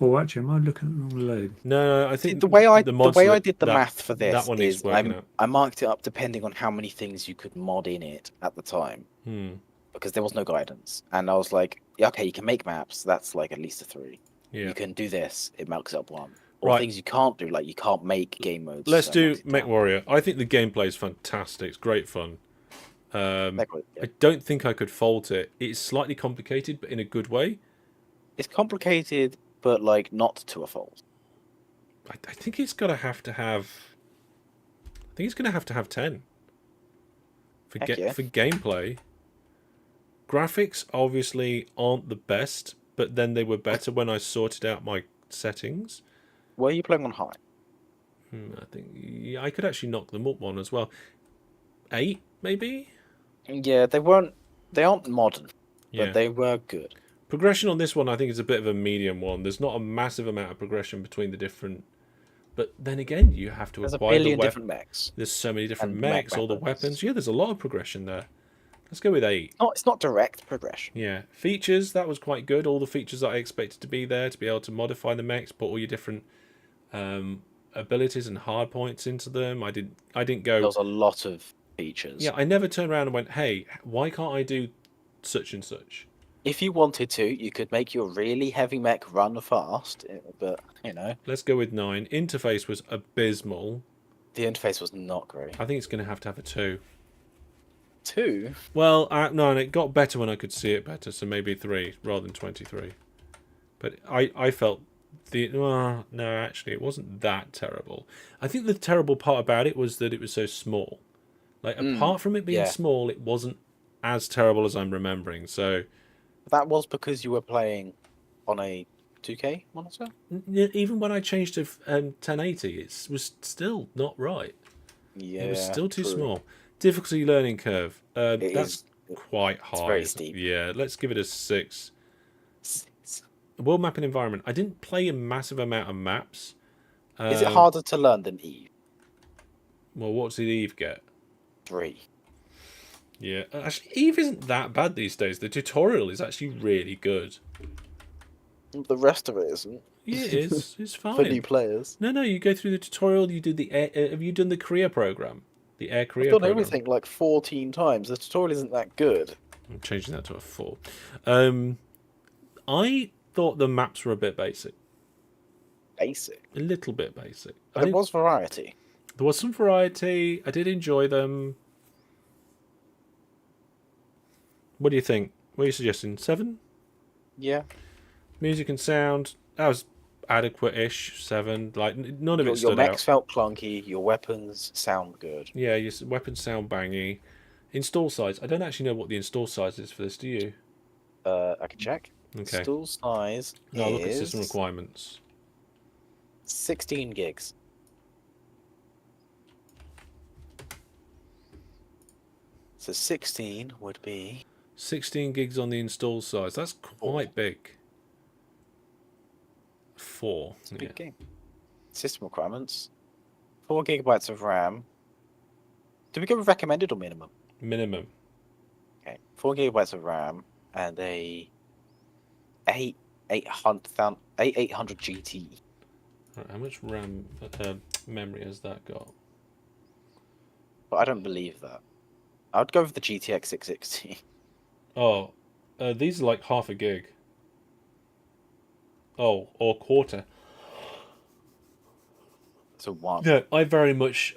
Oh, actually, am I looking at the wrong load? No, I think The way I mods did the that- math for this that one is is working out. I marked it up depending on how many things you could mod in it at the time. Because there was no guidance. And I was like, yeah, okay, you can make maps, that's like at least a 3. Yeah. You can do this, it marks it up 1. Or Right. things you can't do, like you can't make game modes. Let's so it do marks it Mech down. Warrior. I think the gameplay is fantastic. It's great fun. They're great, yeah. I don't think I could fault it. It's slightly complicated, but in a good way. It's complicated, but like not to a fault. I think it's got to have. I think it's going to have 10 for Heck yeah. for gameplay. Graphics obviously aren't the best, but then they were better when I sorted out my settings. Were you playing on high? I think I could actually knock them up one as well. 8 maybe. Yeah, they aren't modern, Yeah. but they were good. Progression on this one, I think, is a bit of a medium one. There's not a massive amount of progression between the different. But then again, you have to There's a acquire the billion weapons. different mechs. There's so many different and mechs, mech all the weapons. weapons. Yeah, there's a lot of progression there. Let's go with 8. It's not direct progression. Yeah. Features, that was quite good. All the features that I expected to be there, to be able to modify the mechs, put all your different abilities and hard points into them. I didn't go. There was a lot of features. Yeah, I never turned around and went, hey, why can't I do such and such? If you wanted to, you could make your really heavy mech run fast, but Let's go with 9. Interface was abysmal. the interface was not great. I think it's going to have a 2. 2? Well, no, and it got better when I could see it better, so maybe 3 rather than 23. But I felt no, actually, it wasn't that terrible. I think the terrible part about it was that it was so small. Like, apart from it being yeah. small, it wasn't as terrible as I'm remembering. So That was because you were playing on a 2K monitor? even when I changed to 1080, it was still not right. Yeah. It was still too true. small. Difficulty learning curve. That's is- quite high. very steep. Yeah, let's give it a 6. World mapping environment. I didn't play a massive amount of maps. Is it harder to learn than Eve? Well, what did Eve get? 3. Yeah, actually, Eve isn't that bad these days. The tutorial is actually really good. The rest of it isn't. Yeah, it is. It's fine. For new players. No, you go through the tutorial. You do the air. Have you done the career program? The air career I've done program. everything like 14 times. The tutorial isn't that good. I'm changing that to a 4. I thought the maps were a bit basic. Basic. A little bit basic. But there was variety. There was some variety. I did enjoy them. What do you think? What are you suggesting? 7? Yeah. Music and sound. That was adequate-ish. 7. Like, none of it Your stood mechs out. felt clunky. Your weapons sound good. Yeah, your weapons sound bangy. Install size. I don't actually know what the install size is for this, do you? I can check. Okay. Install size No, I'll look at is system requirements. 16 gigs. So 16 would be 16 gigs on the install size. That's quite big. 4. It's a big game. System requirements. 4 gigabytes of RAM. Do we go with recommended or minimum? Minimum. Okay. 4 gigabytes of RAM and a 800 GT. Right, how much RAM memory has that got? But I don't believe that. I would go with the GTX 660. Oh, these are like half a gig. Oh, or quarter. So 1. Yeah, I very much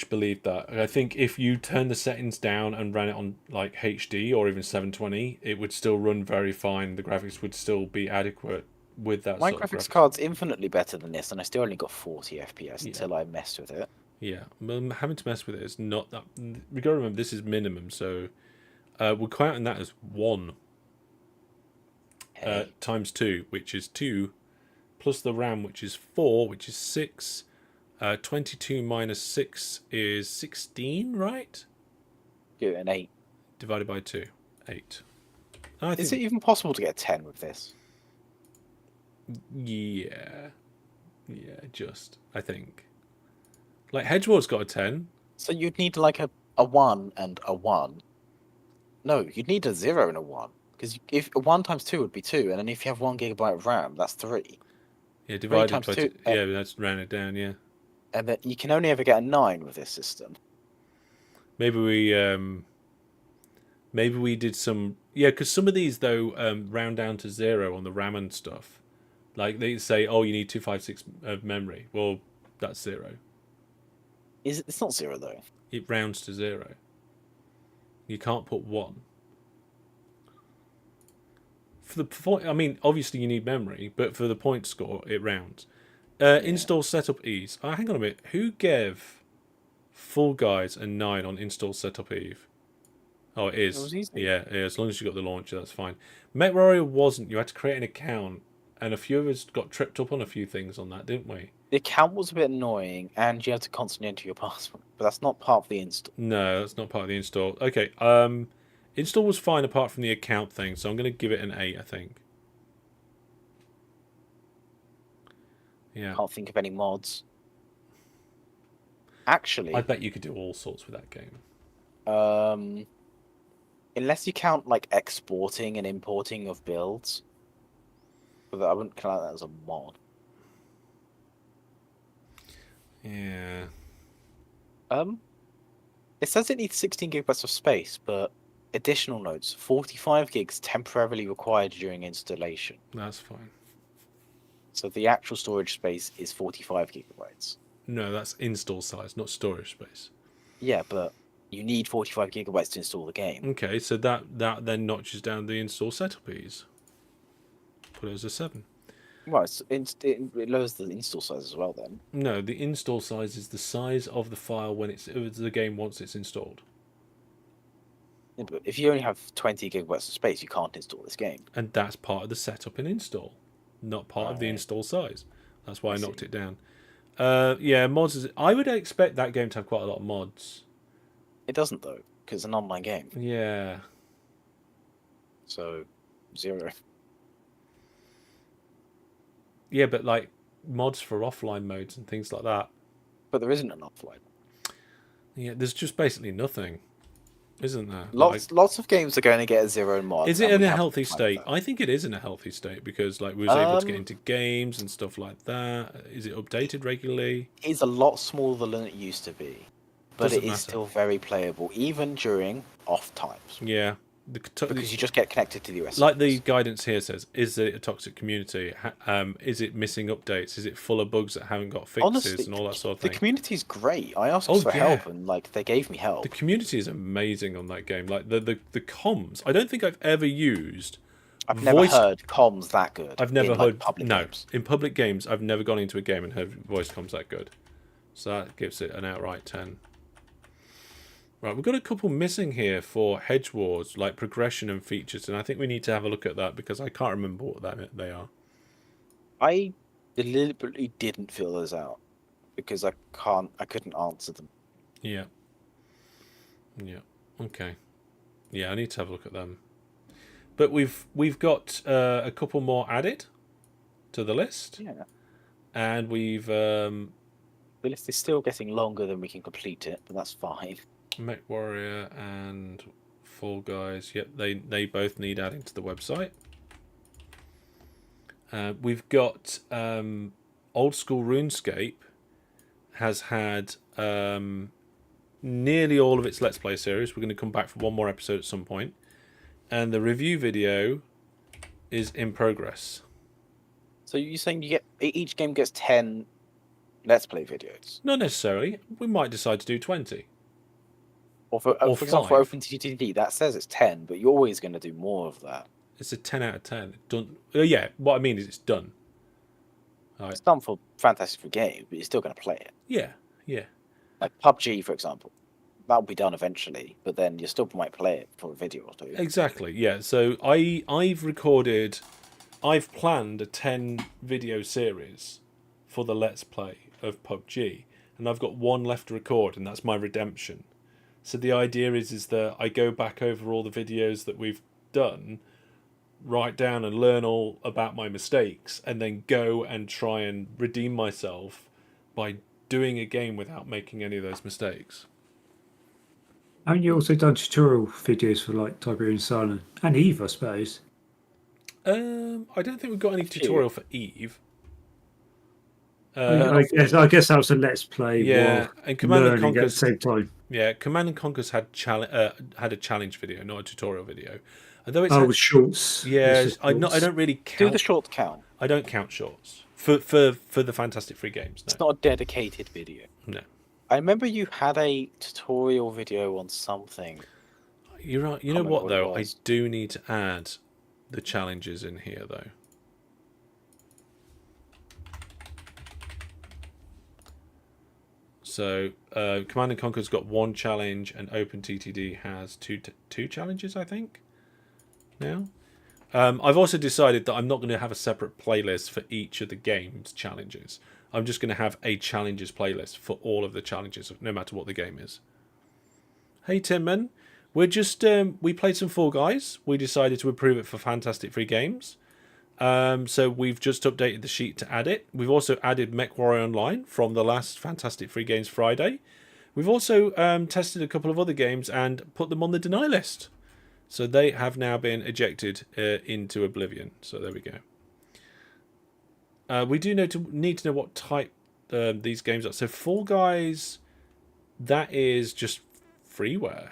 believe that. I think if you turn the settings down and ran it on like HD or even 720, it would still run very fine. The graphics would still be adequate with that. My sort of graphics card's infinitely better than this, and I still only got 40 FPS until I messed with it. Yeah, well, having to mess with it is not that. We got to remember this is minimum, so we're counting that as 1 times 2, which is 2, plus the RAM, which is 4, which is 6. 22 minus 6 is 16, right? Do an 8. Divided by 2, 8. Is it even possible to get a 10 with this? Yeah, just I think. Like Hedgeward's got a 10. So you'd need like a 1 and a 1. No, you'd need a 0 and a 1. Because if 1 times 2 would be 2, and then if you have 1 gigabyte of RAM, that's 3. Yeah, divided times by 2, 2. Yeah, that's rounded down, yeah. And then you can only ever get a 9 with this system. Maybe we did some... Yeah, because some of these, though, round down to 0 on the RAM and stuff. Like, they say, oh, you need 256 of memory. Well, that's 0. It's not 0, though. It rounds to 0. You can't put 1. For the point, I mean, obviously you need memory, but for the point score, it rounds. Install setup ease. Oh, hang on a minute. Who gave Full Guys a 9 on install setup ease? Oh, it is. It was easy. Yeah, as long as you got the launcher, that's fine. MechWarrior wasn't. You had to create an account, and a few of us got tripped up on a few things on that, didn't we? The account was a bit annoying, and you had to constantly enter your password. But that's not part of the install. No, that's not part of the install. Okay, install was fine apart from the account thing, so I'm going to give it an 8, I think. Yeah. Can't think of any mods. Actually, I bet you could do all sorts with that game. Unless you count like exporting and importing of builds, but I wouldn't count that as a mod. Yeah. It says it needs 16 gigabytes of space, but additional notes: 45 gigs temporarily required during installation. That's fine. So the actual storage space is 45 gigabytes. No, that's install size, not storage space. Yeah, but you need 45 gigabytes to install the game. Okay, so that then notches down the install setup ease. Put it as a 7. Well, it lowers the install size as well. Then No, the install size is the size of the file when it's the game once it's installed. yeah, but if you only have 20 gigabytes of space, you can't install this game. And that's part of the setup and install, not part of the Right. install size. That's why I knocked see. it down. Yeah, mods. I would expect that game to have quite a lot of mods. It doesn't though, because it's an online game. Yeah. So 0. Yeah, but like mods for offline modes and things like that. But there isn't an offline. Yeah, there's just basically nothing, isn't there? Lots of games are going to get a 0 mod. Is it and in we a have to healthy find state? that. I think it is in a healthy state because like we was able to get into games and stuff like that. Is it updated regularly? It's a lot smaller than it used to be, but Doesn't it is matter. still very playable, even during off times. Yeah. Because you just get connected to the US. Like the guidance here says, is it a toxic community? Is it missing updates? Is it full of bugs that haven't got fixes Honestly, and all that sort of the thing? community's great. I asked Oh, for yeah. help, and like they gave me help. The community is amazing on that game. Like the comms. I don't think I've ever used. I've never heard comms that good. I've never in, like, heard public no games. in public games. I've never gone into a game and heard voice comms that good. So that gives it an outright 10. Right, we've got a couple missing here for Hedge Wars, like progression and features, and I think we need to have a look at that because I can't remember what they are. I deliberately didn't fill those out because I couldn't answer them. Yeah. Yeah. Okay. Yeah, I need to have a look at them. But we've got a couple more added to the list, Yeah, and we've the list is still getting longer than we can complete it, but that's fine. Mech Warrior and Fall Guys. Yep, they both need adding to the website. We've got Old School RuneScape has had nearly all of its Let's Play series. We're going to come back for one more episode at some point. And the review video is in progress. So you're saying you get each game gets 10 Let's Play videos? Not necessarily. We might decide to do 20. Or for example, for 5. OpenTTD, that says it's 10, but you're always going to do more of that. It's a 10 out of 10. Done. Yeah, what I mean is it's done. It's done for Fantastic Free Game, but you're still going to play it. Yeah, yeah. Like PUBG, for example. That'll be done eventually, but then you still might play it for a video or two. Exactly, yeah. So I've planned a 10 video series for the Let's Play of PUBG, and I've got one left to record, and that's my redemption. So the idea is that I go back over all the videos that we've done, write down and learn all about my mistakes, and then go and try and redeem myself by doing a game without making any of those mistakes. Haven't you also done tutorial videos for like Tiberian Silent and Eve, I suppose? I don't think we've got any tutorial for Eve. I guess that was a Let's Play. Yeah, while and Command and learning at the Conquer's same time. Yeah, Command and Conquer's had a challenge video, not a tutorial video. Although it's With shorts. yeah, It's just I shorts. don't really count. Do the short count. I don't count shorts for the Fantastic Free games. It's No, not a dedicated video. no. I remember you had a tutorial video on something. You're right. You know Can't what remember though? what it I was. do need to add the challenges in here though. So Command and Conquer's got one challenge, and OpenTTD has two challenges, I think. Now, I've also decided that I'm not going to have a separate playlist for each of the game's challenges. I'm just going to have a challenges playlist for all of the challenges, no matter what the game is. Hey Timman, we're just we played some Fall Guys. We decided to approve it for Fantastic Free Games. So we've just updated the sheet to add it. We've also added Mech Warrior Online from the last Fantastic Free Games Friday. We've also tested a couple of other games and put them on the deny list. So they have now been ejected into oblivion. So there we go. We do need to know what type these games are. So Fall Guys, that is just freeware.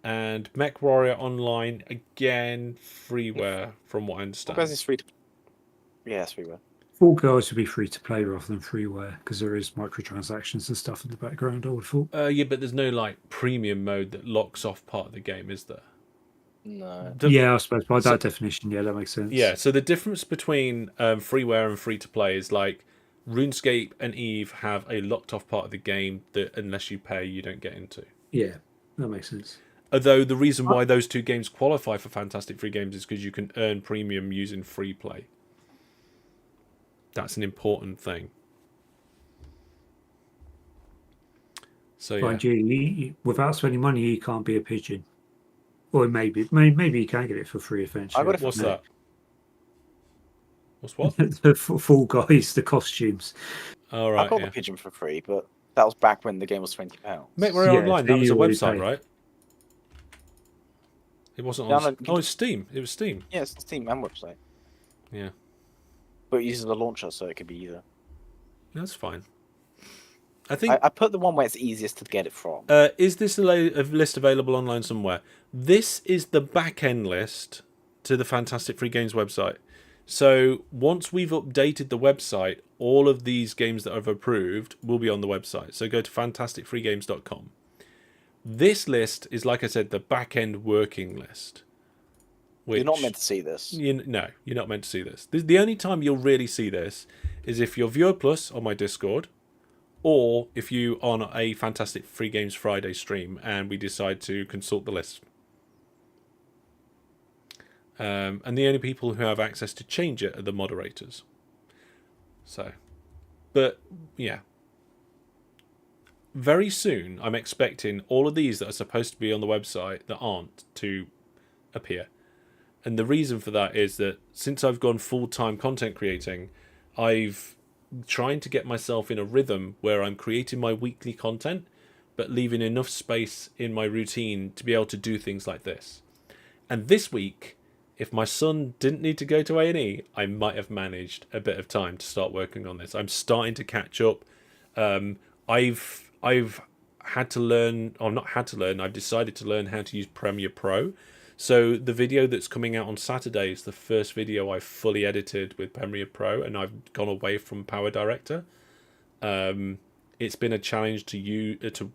And Mech Warrior Online, again, freeware, from what I understand. Because it's free to... Yeah, it's freeware. Fall Guys would be free to play rather than freeware because there is microtransactions and stuff in the background. I would have thought. Yeah, but there's no like premium mode that locks off part of the game, is there? No. Yeah, I suppose by So- that definition, yeah, that makes sense. Yeah, so the difference between freeware and free to play is like RuneScape and Eve have a locked off part of the game that unless you pay, you don't get into. Yeah, that makes sense. Although the reason why those two games qualify for Fantastic Free Games is because you can earn premium using free play. That's an important thing. So yeah, Mind you, without spending money, you can't be a pigeon. Or maybe you can get it for free eventually. I got it for what's No. that? What's what? The Fall Guys, the costumes. All I right, got yeah. the pigeon for free, but that was back when the game was £20. Mate, we're Yeah, online. so That was a you already website, pay. right? It wasn't on. Download- Oh, it's Steam. It was Steam. Yeah, it's the Steam and website. Yeah, But it uses the launcher, so it could be either. that's fine. I think. I put the one where it's easiest to get it from. Is this a list available online somewhere? This is the back end list to the Fantastic Free Games website. So once we've updated the website, all of these games that I've approved will be on the website. So go to fantasticfreegames.com. This list is, like I said, the back end working list. You're not meant to see this. No, you're not meant to see this. The only time you'll really see this is if you're Viewer Plus on my Discord, or if you on a Fantastic Free Games Friday stream and we decide to consult the list. And the only people who have access to change it are the moderators. So, but yeah. Very soon, I'm expecting all of these that are supposed to be on the website that aren't to appear. And the reason for that is that since I've gone full-time content creating, I've trying to get myself in a rhythm where I'm creating my weekly content, but leaving enough space in my routine to be able to do things like this. And this week, if my son didn't need to go to A&E, I might have managed a bit of time to start working on this. I'm starting to catch up. I've had to learn, or not had to learn, I've decided to learn how to use Premiere Pro. So the video that's coming out on Saturday is the first video I've fully edited with Premiere Pro, and I've gone away from Power Director. It's been a challenge to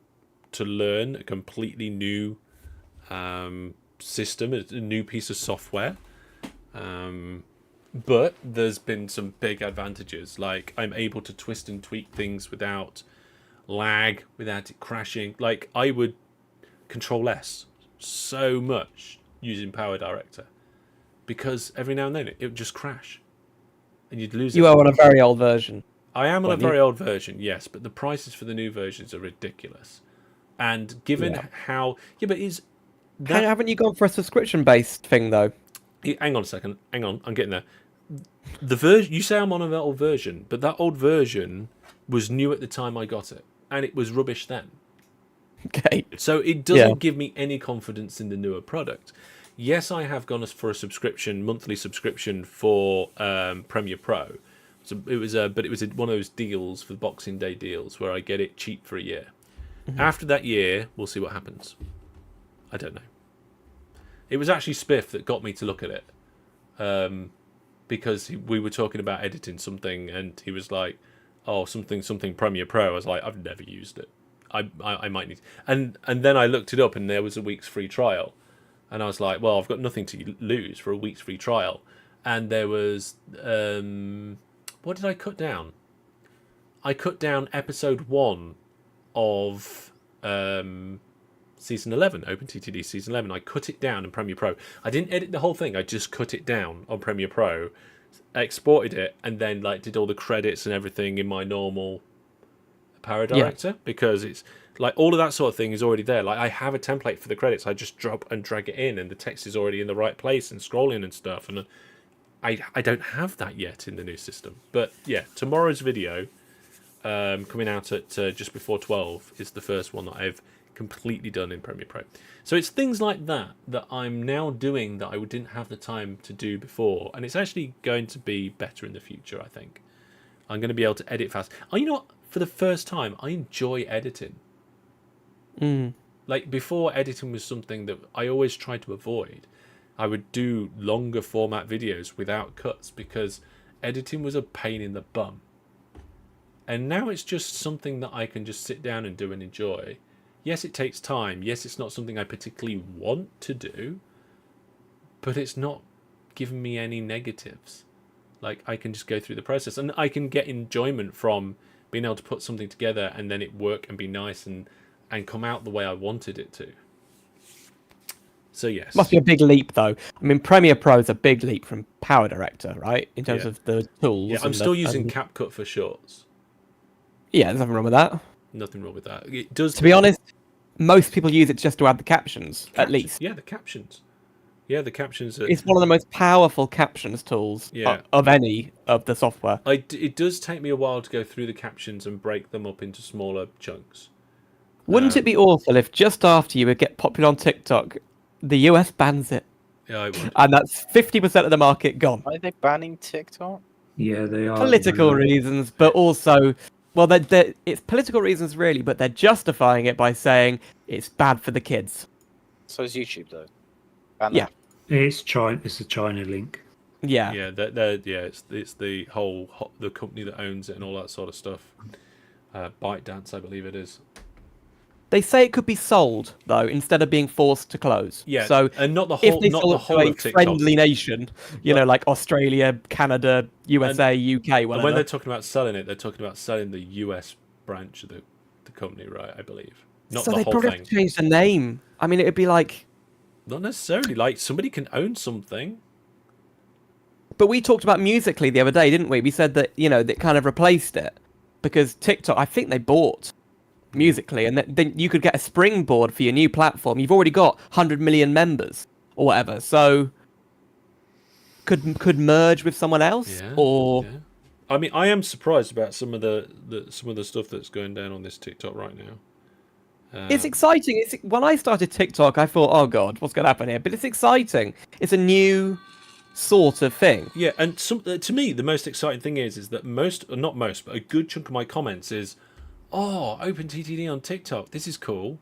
learn a completely new system, a new piece of software. But there's been some big advantages, like I'm able to twist and tweak things without lag, without it crashing. Like I would Control S so much using Power Director because every now and then it would just crash and you'd lose it. You are on a very old version. I am on a Well, very old version, yes, but the prices for the new versions are ridiculous. And given how... Yeah, but is... That... Haven't you gone for a subscription-based thing, though? Hang on a second. Hang on, I'm getting there. The version... You say I'm on an old version, but that old version was new at the time I got it. And it was rubbish then. Okay. So it doesn't give me any confidence in the newer product. Yes, I have gone for a subscription, monthly subscription for Premiere Pro. So it was one of those deals for the Boxing Day deals where I get it cheap for a year. Mm-hmm. After that year, we'll see what happens. I don't know. It was actually Spiff that got me to look at it, because we were talking about editing something, and he was like, "Oh, something Premiere Pro." I was like, "I've never used it. I might need." And then I looked it up, and there was a week's free trial, and I was like, "Well, I've got nothing to lose for a week's free trial." And there was what did I cut down? I cut down episode 1 of season 11, OpenTTD season 11. I cut it down in Premiere Pro. I didn't edit the whole thing. I just cut it down on Premiere Pro, exported it, and then like did all the credits and everything in my normal Power Director, because it's like all of that sort of thing is already there. Like I have a template for the credits. I just drop and drag it in, and the text is already in the right place and scrolling and stuff. And I don't have that yet in the new system. But yeah, tomorrow's video, coming out at just before 12, is the first one that I've completely done in Premiere Pro. So it's things like that I'm now doing that I didn't have the time to do before, and it's actually going to be better in the future. I think I'm going to be able to edit fast. Oh, you know what? For the first time, I enjoy editing. Like before, editing was something that I always tried to avoid. I would do longer format videos without cuts because editing was a pain in the bum. And now it's just something that I can just sit down and do and enjoy. Yes, it takes time. Yes, it's not something I particularly want to do, but it's not giving me any negatives. Like, I can just go through the process, and I can get enjoyment from being able to put something together and then it work and be nice and come out the way I wanted it to. So yes, Must be a big leap, though. I mean, Premiere Pro is a big leap from Power Director, right? In terms of the tools. Yeah, I'm still using CapCut for shorts. Yeah, there's nothing wrong with that. Nothing wrong with that. It does. To be honest, most people use it just to add the captions, at least. Yeah, the captions. Yeah, the captions. It's one of the most powerful captions tools of any of the software. It does take me a while to go through the captions and break them up into smaller chunks. Wouldn't it be awful if just after you would get popular on TikTok, the US bans it? Yeah, I would. And that's 50% of the market gone. Are they banning TikTok? Yeah, they are. Political reasons, but also, well, it's political reasons really, but they're justifying it by saying it's bad for the kids. So is YouTube though. Ban Yeah. that. It's China. It's a China link. Yeah. Yeah, it's the whole the company that owns it and all that sort of stuff. ByteDance, I believe it is. They say it could be sold though, instead of being forced to close. Yeah, So and not the whole, if they not sold the it whole to a of TikTok. friendly nation, you know, like Australia, Canada, USA, UK, whatever. And when they're talking about selling it, they're talking about selling the US branch of the company, right? I believe. Not so the they whole probably thing. have to change the name. I mean, it'd be like. Not necessarily. Like, somebody can own something. But we talked about Musically the other day, didn't we? We said that, you know, that kind of replaced it because TikTok, I think they bought Musically, and then you could get a springboard for your new platform. You've already got 100 million members or whatever, so could merge with someone else, or. Yeah. I mean, I am surprised about some of the stuff that's going down on this TikTok right now. It's exciting. When I started TikTok, I thought, "Oh God, what's going to happen here?" But it's exciting. It's a new sort of thing. Yeah, and to me, the most exciting thing is that not most, but a good chunk of my comments is, "Oh, OpenTTD on TikTok. This is cool."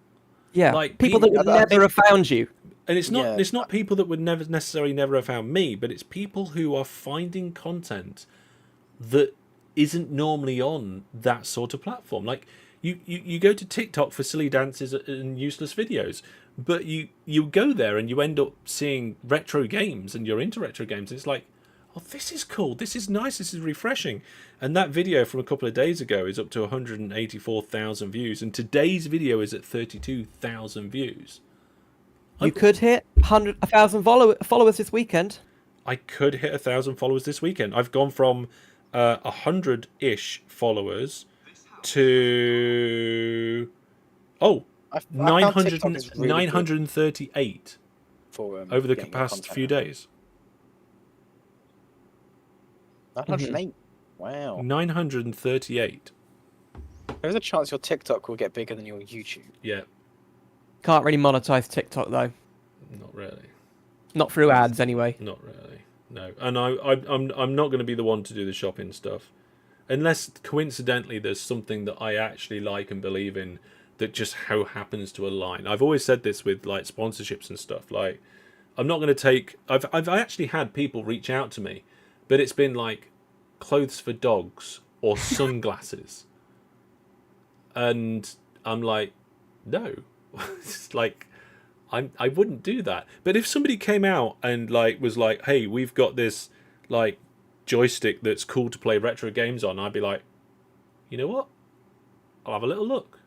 Yeah, like people that would never have found you. And it's not people that would never have found me, but it's people who are finding content that isn't normally on that sort of platform. Like. You go to TikTok for silly dances and useless videos, but you go there and you end up seeing retro games and you're into retro games. And it's like, oh, this is cool. This is nice. This is refreshing. And that video from a couple of days ago is up to 184,000 views. And today's video is at 32,000 views. You could hit 1,000 followers this weekend. I could hit 1,000 followers this weekend. I've gone from 100-ish followers to 938 for over the past few days. 908. Wow. 938. There's a chance your TikTok will get bigger than your YouTube. Yeah. Can't really monetize TikTok though. Not really. Not through ads anyway. Not really. No. And I'm not going to be the one to do the shopping stuff. Unless coincidentally there's something that I actually like and believe in that just how happens to align. I've always said this with like sponsorships and stuff. Like, I'm not going to take. I've actually had people reach out to me, but it's been like clothes for dogs or sunglasses, and I'm like, no, it's like I wouldn't do that. But if somebody came out and like was like, hey, we've got this like joystick that's cool to play retro games on, I'd be like, you know what, I'll have a little look,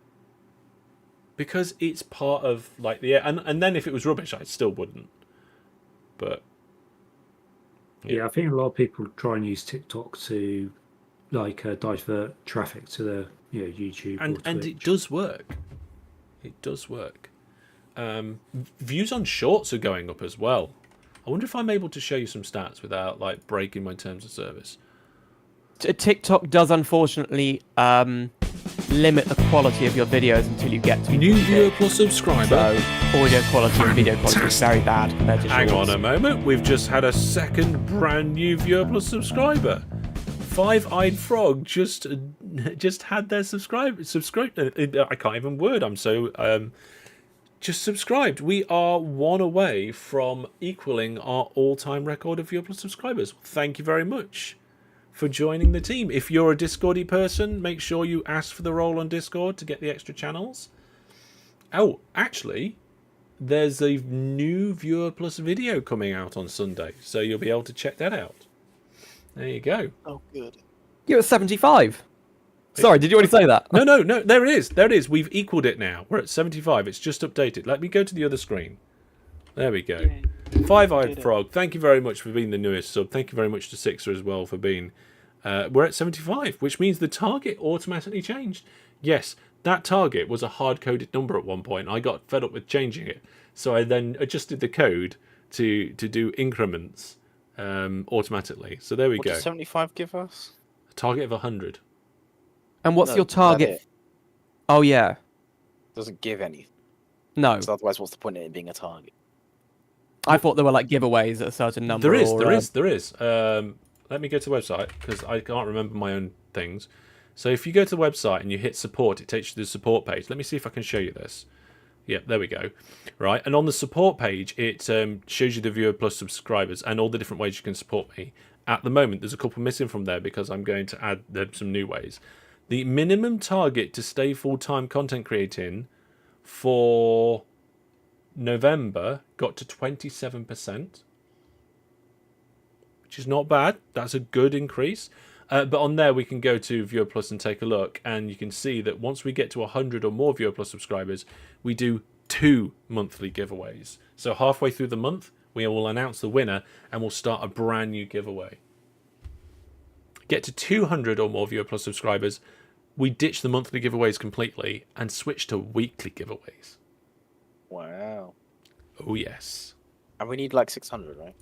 because it's part of like the and then if it was rubbish I still wouldn't, but yeah, I think a lot of people try and use TikTok to like divert traffic to their YouTube and it does work. Views on shorts are going up as well. I wonder if I'm able to show you some stats without like breaking my terms of service. TikTok does unfortunately limit the quality of your videos until you get to new viewer plus subscriber. So audio quality and video quality is very bad compared to Hang shorts. on a moment, we've just had a second brand new viewer plus subscriber. Five-eyed frog just had their subscribe. I can't even word. I'm so just subscribed. We are one away from equaling our all-time record of viewer plus subscribers. Thank you very much for joining the team. If you're a Discordy person, make sure you ask for the role on Discord to get the extra channels. Oh, actually, there's a new Viewer Plus video coming out on Sunday, so you'll be able to check that out. There you go. Oh, good. You're at 75. Sorry, did you already say that? No, there it is. There it is. We've equaled it now. We're at 75. It's just updated. Let me go to the other screen. There we go. Five-Eyed Frog, thank you very much for being the newest sub. Thank you very much to Sixer as well for being... we're at 75, which means the target automatically changed. Yes, that target was a hard-coded number at one point. I got fed up with changing it. So I then adjusted the code to do increments automatically. So there we What go. does 75 give us? A target of 100. And what's No, your is that target? it? Oh, yeah. Doesn't give anything. No. Because otherwise, what's the point in it being a target? I thought there were like giveaways at a certain number. There is. Let me go to the website because I can't remember my own things. So if you go to the website and you hit support, it takes you to the support page. Let me see if I can show you this. Yep, there we go. Right, and on the support page, it shows you the Viewer Plus subscribers and all the different ways you can support me. At the moment, there's a couple missing from there because I'm going to add some new ways. The minimum target to stay full-time content creating for November got to 27%, which is not bad. That's a good increase. But on there, we can go to Viewer Plus and take a look, and you can see that once we get to 100 or more Viewer Plus subscribers, we do 2 monthly giveaways. So halfway through the month, we will announce the winner, and we'll start a brand new giveaway. Get to 200 or more Viewer Plus subscribers, we ditch the monthly giveaways completely and switch to weekly giveaways. Wow. Oh, yes. And we need like 600, right?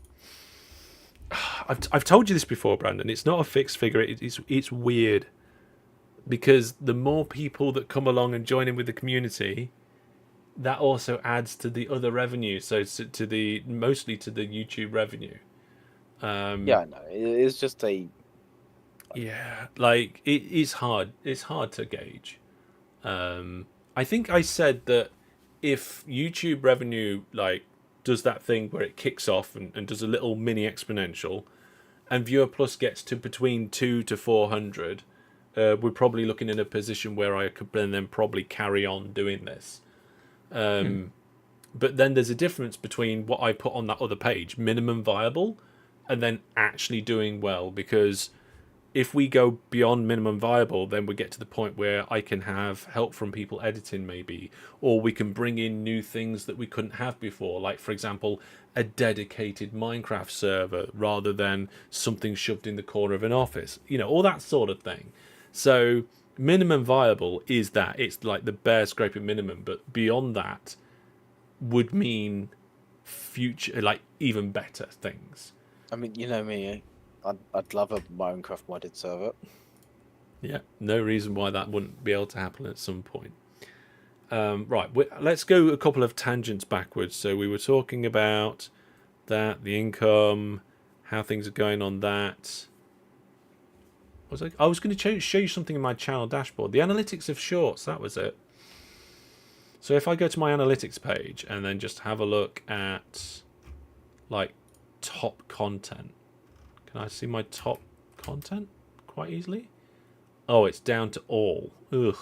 I've told you this before, Brandon. It's not a fixed figure. It's weird because the more people that come along and join in with the community, that also adds to the other revenue. So mostly to the YouTube revenue. Yeah, I know. It's just a... Yeah, like it's hard. It's hard to gauge. I think I said that if YouTube revenue does that thing where it kicks off and does a little mini exponential, and Viewer Plus gets to between 200 to 400, we're probably looking in a position where I could then probably carry on doing this. But then there's a difference between what I put on that other page, minimum viable, and then actually doing well, because if we go beyond minimum viable, then we get to the point where I can have help from people editing maybe, or we can bring in new things that we couldn't have before, like for example a dedicated Minecraft server rather than something shoved in the corner of an office, all that sort of thing. So minimum viable is that it's like the bare scraping minimum, but beyond that would mean future, like even better things. I mean, you know me, I'd love a Minecraft modded server. Yeah, no reason why that wouldn't be able to happen at some point. Right, let's go a couple of tangents backwards. So we were talking about that, the income, how things are going on that. I was going to show you something in my channel dashboard. The analytics of shorts, that was it. So if I go to my analytics page and then just have a look at like top content. Can I see my top content quite easily? Oh, it's down to all. Ugh.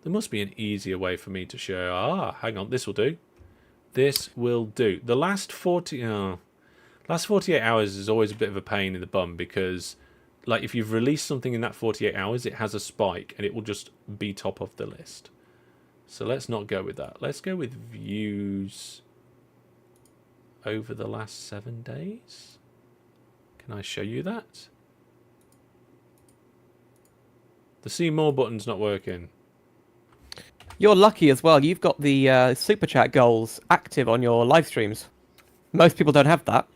There must be an easier way for me to show. Hang on. This will do. This will do. The last 48 hours is always a bit of a pain in the bum because, like, if you've released something in that 48 hours, it has a spike and it will just be top of the list. So let's not go with that. Let's go with views over the last 7 days. Can I show you that? The see more button's not working. You're lucky as well. You've got the super chat goals active on your live streams. Most people don't have that.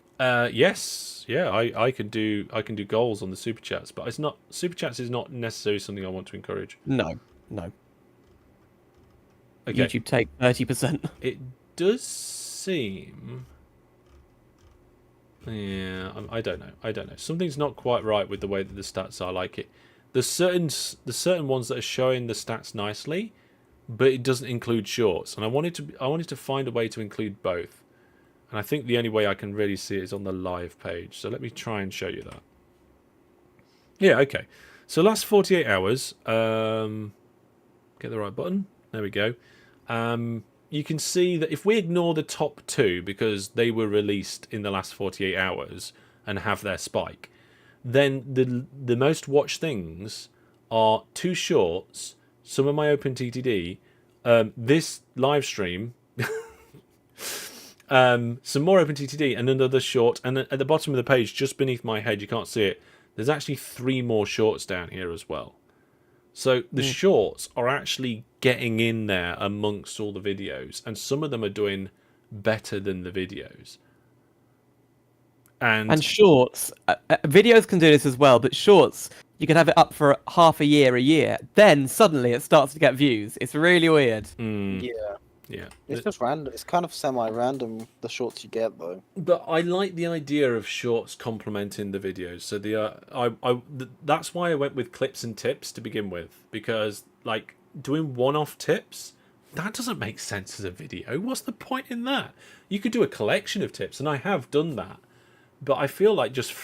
Yes, yeah, I can do goals on the super chats, but it's not, super chats is not necessarily something I want to encourage. No. Okay. YouTube take 30%. It does seem. Yeah, I don't know. Something's not quite right with the way that the stats are. Like it, there's certain ones that are showing the stats nicely, but it doesn't include shorts. And I wanted to find a way to include both. And I think the only way I can really see it is on the live page. So let me try and show you that. Yeah, okay. So last 48 hours, Get the right button. There we go. You can see that if we ignore the top 2 because they were released in the last 48 hours and have their spike, then the most watched things are 2 shorts, some of my OpenTTD, this live stream, some more OpenTTD, and another short. And at the bottom of the page, just beneath my head, you can't see it, there's actually 3 more shorts down here as well. So the shorts are actually getting in there amongst all the videos, and some of them are doing better than the videos. And shorts, videos can do this as well, but shorts, you can have it up for half a year. Then suddenly it starts to get views. It's really weird. Yeah. It's just random. It's kind of semi-random, the shorts you get, though. But I like the idea of shorts complementing the videos. So that's why I went with clips and tips to begin with, because like doing one-off tips, that doesn't make sense as a video. What's the point in that? You could do a collection of tips, and I have done that. But I feel like just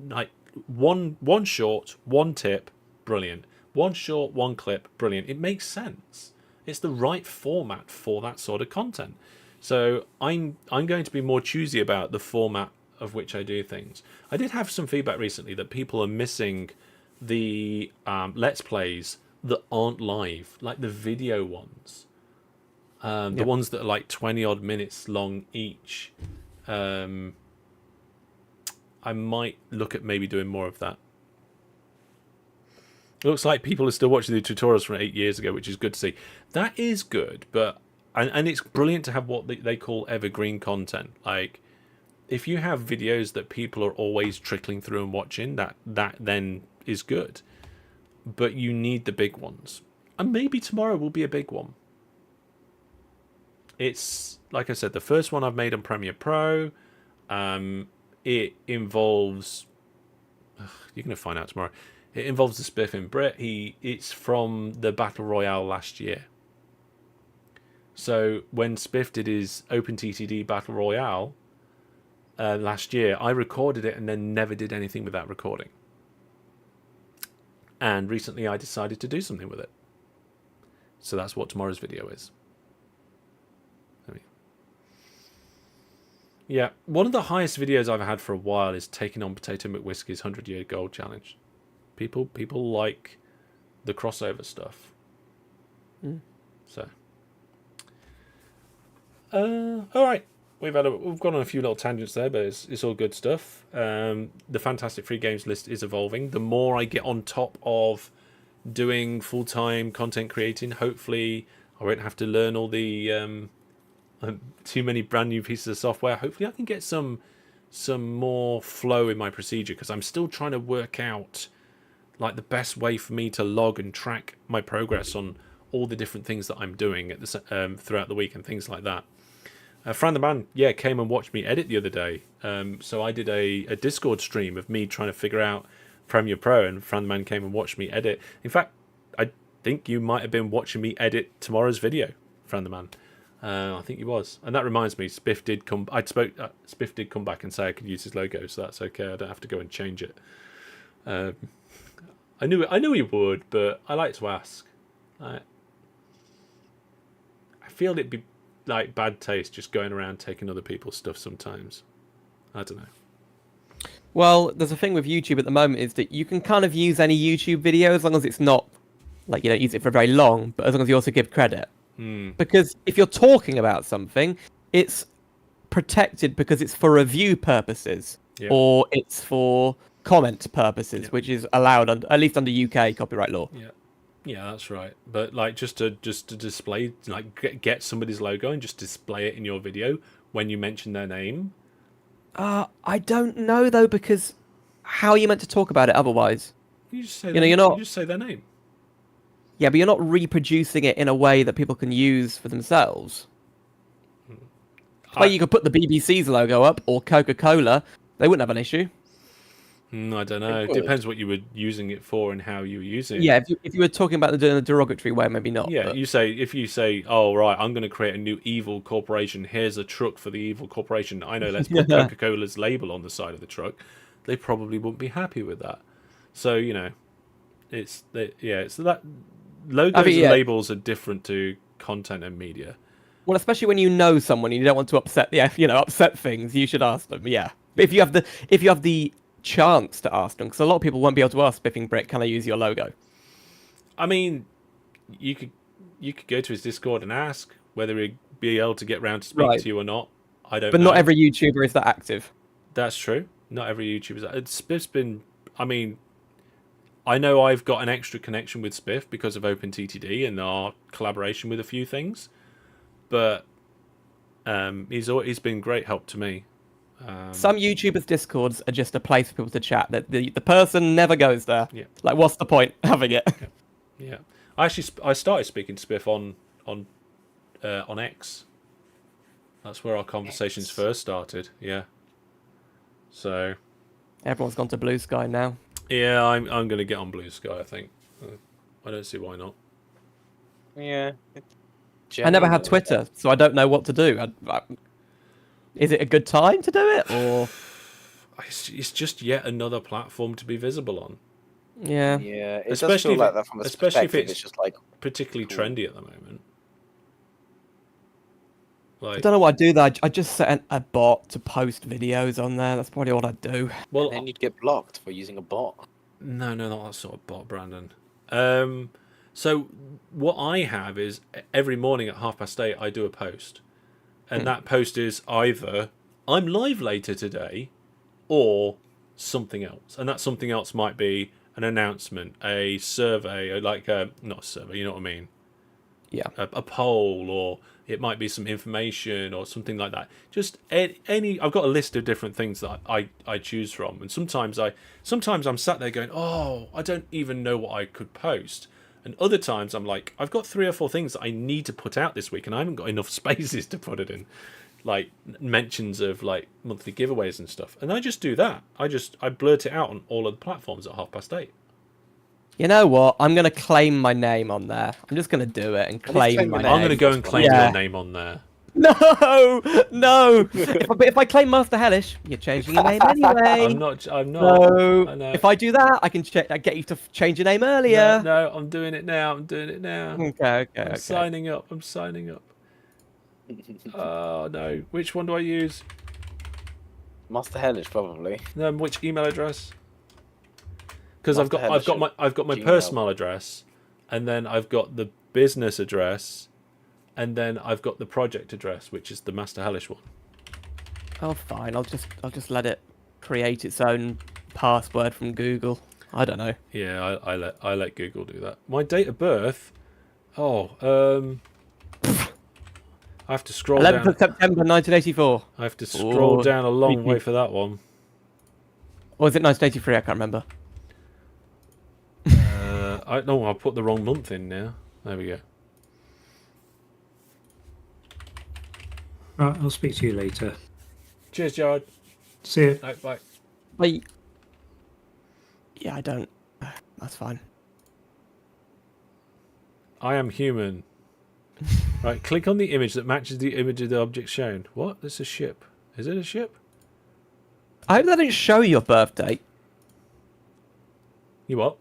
like one short, one tip, brilliant. One short, one clip, brilliant. It makes sense. It's the right format for that sort of content. So I'm going to be more choosy about the format of which I do things. I did have some feedback recently that people are missing the Let's Plays that aren't live, like the video ones. The ones that are like 20 odd minutes long each. I might look at maybe doing more of that. It looks like people are still watching the tutorials from 8 years ago, which is good to see. That is good, but and it's brilliant to have what they call evergreen content. Like, if you have videos that people are always trickling through and watching, that then is good. But you need the big ones. And maybe tomorrow will be a big one. It's, like I said, the first one I've made on Premiere Pro. It involves... you're going to find out tomorrow. It involves the Spiff and Brit. It's from the Battle Royale last year. So when Spiff did his OpenTTD Battle Royale last year, I recorded it and then never did anything with that recording. And recently I decided to do something with it. So that's what tomorrow's video is. Yeah, one of the highest videos I've had for a while is taking on Potato McWhiskey's 100-Year Gold Challenge. People like the crossover stuff. So, all right, we've gone on a few little tangents there, but it's all good stuff. The Fantastic Free Games list is evolving. The more I get on top of doing full-time content creating, hopefully I won't have to learn all the too many brand new pieces of software. Hopefully I can get some more flow in my procedure, because I'm still trying to work out like the best way for me to log and track my progress on all the different things that I'm doing at the throughout the week and things like that. Fran the Man, came and watched me edit the other day. So I did a Discord stream of me trying to figure out Premiere Pro, and Fran the Man came and watched me edit. In fact, I think you might have been watching me edit tomorrow's video, Fran the Man. I think he was. And that reminds me, Spiff did come. Spiff did come back and say I could use his logo, so that's okay. I don't have to go and change it. I knew he would, but I like to ask. I feel it'd be like bad taste just going around taking other people's stuff sometimes. I don't know. Well, there's a thing with YouTube at the moment is that you can kind of use any YouTube video as long as it's not like you don't use it for very long, but as long as you also give credit. Because if you're talking about something, it's protected because it's for review purposes or it's for comment purposes, which is allowed at least under UK copyright law. Yeah, that's right. But like just to display, like get somebody's logo and just display it in your video when you mention their name. I don't know though, because how are you meant to talk about it otherwise? You just say you're not. You just say their name. Yeah, but you're not reproducing it in a way that people can use for themselves. You could put the BBC's logo up or Coca-Cola. They wouldn't have an issue. I don't know. It depends what you were using it for and how you were using it. Yeah, if you were talking about it in a derogatory way, maybe not. Yeah, but... if you say, oh, right, I'm going to create a new evil corporation. Here's a truck for the evil corporation. I know, let's put Coca-Cola's label on the side of the truck. They probably wouldn't be happy with that. So, it's that logos and yeah. labels are different to content and media. Well, especially when you know someone and you don't want to upset things, you should ask them. Yeah, but if you have the chance to ask them, because a lot of people won't be able to ask Spiffing Brick, can I use your logo? I mean, you could go to his Discord and ask whether he'd be able to get round to speak Right. to you or not. I don't. But know. not every YouTuber is that active. That's true. Not every YouTuber. Spiff's been. I mean, I know I've got an extra connection with Spiff because of OpenTTD and our collaboration with a few things, but he's been great help to me. Some YouTubers' Discords are just a place for people to chat. That the person never goes there. Yeah. Like, what's the point having it? Yeah. I started speaking to Spiff on X. That's where our conversations first started. Yeah. So. Everyone's gone to Blue Sky now. Yeah, I'm going to get on Blue Sky. I think. I don't see why not. Yeah. I never had Twitter, so I don't know what to do. Is it a good time to do it, or? It's just yet another platform to be visible on. Yeah. Yeah, it Especially does feel if like it- that from a especially if perspective. it's It's just like Particularly Cool. trendy at the moment. I Like, don't know what I'd do there. I just set a bot to post videos on there. That's probably what I'd do. well, and then you'd get blocked for using a bot. no, not that sort of bot, Brandon. So what I have is every morning at 8:30 I do a post, and that post is either I'm live later today, or something else, and that something else might be an announcement, a survey, or like not a survey, you know what I mean? Yeah. A poll, or it might be some information or something like that. Just any. I've got a list of different things that I choose from, and sometimes I'm sat there going, oh, I don't even know what I could post, and other times I'm like, I've got 3 or 4 things that I need to put out this week, and I haven't got enough spaces to put it in, like mentions of like monthly giveaways and stuff, and I just do that. I blurt it out on all of the platforms at 8:30. You know what? I'm gonna claim my name on there. I'm just gonna do it and claim claim my your name. I'm going to go and claim Yeah. your name on there. No, no. if I claim Master Hellish, you're changing your name anyway. I'm not. I No. know. If I do that, I can get you to change your name earlier. No, I'm doing it now. Okay. I'm signing up. Oh no! Which one do I use? Master Hellish, probably. Which email address? Because I've got Master my Gmail. personal address, and then I've got the business address, and then I've got the project address, which is the Master Hellish one. Oh, fine. I'll just let it create its own password from Google. I don't know. Yeah, I let Google do that. My date of birth. Oh, I have to scroll 11th down. of September 1984. I have to scroll Oh, down a long creepy. way for that one. Or was it 1983? I can't remember. I'll put the wrong month in now. There we go. Right, I'll speak to you later. Cheers, Jared. See you. Right, bye. Wait. Yeah, I don't. That's fine. I am human. Right, click on the image that matches the image of the object shown. What? It's a ship. Is it a ship? I hope that didn't show your birth date. You what?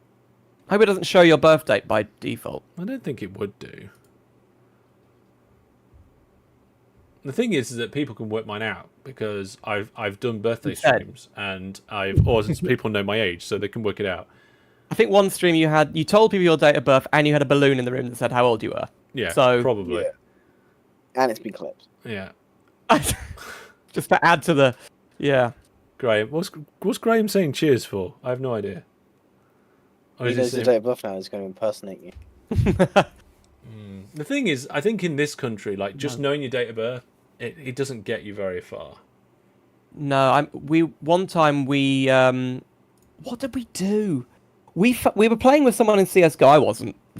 I hope it doesn't show your birth date by default. I don't think it would do. The thing is that people can work mine out because I've done birthday streams and people know my age, so they can work it out. I think one stream you told people your date of birth and you had a balloon in the room that said how old you were. Yeah, So probably. Yeah. And it's been clipped. Yeah. just to add to the Graham, what's Graham saying cheers for? I have no idea. Or He is knows it the date of birth now. He's going to impersonate you. The thing is, I think in this country, like just knowing your date of birth, it doesn't get you very far. No, one time what did we do? We were playing with someone in CS:GO.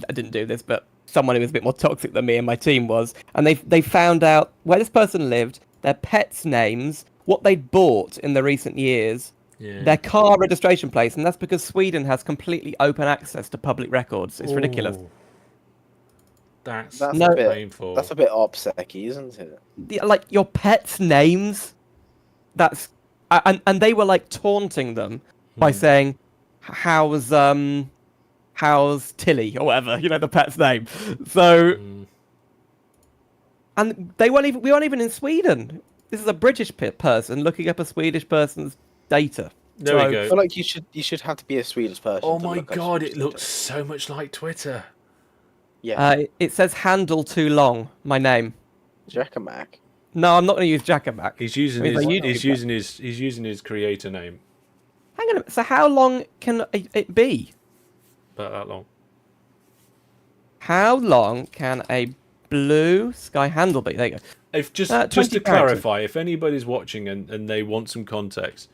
I didn't do this, but someone who was a bit more toxic than me and my team was, and they found out where this person lived, their pets' names, what they'd bought in the recent years, their car registration plates, and that's because Sweden has completely open access to public records. It's ridiculous. Ooh. That's a No. bit. painful. That's a bit OPSEC-y, isn't it? Like your pets' names. And they were like taunting them by saying, "How's how's Tilly or whatever, the pet's name. So, and we weren't even in Sweden. This is a British person looking up a Swedish person's data. There we I go. feel like you should have to be a Swedish person. Oh to my look up god, Swedish it looks data. so much like Twitter. Yeah, It says handle too long. My name. Jackamak. No, I'm not going to use Jackamak. He's using I mean, his if I use he's using his creator name. Hang on a minute. So how long can it be? About that long. How long can a blue sky handle be? There you go. If just 20 to characters. clarify, if anybody's watching and they want some context,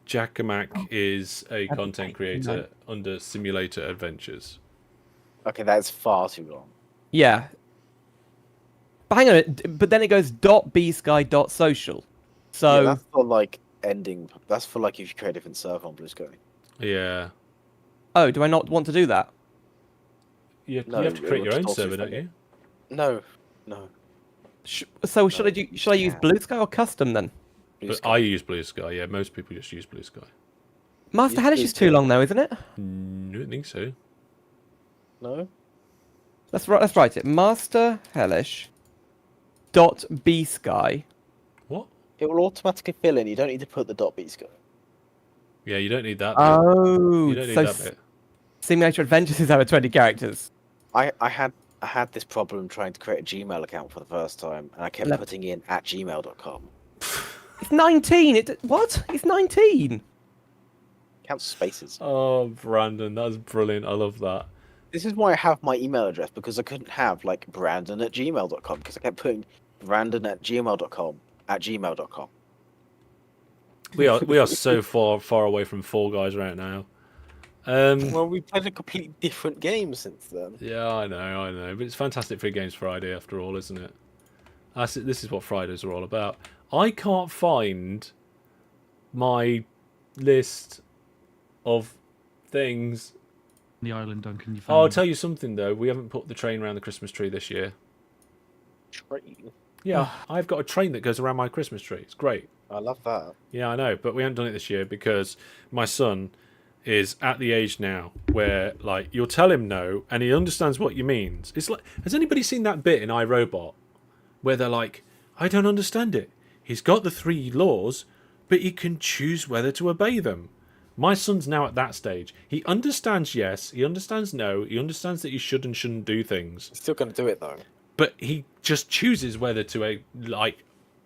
Jackamak is a content creator under Simulator Adventures. Okay, that's far too long. Yeah. But hang on a minute. But then it goes .bsky.social. So Yeah, that's for like ending. That's for like if you create a different server on Blue Sky. Yeah. oh, do I not want to do that? You No, have to it create would your own also server, don't forget. you? No. So should I use can't. blue sky or custom then? Blue But Sky. I use Blue Sky, yeah. Most people just use Blue Sky. Master Use Hellish Blue is too Sky. long though, isn't it? I don't think so. No. Let's write it. Master Hellish .bsky. What? It will automatically fill in. You don't need to put the .b Sky. Yeah, you don't need that bit. Oh, You don't need so that bit. Simulator Adventures is over 20 characters. I had this problem trying to create a Gmail account for the first time, and I kept Lep- putting in @gmail.com. It's 19. What? It's 19. Count spaces. Oh, Brandon, that's brilliant. I love that. This is why I have my email address, because I couldn't have like Brandon@gmail.com, because I kept putting Brandon@gmail.com @gmail.com. We are so far away from Fall Guys right now. Well, we played a completely different game since then. Yeah, I know. But it's fantastic for Games Friday after all, isn't it? This is what Fridays are all about. I can't find my list of things. The island, Duncan. You Oh, I'll found tell you something though. We haven't put the train around the Christmas tree this year. Train. Yeah, I've got a train that goes around my Christmas tree. It's great. I love that. Yeah, I know, but we haven't done it this year because my son is at the age now where, like, you'll tell him no, and he understands what you mean. It's like, has anybody seen that bit in iRobot where they're like, I don't understand it. He's got the 3 laws, but he can choose whether to obey them. My son's now at that stage. He understands yes, he understands no, he understands that he should and shouldn't do things, He's still going to do it though. but he just chooses whether to, like,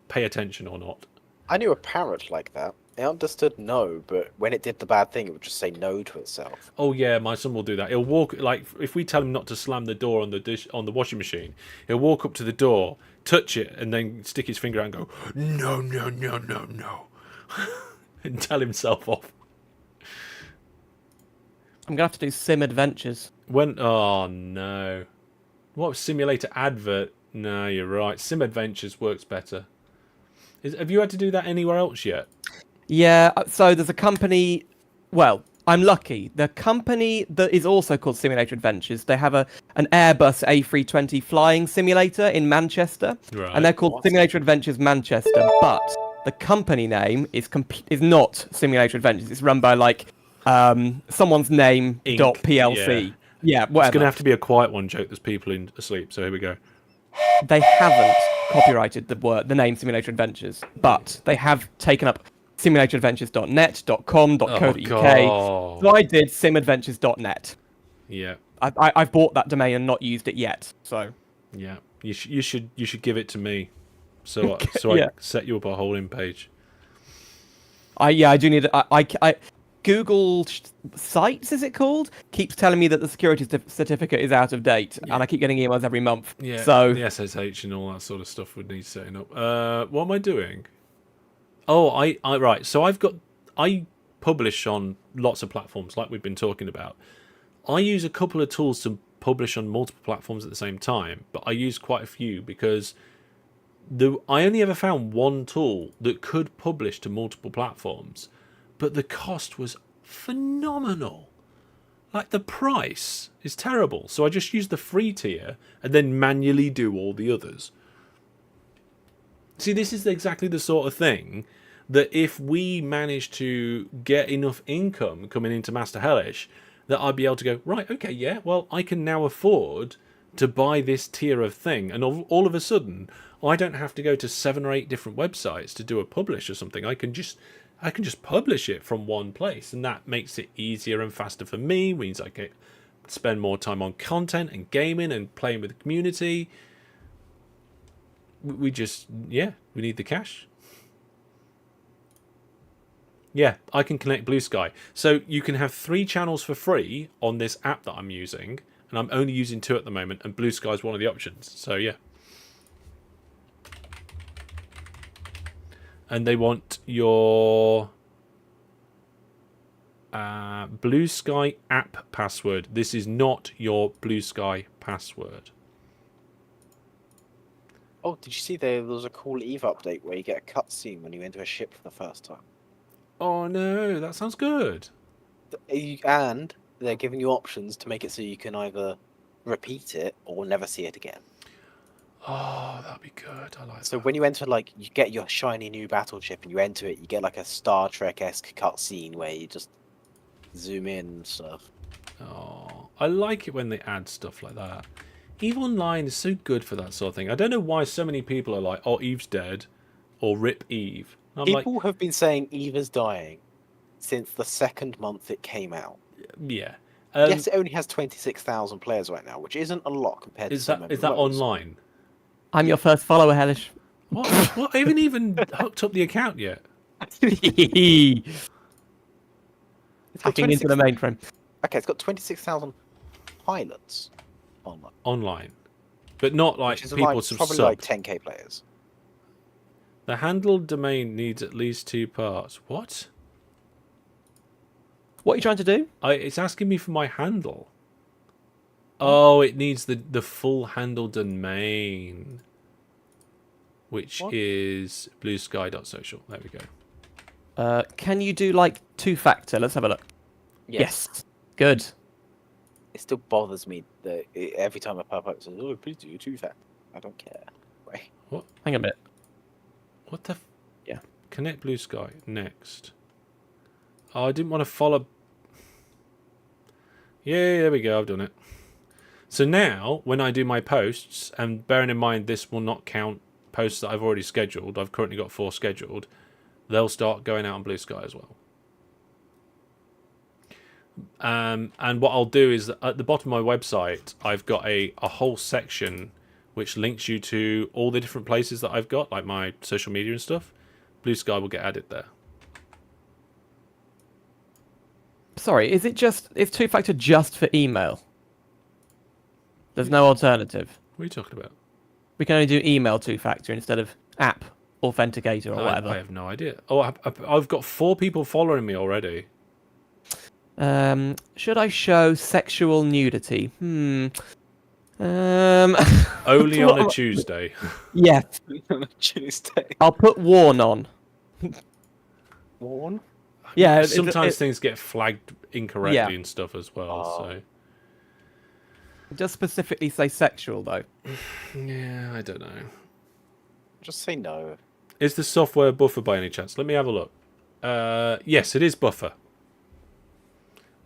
pay attention or not. I knew a parrot like that. It understood no, but when it did the bad thing, it would just say no to itself. Oh yeah, my son will do that. He'll walk, like, if we tell him not to slam the door on the washing machine, he'll walk up to the door, touch it, and then stick his finger out and go, no, no, no, no, no, and tell himself off. I'm going to have to do Sim Adventures. Oh no, what simulator advert? No, you're right. Sim Adventures works better. Have you had to do that anywhere else yet? Yeah, so there's a company. Well, I'm lucky. The company that is also called Simulator Adventures, they have an Airbus A320 flying simulator in Manchester, Right. and they're called What? Simulator Adventures Manchester. But the company name is not Simulator Adventures. It's run by like someone's name Inc. dot PLC. Yeah, It's whatever. going to have to be a quiet one, joke. There's people asleep, so here we go. They haven't copyrighted the name Simulator Adventures, but they have taken up simulatoradventures.net, .com, .co.uk. God. So I did simadventures.net. Yeah. I've bought that domain and not used it yet. So Yeah, you should give it to me, so Yeah. I set you up a holding page. I do need. I Google Sites, is it called, keeps telling me that the security certificate is out of date, and I keep getting emails every month. Yeah, So the SSH and all that sort of stuff would need setting up. What am I doing? Oh, I right. So I publish on lots of platforms, like we've been talking about. I use a couple of tools to publish on multiple platforms at the same time, but I use quite a few because I only ever found one tool that could publish to multiple platforms, but the cost was phenomenal. Like, the price is terrible. So I just use the free tier and then manually do all the others. See, this is exactly the sort of thing that if we manage to get enough income coming into Master Hellish, that I'd be able to go, right, okay, yeah, well, I can now afford to buy this tier of thing. And all of a sudden, I don't have to go to 7 or 8 different websites to do a publish or something. I can just publish it from one place. And that makes it easier and faster for me. Means I can spend more time on content and gaming and playing with the community. We need the cash. Yeah, I can connect Blue Sky. So you can have 3 channels for free on this app that I'm using, and I'm only using 2 at the moment, and Blue Sky is one of the options. So yeah. And they want your Blue Sky app password. This is not your Blue Sky password. Oh, did you see there was a cool Eve update where you get a cutscene when you enter a ship for the first time? Oh no, that sounds good. And they're giving you options to make it so you can either repeat it or never see it again. Oh, that'd be good. I like that. So when you enter, like, you get your shiny new battleship and you enter it, you get like a Star Trek-esque cutscene where you just zoom in and stuff. Oh, I like it when they add stuff like that. EVE Online is so good for that sort of thing. I don't know why so many people are like, oh, Eve's dead, or rip Eve. People have been saying Eve is dying since the 2nd month it came out. Yeah. Yes, it only has 26,000 players right now, which isn't a lot compared to some Is that MMOs. online? I'm your first follower, Hellish. What? What? I haven't even hooked up the account yet. Hacking It's got into the mainframe. Okay, it's got 26,000 pilots online. Online. But not like Which is people like, probably like 10k players. The handled domain needs at least 2 parts. What? What are you trying to do? It's asking me for my handle. Oh, it needs the full handle domain. Which is bluesky.social. There we go. Can you do like 2-factor? Let's have a look. Yes. Good. It still bothers me that every time I pop up, it says, "Oh, please do 2-factor." I don't care. Right. What? Hang on a minute. What the? Yeah. Connect Blue Sky. Next. Oh, I didn't want to follow. Yeah, there we go. I've done it. So now, when I do my posts, and bearing in mind this will not count posts that I've already scheduled, I've currently got 4 scheduled, they'll start going out on Blue Sky as well. And what I'll do is that at the bottom of my website, I've got a whole section which links you to all the different places that I've got, like my social media and stuff. Blue Sky will get added there. Sorry, is 2-factor just for email? There's no alternative. What are you talking about? We can only do email 2-factor instead of app authenticator or whatever. I have no idea. Oh, I've got 4 people following me already. Should I show sexual nudity? Only on a Tuesday. Yeah. Tuesday. I'll put warn on. Warn? Yeah. Sometimes things get flagged incorrectly Yeah. and stuff as well. So. It does specifically say sexual though. Yeah, I don't know. Just say no. Is the software Buffer by any chance? Let me have a look. Yes, it is Buffer.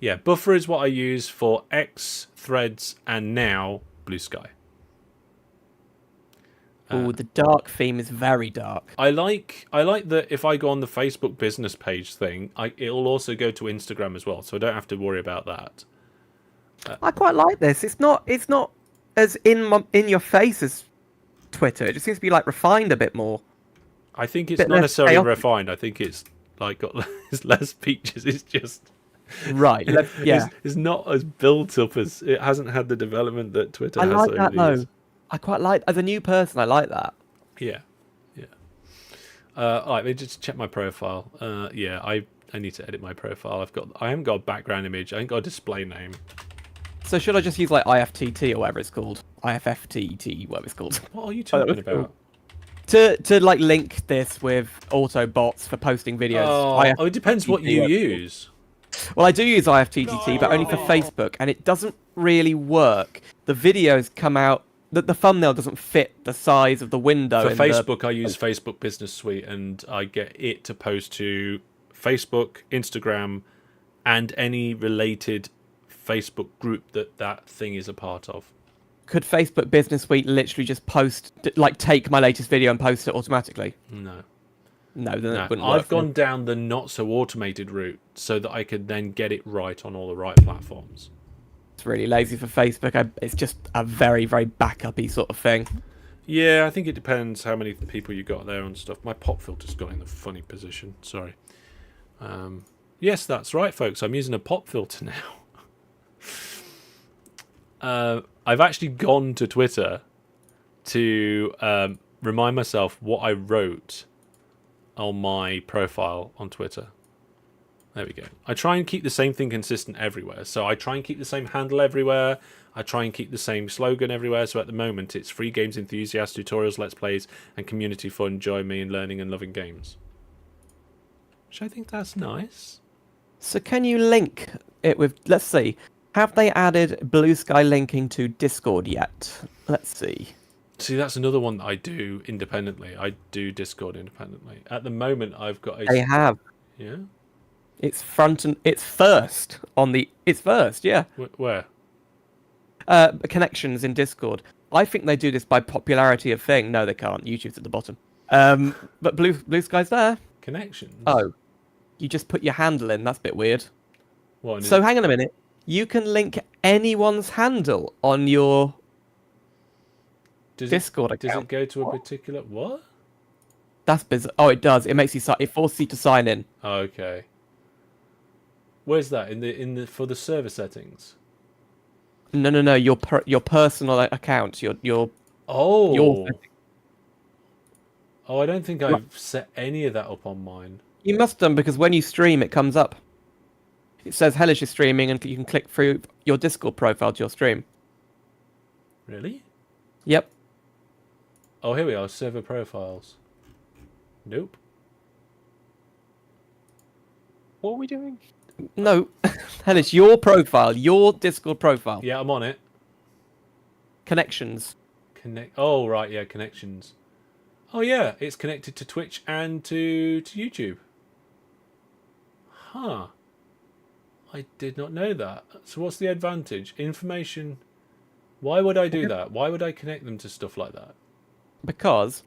Yeah, Buffer is what I use for X, Threads, and now Blue Sky. Oh, the dark theme is very dark. I like that if I go on the Facebook business page thing, it'll also go to Instagram as well, so I don't have to worry about that. I quite like this. It's not as in your face as Twitter. It just seems to be like refined a bit more. I think it's Bit not less necessarily chaotic. refined. I think it's like got less features. It's just Right. Yeah. It's not as built up as it hasn't had the development that Twitter I has like over that the though. years. I quite like, as a new person, I like that. Yeah. Let me just check my profile. Yeah, I need to edit my profile. I haven't got a background image. I haven't got a display name. So should I just use like IFTT or whatever it's called? IFFTT, whatever it's called. What are you talking about? To like link this with auto bots for posting videos. Oh, it depends what you use. Well, I do use IFTTT, but only for Facebook, and it doesn't really work. The videos come out. The thumbnail doesn't fit the size of the window. For Facebook, I use Facebook Business Suite, and I get it to post to Facebook, Instagram, and any related Facebook group that thing is a part of. Could Facebook Business Suite literally just take my latest video and post it automatically? No. No, then it wouldn't I've work. gone down the not so automated route so that I could then get it right on all the right platforms. It's really lazy for Facebook. It's just a very, very backup-y sort of thing. Yeah, I think it depends how many people you got there and stuff. My pop filter's got in the funny position. Sorry. Yes, that's right, folks. I'm using a pop filter now. I've actually gone to Twitter to remind myself what I wrote on my profile on Twitter. There we go. I try and keep the same thing consistent everywhere. So I try and keep the same handle everywhere. I try and keep the same slogan everywhere. So at the moment, it's free games enthusiasts, tutorials, let's plays, and community fun. Join me in learning and loving games. Which I think that's nice. So can you link it with... Let's see. Have they added Blue Sky linking to Discord yet? Let's see. See, that's another one that I do independently. I do Discord independently. At the moment, I've got a... They have. Yeah? It's first on the... It's first, yeah. Where? Connections in Discord. I think they do this by popularity of thing. No, they can't. YouTube's at the bottom. But Blue Sky's there. Connections? Oh. You just put your handle in. That's a bit weird. What, So hang on a minute. You can link anyone's handle on your Discord account. Does it go to a particular... What? That's bizarre. Oh, it does. It makes you... It forces you to sign in. Oh, okay. Where's that? In the for the server settings? No. Your personal account. Your Oh, I don't think I've set any of that up on mine. You must have done, because when you stream, it comes up. It says Hellish is streaming, and you can click through your Discord profile to your stream. Really? Yep. Oh, here we are. Server profiles. Nope. What are we doing? No, Hellish, your profile, your Discord profile. Yeah, I'm on it. Connections. Oh, right, yeah, connections. Oh, yeah, it's connected to Twitch and to YouTube. Huh. I did not know that. So what's the advantage? Information. Why would I do that? Why would I connect them to stuff like that? Because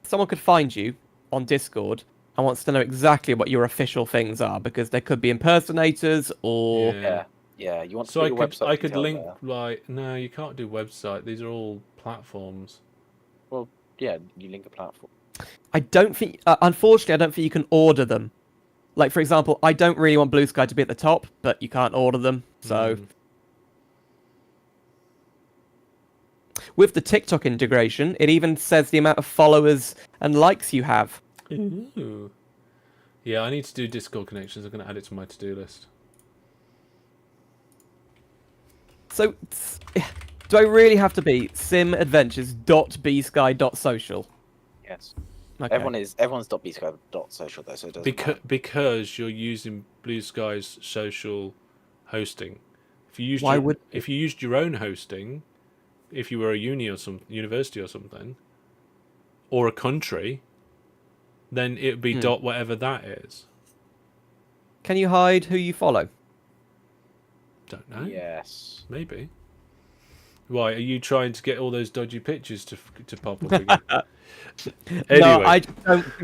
someone could find you on Discord and wants to know exactly what your official things are, because they could be impersonators or... Yeah. You want to So put your website I could details link, there. like... No, you can't do website. These are all platforms. Well, yeah, you link a platform. I don't think... unfortunately, I don't think you can order them. Like, for example, I don't really want Blue Sky to be at the top, but you can't order them, so... With the TikTok integration, it even says the amount of followers and likes you have. Ooh. Yeah, I need to do Discord connections. I'm going to add it to my to-do list. So, do I really have to be simadventures.bsky.social? Yes. Okay. Everyone's .bsky.social though, so it doesn't matter. Because you're using Blue Sky's social hosting. If you used if you used your own hosting, if you were a university or something, or a country, then it would be dot whatever that is. Can you hide who you follow? Don't know. Yes. Maybe. Why, are you trying to get all those dodgy pictures to pop up again? Anyway. No,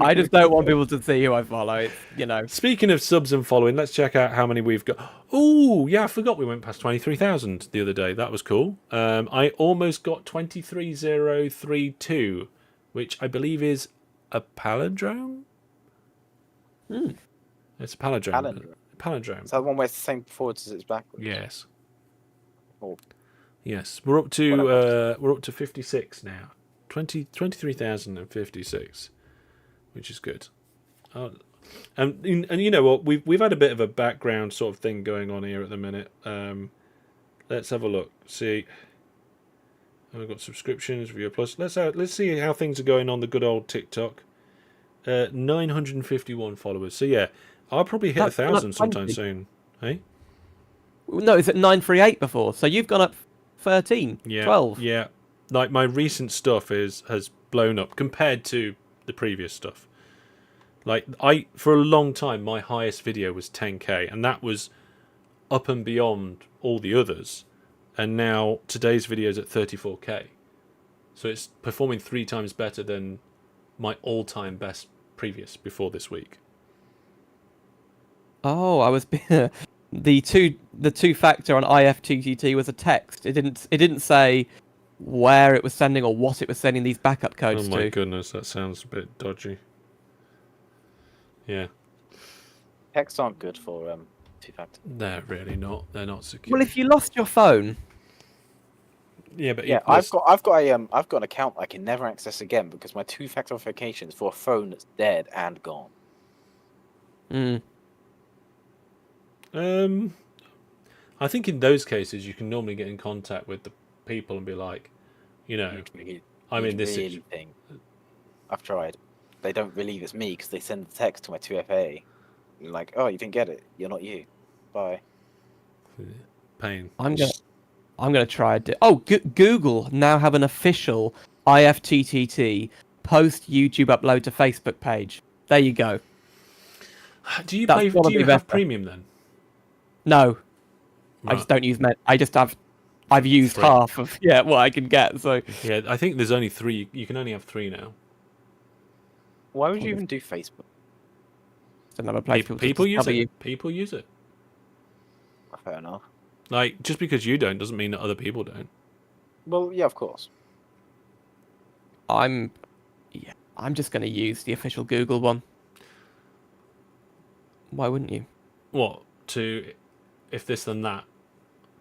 I just don't want people to see who I follow. It's, you know. Speaking of subs and following, let's check out how many we've got. Oh, yeah, I forgot we went past 23,000 the other day. That was cool. I almost got 23,032, which I believe is a palindrome? It's a palindrome. Palindrome. Is that one where it's the same forwards as it's backwards? Yes. Or Yes, we're up to 56 now. 23,056, which is good. And you know what? We've had a bit of a background sort of thing going on here at the minute. Let's have a look. See, we've got subscriptions, Viewer Plus. Let's see how things are going on the good old TikTok. 951 followers. So yeah, I'll probably hit 1,000 sometime soon. Hey. No, it's at 938 before, so you've gone up 13, yeah, 12. Yeah, like my recent stuff has blown up compared to the previous stuff. Like for a long time, my highest video was 10k, and that was up and beyond all the others, and now today's video is at 34K. So it's performing 3 times better than my all-time best previous before this week. Oh, I was the two factor on IFTTT was a text. It didn't say where it was sending or what it was sending these backup codes Oh my to. goodness, that sounds a bit dodgy. Yeah. Texts aren't good for two-factor. They're really not. They're not secure. Well, if you lost your phone, yeah, but Yeah, I've got an account I can never access again because my two-factor authentication is for a phone that's dead and gone. I think in those cases you can normally get in contact with the people and be like, I'm in this really thing. I've tried. They don't believe it's me because they send the text to my 2FA. You're like, oh, you didn't get it. You're not you. Bye. Pain. I'm gonna try it. Oh, Google now have an official IFTTT post YouTube upload to Facebook page. There you go. Do you That's pay? gotta Do you be have better. premium then? No, I Right. just don't use I've used Free. half of what I can get. So Yeah, I think there's only 3. You can only have 3 now. Why would you even do Facebook? it's another place People use discover it. you. People use it. Fair enough. Like, just because you don't doesn't mean that other people don't. Well, yeah, of course. I'm just gonna use the official Google one. Why wouldn't you? What to, if this then that,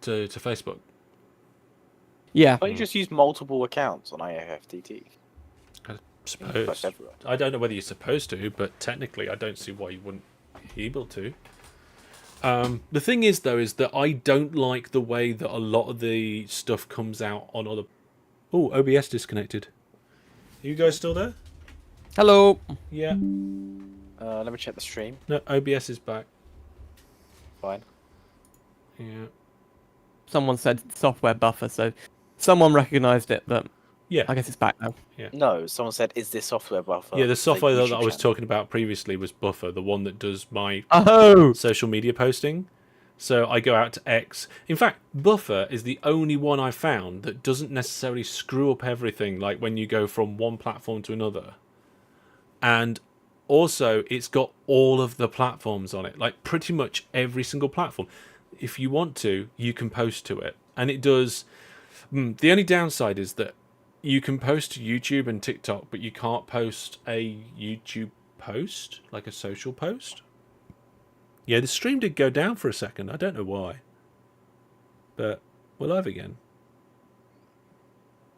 to Facebook? Yeah, Don't you just use multiple accounts on IFTT? Suppose. That's everywhere. I don't know whether you're supposed to, but technically I don't see why you wouldn't be able to. The thing is, though, is that I don't like the way that a lot of the stuff comes out on other... Oh, OBS disconnected. Are you guys still there? hello. Yeah. Let me check the stream. No, OBS is back. Fine. Yeah. Someone said software buffer, so someone recognised it, but Yeah. I guess it's back now. No, someone said, is this software buffer? Yeah, the It's a software that YouTube I was channel. talking about previously was Buffer, the one that does my Oh, social media posting. So I go out to X. In fact, Buffer is the only one I found that doesn't necessarily screw up everything, like when you go from one platform to another. And also, it's got all of the platforms on it, like pretty much every single platform. If you want to, you can post to it. And it does... The only downside is that you can post to YouTube and TikTok, but you can't post a YouTube post, like a social post. Yeah, the stream did go down for a second. I don't know why. But we're live again.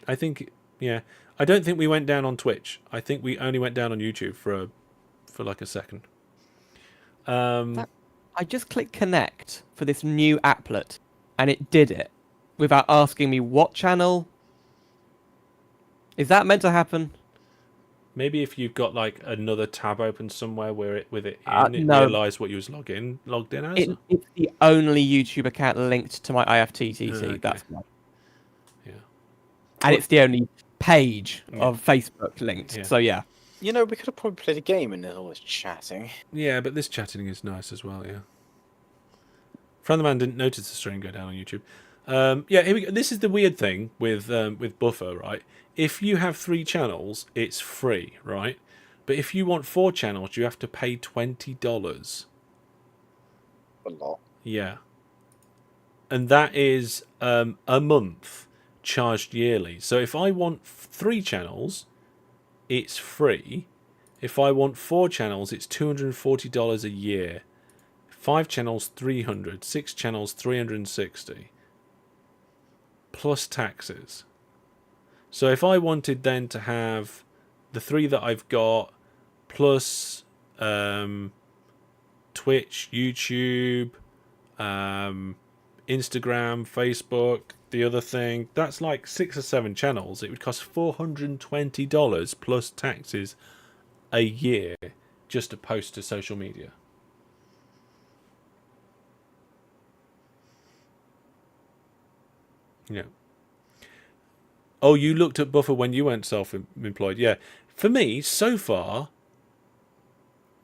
I think, yeah. I don't think we went down on Twitch. I think we only went down on YouTube for like a second. I just clicked connect for this new applet, and it did it without asking me what channel. Is that meant to happen? Maybe if you've got like another tab open somewhere where it no. realised what you was logged in as. It's the only YouTube account linked to my IFTTT. Okay. That's why. Yeah. And it's the only page Yeah. of Facebook linked. Yeah. So yeah. You know, we could have probably played a game and there's all this chatting. Yeah, but this chatting is nice as well, yeah. Friend of the man didn't notice the stream go down on YouTube. Yeah, here we go. This is the weird thing with Buffer, right? If you have 3 channels, it's free, right? But if you want 4 channels, you have to pay $20. A lot. Yeah. And that is a month charged yearly. So if I want 3 channels, it's free. If I want 4 channels, it's $240 a year. 5 channels, $300. 6 channels, $360. Plus taxes. So if I wanted then to have the 3 that I've got, plus Twitch, YouTube, Instagram, Facebook, the other thing, that's like 6 or 7 channels. It would cost $420 plus taxes a year just to post to social media. Yeah. Oh, you looked at Buffer when you went self-employed. Yeah. For me, so far,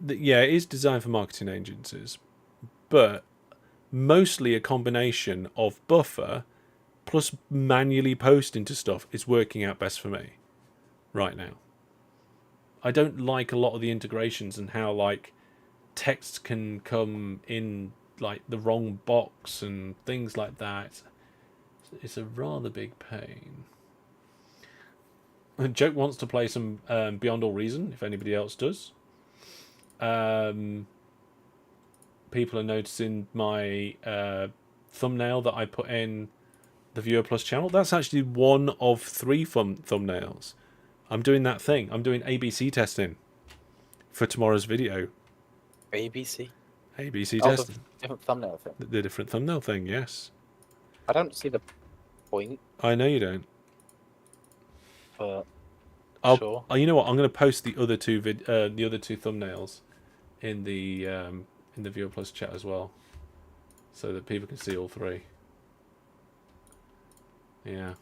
yeah, it is designed for marketing agencies. But mostly a combination of buffer plus manually posting to stuff is working out best for me right now. I don't like a lot of the integrations and how like text can come in like the wrong box and things like that. It's a rather big pain. Joke wants to play some Beyond All Reason, if anybody else does. People are noticing my thumbnail that I put in the Viewer Plus channel. That's actually one of 3 thumbnails. I'm doing that thing. I'm doing ABC testing for tomorrow's video. ABC testing. The different thumbnail thing. The different thumbnail thing, yes. I don't see the point, I know you don't. but sure. Oh, you know what? I'm going to post the other two thumbnails in the Viewer Plus chat as well, so that people can see all 3. Yeah.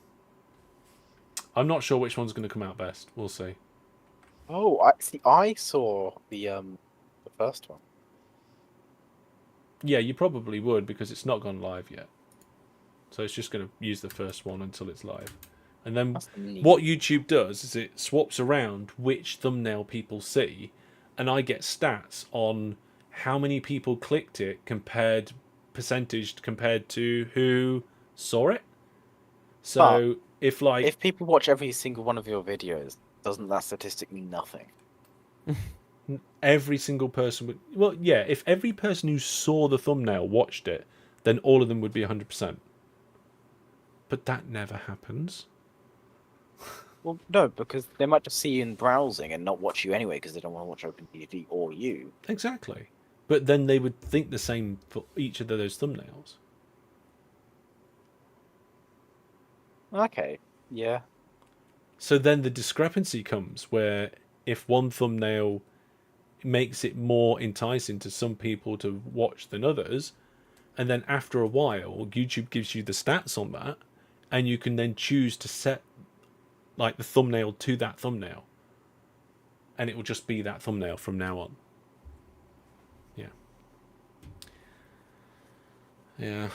I'm not sure which one's going to come out best. We'll see. Oh, I saw the first one. Yeah, you probably would because it's not gone live yet. So it's just going to use the first one until it's live. And then what YouTube does is it swaps around which thumbnail people see, and I get stats on how many people clicked it percentage compared to who saw it. So if people watch every single one of your videos, doesn't that statistic mean nothing? Every single person would... Well, yeah, if every person who saw the thumbnail watched it, then all of them would be 100%. But that never happens. Well, no, because they might just see you in browsing and not watch you anyway because they don't want to watch OpenTV or you. Exactly. But then they would think the same for each of those thumbnails. Okay, yeah. So then the discrepancy comes where if one thumbnail makes it more enticing to some people to watch than others, and then after a while YouTube gives you the stats on that, and you can then choose to set like the thumbnail to that thumbnail, and it will just be that thumbnail from now on. Yeah.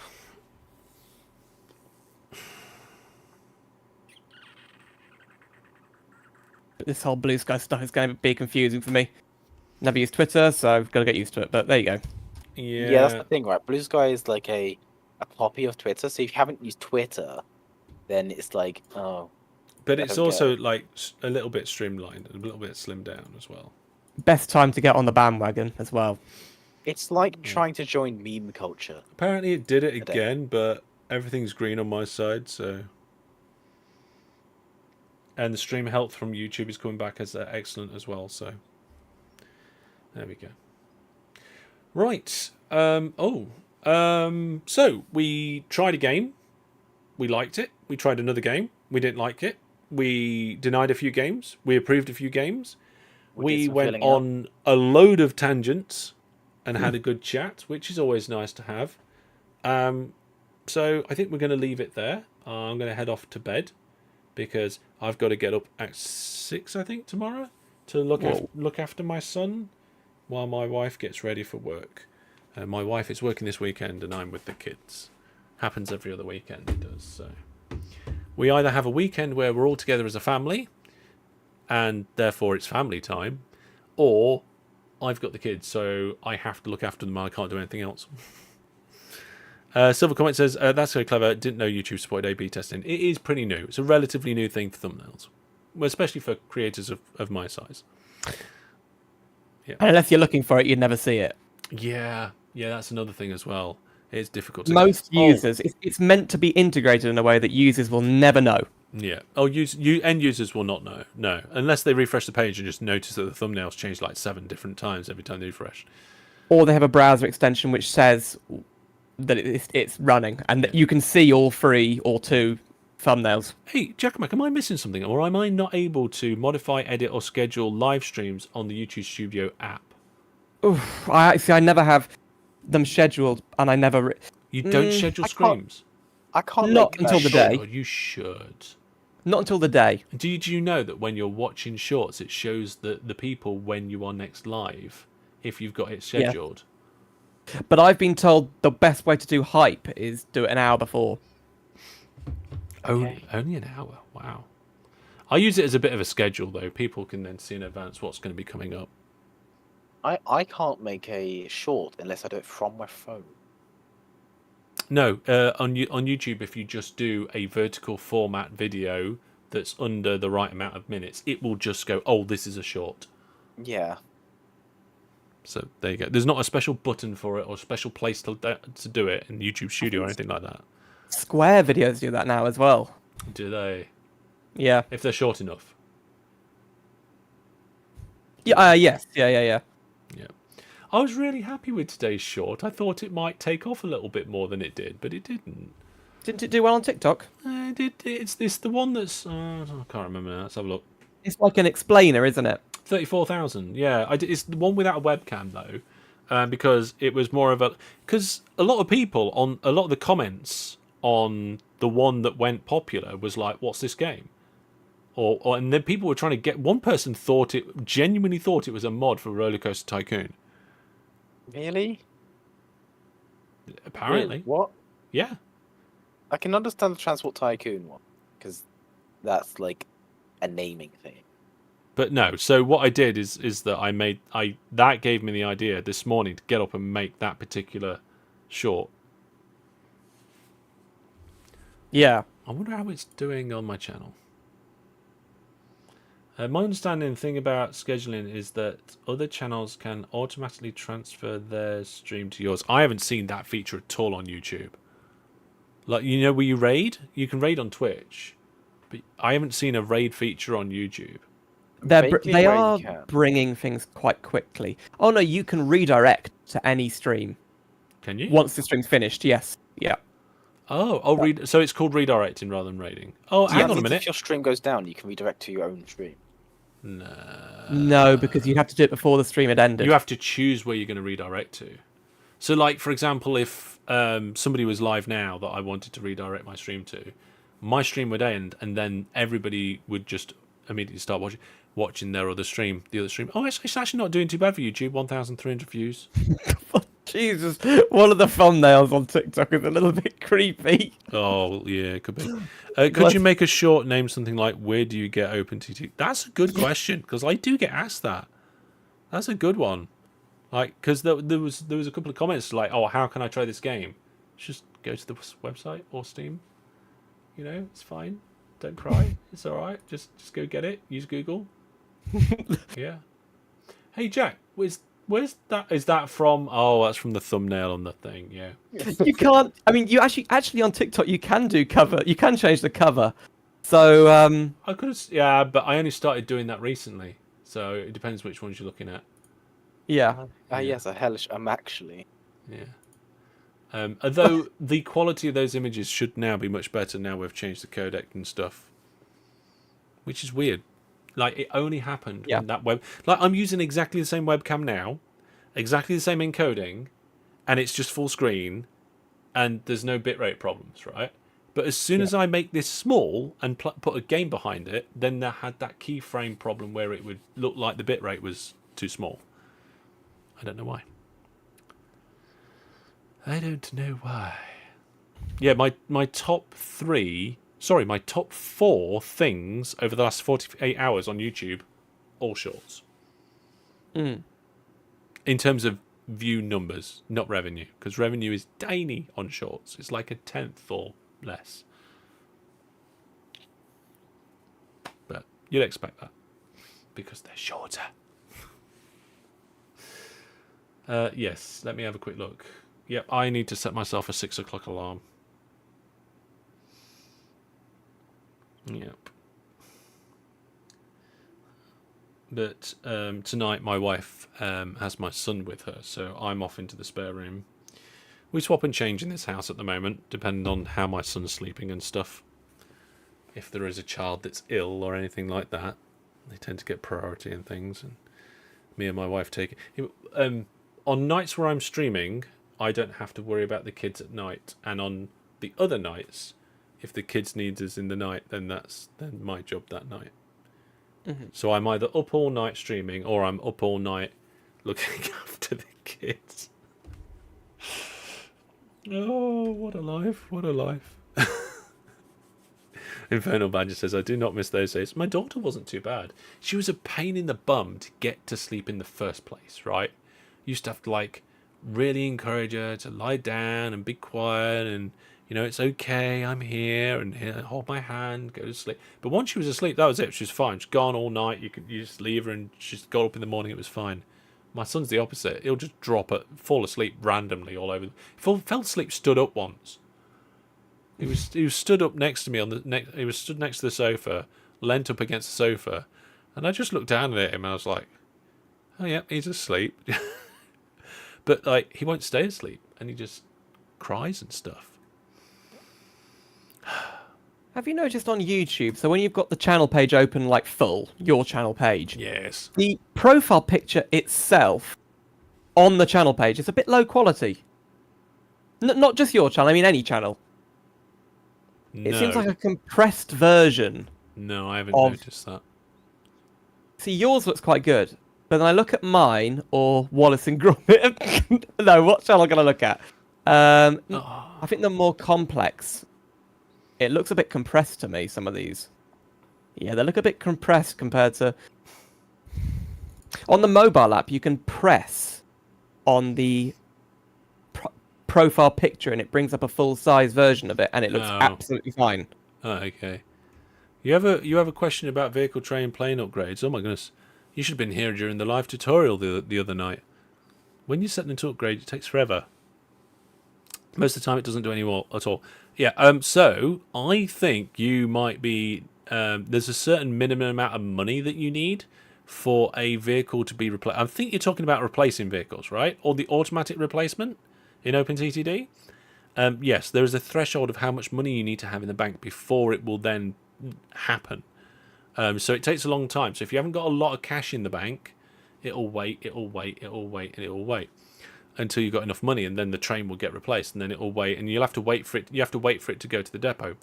This whole Blue Sky stuff is going to be confusing for me. Never used Twitter, so I've got to get used to it. But there you go. Yeah, that's the thing, right? Blue Sky is like a copy of Twitter. So if you haven't used Twitter, then it's like, oh. But it's also like a little bit streamlined, a little bit slimmed down as well. Best time to get on the bandwagon as well. It's like trying to join meme culture. Apparently it did it again, but everything's green on my side, so... And the stream health from YouTube is coming back as excellent as well, so... There we go. Right. So, we tried a game. We liked it. We tried another game. We didn't like it. We denied a few games. We approved a few games. We went on a load of tangents and had a good chat, which is always nice to have. So I think we're going to leave it there. I'm going to head off to bed because I've got to get up at 6, I think, tomorrow to look after my son while my wife gets ready for work. My wife is working this weekend and I'm with the kids. Happens every other weekend, it does. So we either have a weekend where we're all together as a family and therefore it's family time, or I've got the kids, so I have to look after them. I can't do anything else. Silver Comment says, that's so clever. Didn't know YouTube supported A/B testing. It is pretty new. It's a relatively new thing for thumbnails, well, especially for creators of my size. Yeah. And unless you're looking for it, you'd never see it. Yeah, that's another thing as well. It's difficult to Most users, it's meant to be integrated in a way that users will never know. Yeah. Oh, end users will not know. No, unless they refresh the page and just notice that the thumbnails change like 7 different times every time they refresh. Or they have a browser extension which says that it's running, and that you can see all 3 or 2 thumbnails. Hey, Jackmack, am I missing something, or am I not able to modify, edit, or schedule live streams on the YouTube Studio app? Oof, I never have them scheduled, and I never. You don't schedule streams? I can't. Not until the day. You should. Not until the day. Do you know that when you're watching shorts, it shows the people when you are next live, if you've got it scheduled? But I've been told the best way to do hype is do it an hour before. Only an hour. Wow. I use it as a bit of a schedule, though. People can then see in advance what's going to be coming up. I can't make a short unless I do it from my phone. No, on YouTube, if you just do a vertical format video that's under the right amount of minutes, it will just go, oh, this is a short. Yeah. So there you go. There's not a special button for it or a special place to do it in YouTube Studio or anything like that. Square videos do that now as well. Do they? Yeah. If they're short enough. Yeah. Yes. Yeah. Yeah. I was really happy with today's short. I thought it might take off a little bit more than it did, but it didn't. Didn't it do well on TikTok? It did. It's the one that's... I can't remember now. Let's have a look. It's like an explainer, isn't it? 34,000. Yeah, it's the one without a webcam though, because it was more of a... Because a lot of people on a lot of the comments on the one that went popular was like, "What's this game?" And then people were trying to get... One person genuinely thought it was a mod for Roller Coaster Tycoon. Really? Apparently. Wait, what? Yeah. I can understand the Transport Tycoon one, because that's like a naming thing. But no, so what I did is that that gave me the idea this morning to get up and make that particular short. Yeah. I wonder how it's doing on my channel. My understanding thing about scheduling is that other channels can automatically transfer their stream to yours. I haven't seen that feature at all on YouTube. Like, you know where you raid? You can raid on Twitch. But I haven't seen a raid feature on YouTube. Vaguely They where you are can. bringing things quite quickly. Oh no, you can redirect to any stream Can you? once the stream's finished. Yes. Yeah. So it's called redirecting rather than raiding. Oh, So hang that on a means minute. If your stream goes down, you can redirect to your own stream. No, because you have to do it before the stream had ended. You have to choose where you're going to redirect to. So, like, for example, if somebody was live now that I wanted to redirect my stream to, my stream would end, and then everybody would just immediately start watching their other stream, the other stream. Oh, it's actually not doing too bad for YouTube. 1,300 views. Jesus, one of the thumbnails on TikTok is a little bit creepy. Oh, yeah, it could be. Could you make a short name something like, where do you get OpenTT? That's a good question, because I do get asked that. That's a good one. Like, because there was a couple of comments like, oh, how can I try this game? Just go to the website or Steam. You know, it's fine. Don't cry. It's all right. Just go get it. Use Google. Yeah. Hey, Jack, where's that? Is that from? Oh, that's from the thumbnail on the thing. Yeah. You can't. I mean, you actually on TikTok you can do cover. You can change the cover. So I could have. Yeah, but I only started doing that recently, so it depends which ones you're looking at. yeah. Yes, a hellish. Actually. Yeah. Although the quality of those images should now be much better now we've changed the codec and stuff, which is weird. Like, it only happened when that web... Like, I'm using exactly the same webcam now, exactly the same encoding, and it's just full screen, and there's no bitrate problems, right? But as soon as I make this small and put a game behind it, then that had that keyframe problem where it would look like the bitrate was too small. I don't know why. I don't know why. Yeah, my top four things over the last 48 hours on YouTube, all shorts. Mm. In terms of view numbers, not revenue, because revenue is tiny on shorts. It's like a tenth or less. But you'd expect that because they're shorter. Yes, let me have a quick look. Yep, I need to set myself a 6 o'clock alarm. Yep. But tonight my wife has my son with her, so I'm off into the spare room. We swap and change in this house at the moment, depending on how my son's sleeping and stuff. If there is a child that's ill or anything like that, they tend to get priority and things. And me and my wife take it. On nights where I'm streaming, I don't have to worry about the kids at night. And on the other nights, if the kids need us in the night, then that's my job that night. Mm-hmm. So I'm either up all night streaming or I'm up all night looking after the kids. Oh, what a life! What a life! Infernal Badger says, I do not miss those days. My daughter wasn't too bad. She was a pain in the bum to get to sleep in the first place, right? Used to have to, like, really encourage her to lie down and be quiet and, you know, it's okay, I'm here, and here, hold my hand, go to sleep. But once she was asleep, that was it. She was fine. She's gone all night. You just leave her and she just got up in the morning. It was fine. My son's the opposite. He'll just fall asleep randomly all over. Fell asleep stood up once. He was stood up next to me he was stood next to the sofa, leant up against the sofa, and I just looked down at him and I was like, oh yeah, he's asleep. But like he won't stay asleep and he just cries and stuff. Have you noticed on YouTube, so when you've got the channel page open like full, your channel page, Yes. the profile picture itself on the channel page is a bit low quality. Not just your channel, I mean any channel. No. It seems like a compressed version. No, I haven't of- noticed that. See, yours looks quite good, but then I look at mine or Wallace and Gromit. No, what channel can I look at? I think they're more complex. It looks a bit compressed to me, some of these. Yeah, they look a bit compressed compared to... On the mobile app, you can press on the profile picture and it brings up a full-size version of it, and it looks absolutely fine. Oh, okay. You have a question about vehicle train plane upgrades? Oh my goodness. You should have been here during the live tutorial the other night. When you set them to upgrade, it takes forever. Most of the time, it doesn't do any more at all. Yeah. So I think you might be. There's a certain minimum amount of money that you need for a vehicle to be replaced. I think you're talking about replacing vehicles, right? Or the automatic replacement in OpenTTD. Yes, there is a threshold of how much money you need to have in the bank before it will then happen. So it takes a long time. So if you haven't got a lot of cash in the bank, it'll wait until you've got enough money, and then the train will get replaced, and then it'll wait, and you'll have to wait for it. You have to wait for it to go to the depot.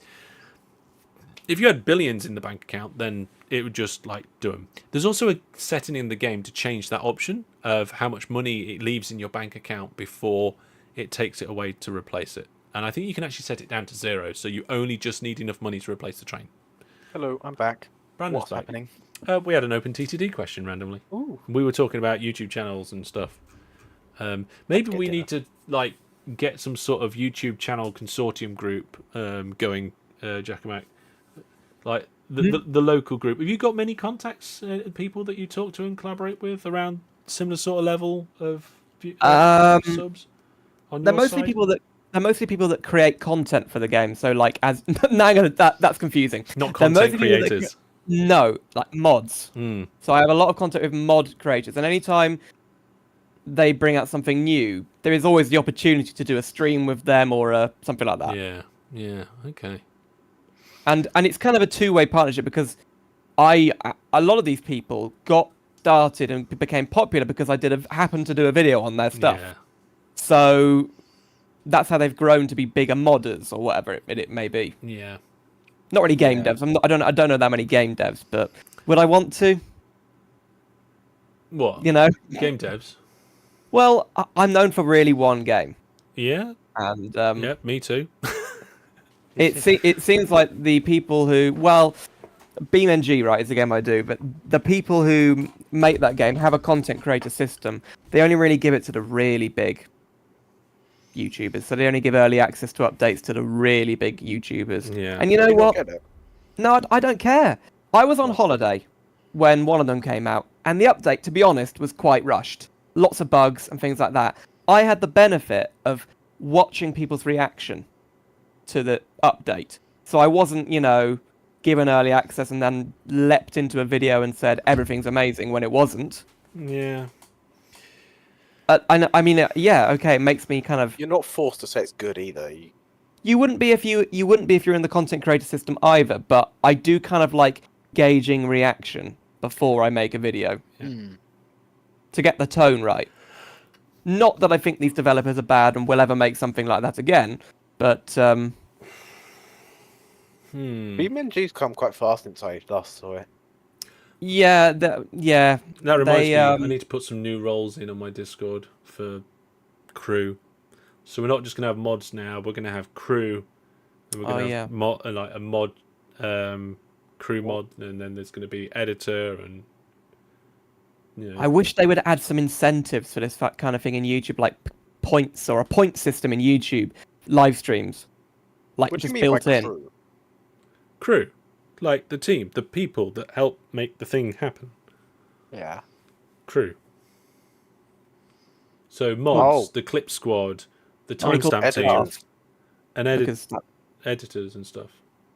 If you had billions in the bank account, then it would just like do them. There's also a setting in the game to change that option of how much money it leaves in your bank account before it takes it away to replace it. And I think you can actually set it down to 0, so you only just need enough money to replace the train. Hello, I'm back. Brandon's What's back. happening? We had an open TTD question randomly. Ooh. We were talking about YouTube channels and stuff. Maybe we need to like get some sort of YouTube channel consortium group going, Giacomo. Like the local group. Have you got many contacts, people that you talk to and collaborate with around similar sort of level of subs? On They're your mostly side? people that create content for the game. So like as no, that's confusing. Not They're content mostly people that creators. No, like mods. Mm. So I have a lot of contact with mod creators, and anytime they bring out something new, there is always the opportunity to do a stream with them or something like that. Yeah, okay. And it's kind of a two-way partnership because a lot of these people got started and became popular because I happened to do a video on their stuff. Yeah. So that's how they've grown to be bigger modders or whatever it may be. Yeah. Not really game devs. I don't know that many game devs, but would I want to? What? You know, Game devs. well, I'm known for really one game, Yeah. and Yeah. Me too. it seems like the people who BeamNG, right, is the game I do, but the people who make that game have a content creator system. They only really give it to the really big YouTubers, so they only give early access to updates to the really big YouTubers. Yeah. And you know You don't what? get it. No, I don't care. I was on holiday when one of them came out, and the update, to be honest, was quite rushed. Lots of bugs and things like that. I had the benefit of watching people's reaction to the update. So I wasn't, given early access and then leapt into a video and said everything's amazing when it wasn't. Yeah. I mean, yeah, okay, it makes me kind of... You're not forced to say it's good either. You wouldn't be if you're in the content creator system either, but I do kind of like gauging reaction before I make a video to get the tone right. Not that I think these developers are bad and will ever make something like that again, but BeamNG's come quite fast since I last saw it. yeah, That reminds They, me, I need to put some new roles in on my Discord for crew. So we're not just going to have mods now. We're going to have crew. And we're going to have like a mod, crew mod, and then there's going to be editor and. You know. I wish they would add some incentives for this kind of thing in YouTube, like points or a point system in YouTube live streams, like What do you just mean built by in. crew? Crew, like the team, the people that help make the thing happen. Yeah. Crew. So mods, Oh. the clip squad, the Are they called timestamp team, editors? and Because editors and stuff.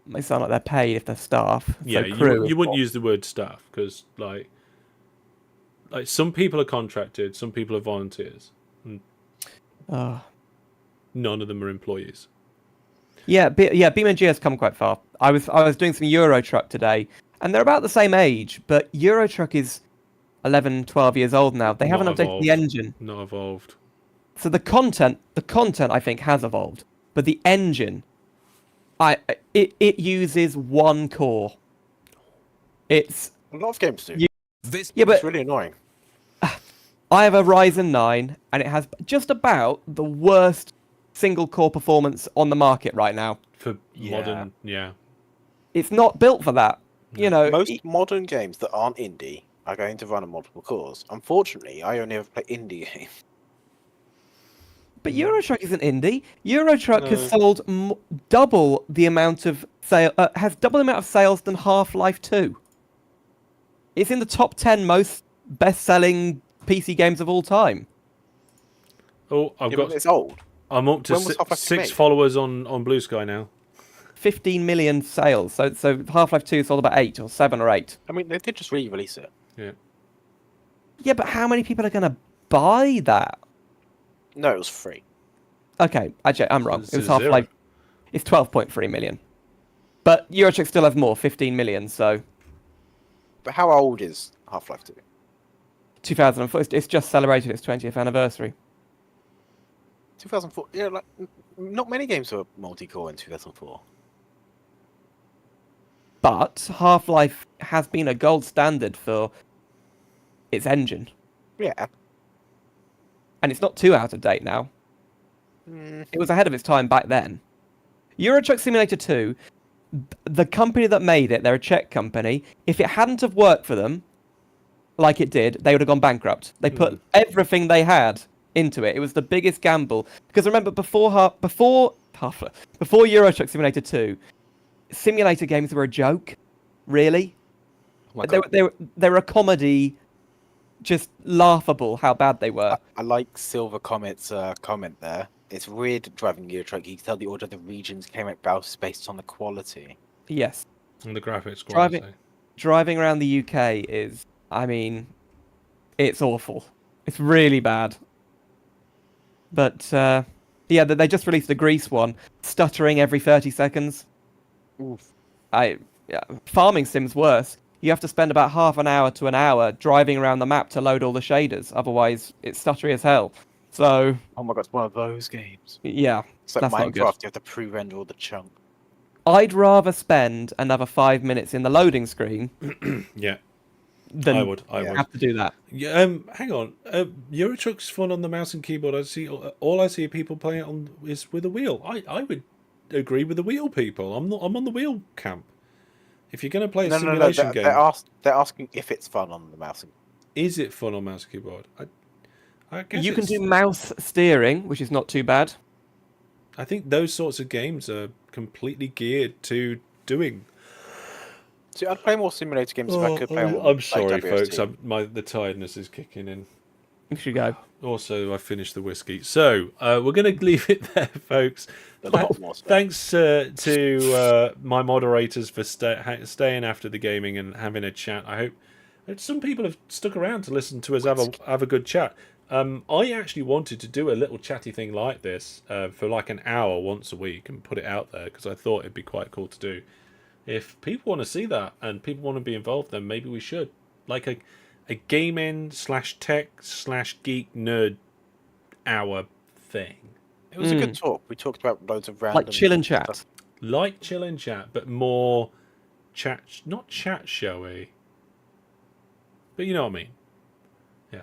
they sound like they're paid if they're staff. Yeah, so crew. you wouldn't use the word staff because like some people are contracted, some people are volunteers, and Oh. none of them are employees. Yeah, BeamNG has come quite far. I was doing some Euro Truck today, and they're about the same age, but Euro Truck is 11, 12 years old now. They haven't Not updated evolved. the engine. Not evolved. So the content I think has evolved, but the engine, it uses one core. It's A lot of games do. yeah, but It's really annoying. I have a Ryzen 9, and it has just about the worst single core performance on the market right now. For modern, yeah. It's not built for that. You know, Most modern games that aren't indie are going to run on multiple cores. Unfortunately, I only ever play indie games. but Euro Truck isn't indie. Euro Truck has sold double the amount of has double the amount of sales than Half-Life 2. It's in the top 10 most best-selling PC games of all time. Oh, It's old. I'm up to When was Half-Life 2 six made? followers on Blue Sky now. 15 million sales. So Half-Life 2 sold about 8 or 7 or 8. I mean, they did just re-release it. Yeah. Yeah, but how many people are going to buy that? No, it was free. Okay, actually, I'm wrong. It's It was a zero. Half-Life. It's 12.3 million. But Euro Truck still has more, 15 million. So But how old is Half-Life 2? 2004. It's just celebrated its 20th anniversary. 2004. Yeah, like not many games were multi-core in 2004. But Half-Life has been a gold standard for its engine. Yeah. And it's not too out of date now. It was ahead of its time back then. Euro Truck Simulator 2, the company that made it, they're a Czech company. If it hadn't have worked for them, like it did, they would have gone bankrupt. They put everything they had into it. It was the biggest gamble. Because remember, before Euro Truck Simulator 2, simulator games were a joke. Really? Oh my They God. were a comedy, just laughable how bad they were. I like Silver Comet's comment there. It's weird driving Euro Truck. You can tell the order of the regions came out based on the quality. Yes. And the graphics quality. Driving around the UK is, I mean, it's awful. It's really bad. But, yeah, they just released the Greece one, stuttering every 30 seconds. Oof. Farming sim's worse. You have to spend about half an hour to an hour driving around the map to load all the shaders. Otherwise, it's stuttery as hell. So, Oh my God, it's one of those games. yeah, It's like that's not good. Minecraft. You have to pre-render all the chunk. I'd rather spend another 5 minutes in the loading screen Yeah. than I would. have to do that. Yeah, hang on. Euro Truck's fun on the mouse and keyboard. I see all I see people playing it on is with a wheel. I would agree with the wheel people. I'm on the wheel camp. If you're going to play a simulation game, They're asking if it's fun on the mouse. is it fun on mouse and keyboard? I guess You can it's- do mouse steering, which is not too bad. I think those sorts of games are completely geared to doing. See, I'd play more simulator games if I could play on. I'm like, sorry, WST. folks. The tiredness is kicking in. You should go. Also, I finished the whiskey. So, we're going to leave it there, folks. There's a lot more stuff. Thanks to my moderators for staying after the gaming and having a chat. I hope some people have stuck around to listen to us have a good chat. I actually wanted to do a little chatty thing like this for like an hour once a week and put it out there because I thought it'd be quite cool to do. If people want to see that and people want to be involved, then maybe we should. Like a gaming /tech/geek nerd hour thing. It was a good talk. We talked about loads of random. Like chill and chat. stuff. Like chill and chat, but more not chat showy. But you know what I mean. Yeah.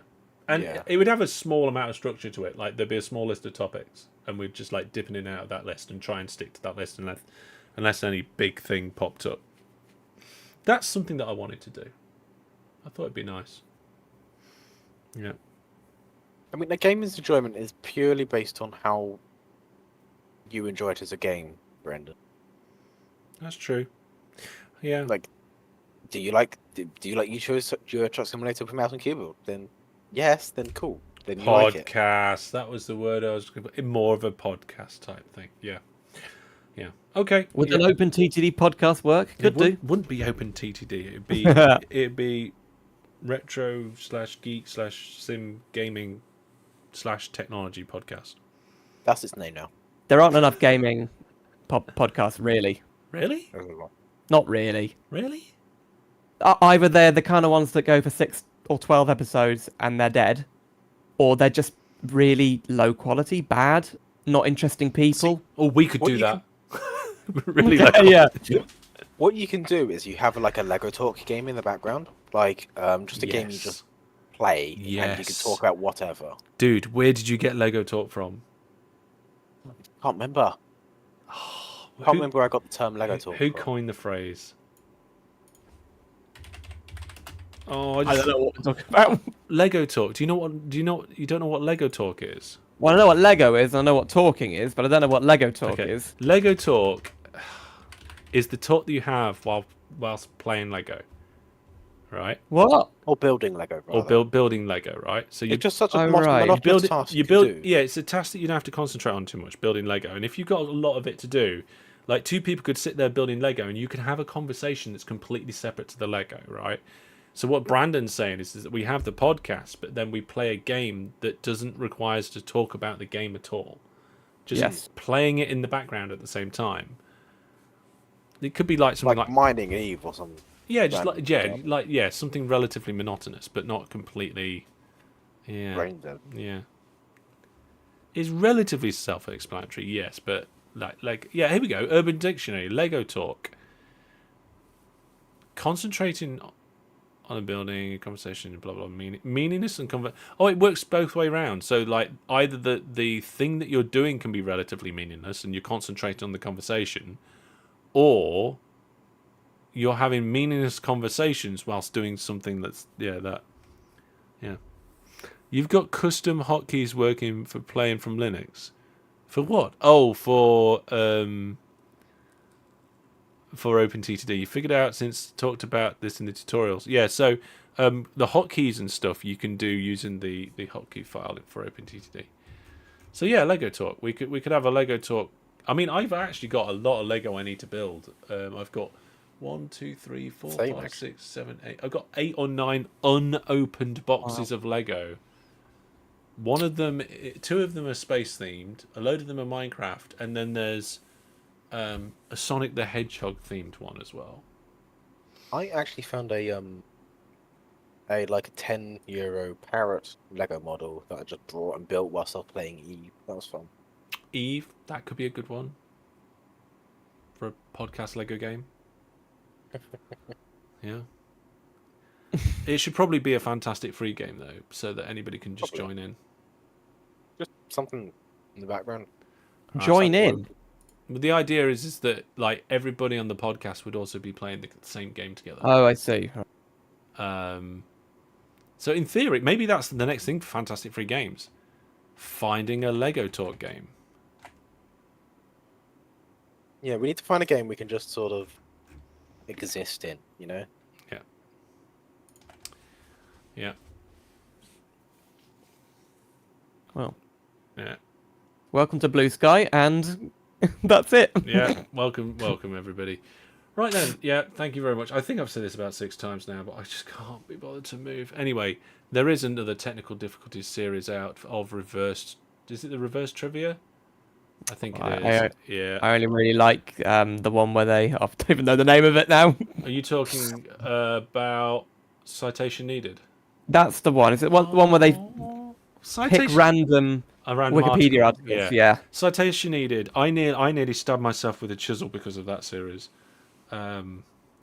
And Yeah. it would have a small amount of structure to it. Like there'd be a small list of topics, and we'd just like dip in and out of that list and try and stick to that list unless any big thing popped up. That's something that I wanted to do. I thought it'd be nice. Yeah. I mean, the game's enjoyment is purely based on how you enjoy it as a game, Brendan. That's true. Yeah. Like, do you like Euro Truck Simulator with mouse and keyboard? Then yes, then cool. Then you like it. Podcast. That was the word I was looking for. More of a podcast type thing. Yeah. Yeah. Okay. Would yeah. an open TTD podcast work? Could do. Wouldn't be open TTD. It'd be retro/geek/sim gaming /technology podcast. That's its name now. There aren't enough gaming podcasts, really. Really? Not really. Really? Either they're the kind of ones that go for 6 or 12 episodes and they're dead, or they're just really low quality, bad, not interesting people. Oh, we could What do you that. Really low. Yeah. What you can do is you have like a Lego Talk game in the background, like just a game you Yes. just play, and you can Yes. talk about whatever. Dude, where did you get Lego Talk from? Can't remember. Can't remember where I got the term Lego Talk. Who from. coined the phrase? Oh, I don't know what we're talking about. Lego Talk. Do you know what? Do you know? You don't know what Lego Talk is? Well, I know what Lego is, I know what talking is, but I don't know what Lego Talk Okay. is. Lego Talk is the talk that you have whilst playing Lego, right? What? Or building Lego, Or rather. building Lego, right? So you It's just such a Oh, right. monotonous build task you to build do. yeah, it's a task that you don't have to concentrate on too much, building Lego. And if you've got a lot of it to do, like two people could sit there building Lego and you can have a conversation that's completely separate to the Lego, right? So what Brandon's saying is that we have the podcast, but then we play a game that doesn't require us to talk about the game at all. Just Yes. playing it in the background at the same time. It could be like something Like like Mining Eve or something. yeah, just random like stuff. something relatively monotonous, but not completely Brain dead. yeah. It's relatively self-explanatory, yes, but like yeah, here we go. Urban Dictionary, Lego Talk. Concentrating on a building, a conversation, blah blah, meaningless and Oh, it works both way around. So like either the thing that you're doing can be relatively meaningless and you're concentrating on the conversation, or you're having meaningless conversations whilst doing something that's yeah. You've got custom hotkeys working for playing from Linux. For what? Oh, for OpenTTD. You figured out since talked about this in the tutorials. Yeah, so the hotkeys and stuff you can do using the hotkey file for OpenTTD. So yeah, Lego Talk. We could have a Lego Talk. I mean, I've actually got a lot of Lego I need to build. I've got 1, 2, 3, 4, Same, 5, actually. 6, 7, 8. I've got 8 or 9 unopened boxes of Lego. One of them, 2 of them are space themed. A load of them are Minecraft, and then there's a Sonic the Hedgehog themed one as well. I actually found a like a €10 parrot Lego model that I just brought and built whilst I was playing Eve. That was fun. Eve, that could be a good one for a podcast Lego game. Yeah. It should probably be a fantastic free game though, so that anybody can just Probably. join in. Just something in the background. Join in. But the idea is that like everybody on the podcast would also be playing the same game together. Oh, I see. So in theory, maybe that's the next thing for Fantastic Free Games. Finding a Lego Talk game. Yeah, we need to find a game we can just sort of exist in, you know? Yeah. Well, Yeah. welcome to Blue Sky, and that's it. Yeah. welcome everybody. Right then, yeah, thank you very much. I think I've said this about 6 times now, but I just can't be bothered to move. Anyway, there is another technical difficulties series out of reversed. Is it the reverse trivia? I think it is. Yeah. I only really like the one where they... I don't even know the name of it now. Are you talking about citation needed? That's the one. Is it the one where they pick random Wikipedia articles? Yeah. Citation needed. I nearly stabbed myself with a chisel because of that series.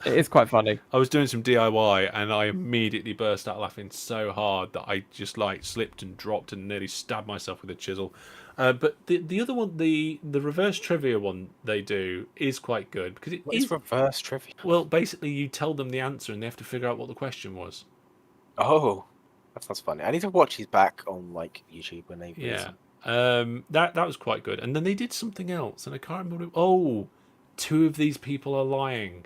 It is quite funny. I was doing some DIY and I immediately burst out laughing so hard that I just like slipped and dropped and nearly stabbed myself with a chisel. But the other one, the reverse trivia one they do is quite good because it What is is reverse trivia? well, basically you tell them the answer and they have to figure out what the question was. Oh, that sounds funny. I need to watch his back on like YouTube when they Yeah. That was quite good. And then they did something else and I can't remember. Oh, two of these people are lying.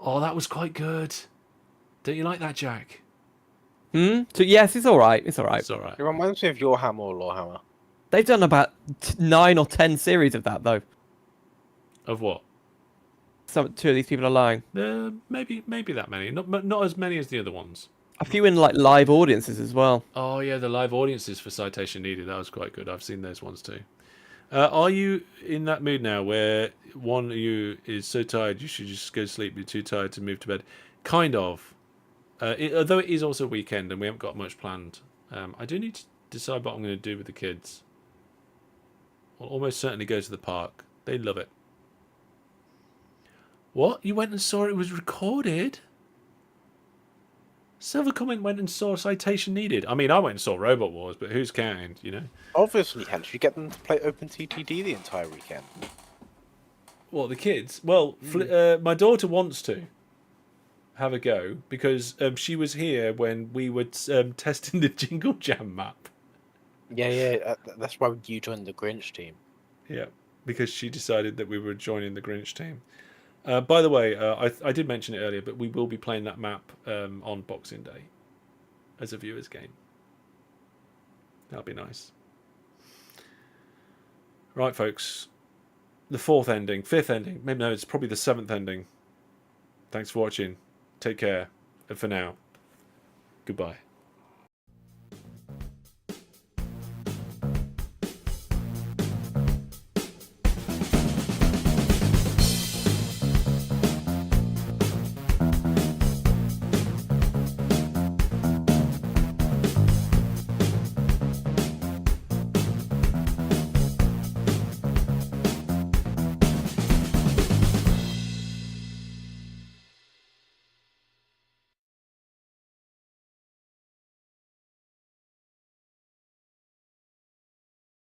Oh, that was quite good. Don't you like that, Jack? So yes, it's all right. It's all right. It's all right. It reminds me of Your Hammer or Lawhammer. They've done about 9 or 10 series of that though. Of what? Two of these people are lying. Maybe that many. Not as many as the other ones. A few in like live audiences as well. Oh yeah, the live audiences for Citation Needed. That was quite good. I've seen those ones too. Are you in that mood now where one of you is so tired you should just go to sleep, you're too tired to move to bed? Kind of. Although it is also a weekend and we haven't got much planned. I do need to decide what I'm going to do with the kids. I'll almost certainly go to the park. They love it. What? You went and saw it was recorded? Silver Comment went and saw Citation Needed. I mean, I went and saw Robot Wars, but who's counting, you know? Obviously, Hellish, you get them to play Open TTD the entire weekend. What, the kids? Well, my daughter wants to have a go because she was here when we were testing the Jingle Jam map. Yeah, that's why you joined the Grinch team. Yeah, because she decided that we were joining the Grinch team. By the way, I did mention it earlier, but we will be playing that map on Boxing Day as a viewer's game. That'll be nice. Right, folks. The fifth ending. Maybe no, it's probably the 7th ending. Thanks for watching. Take care. And for now, goodbye.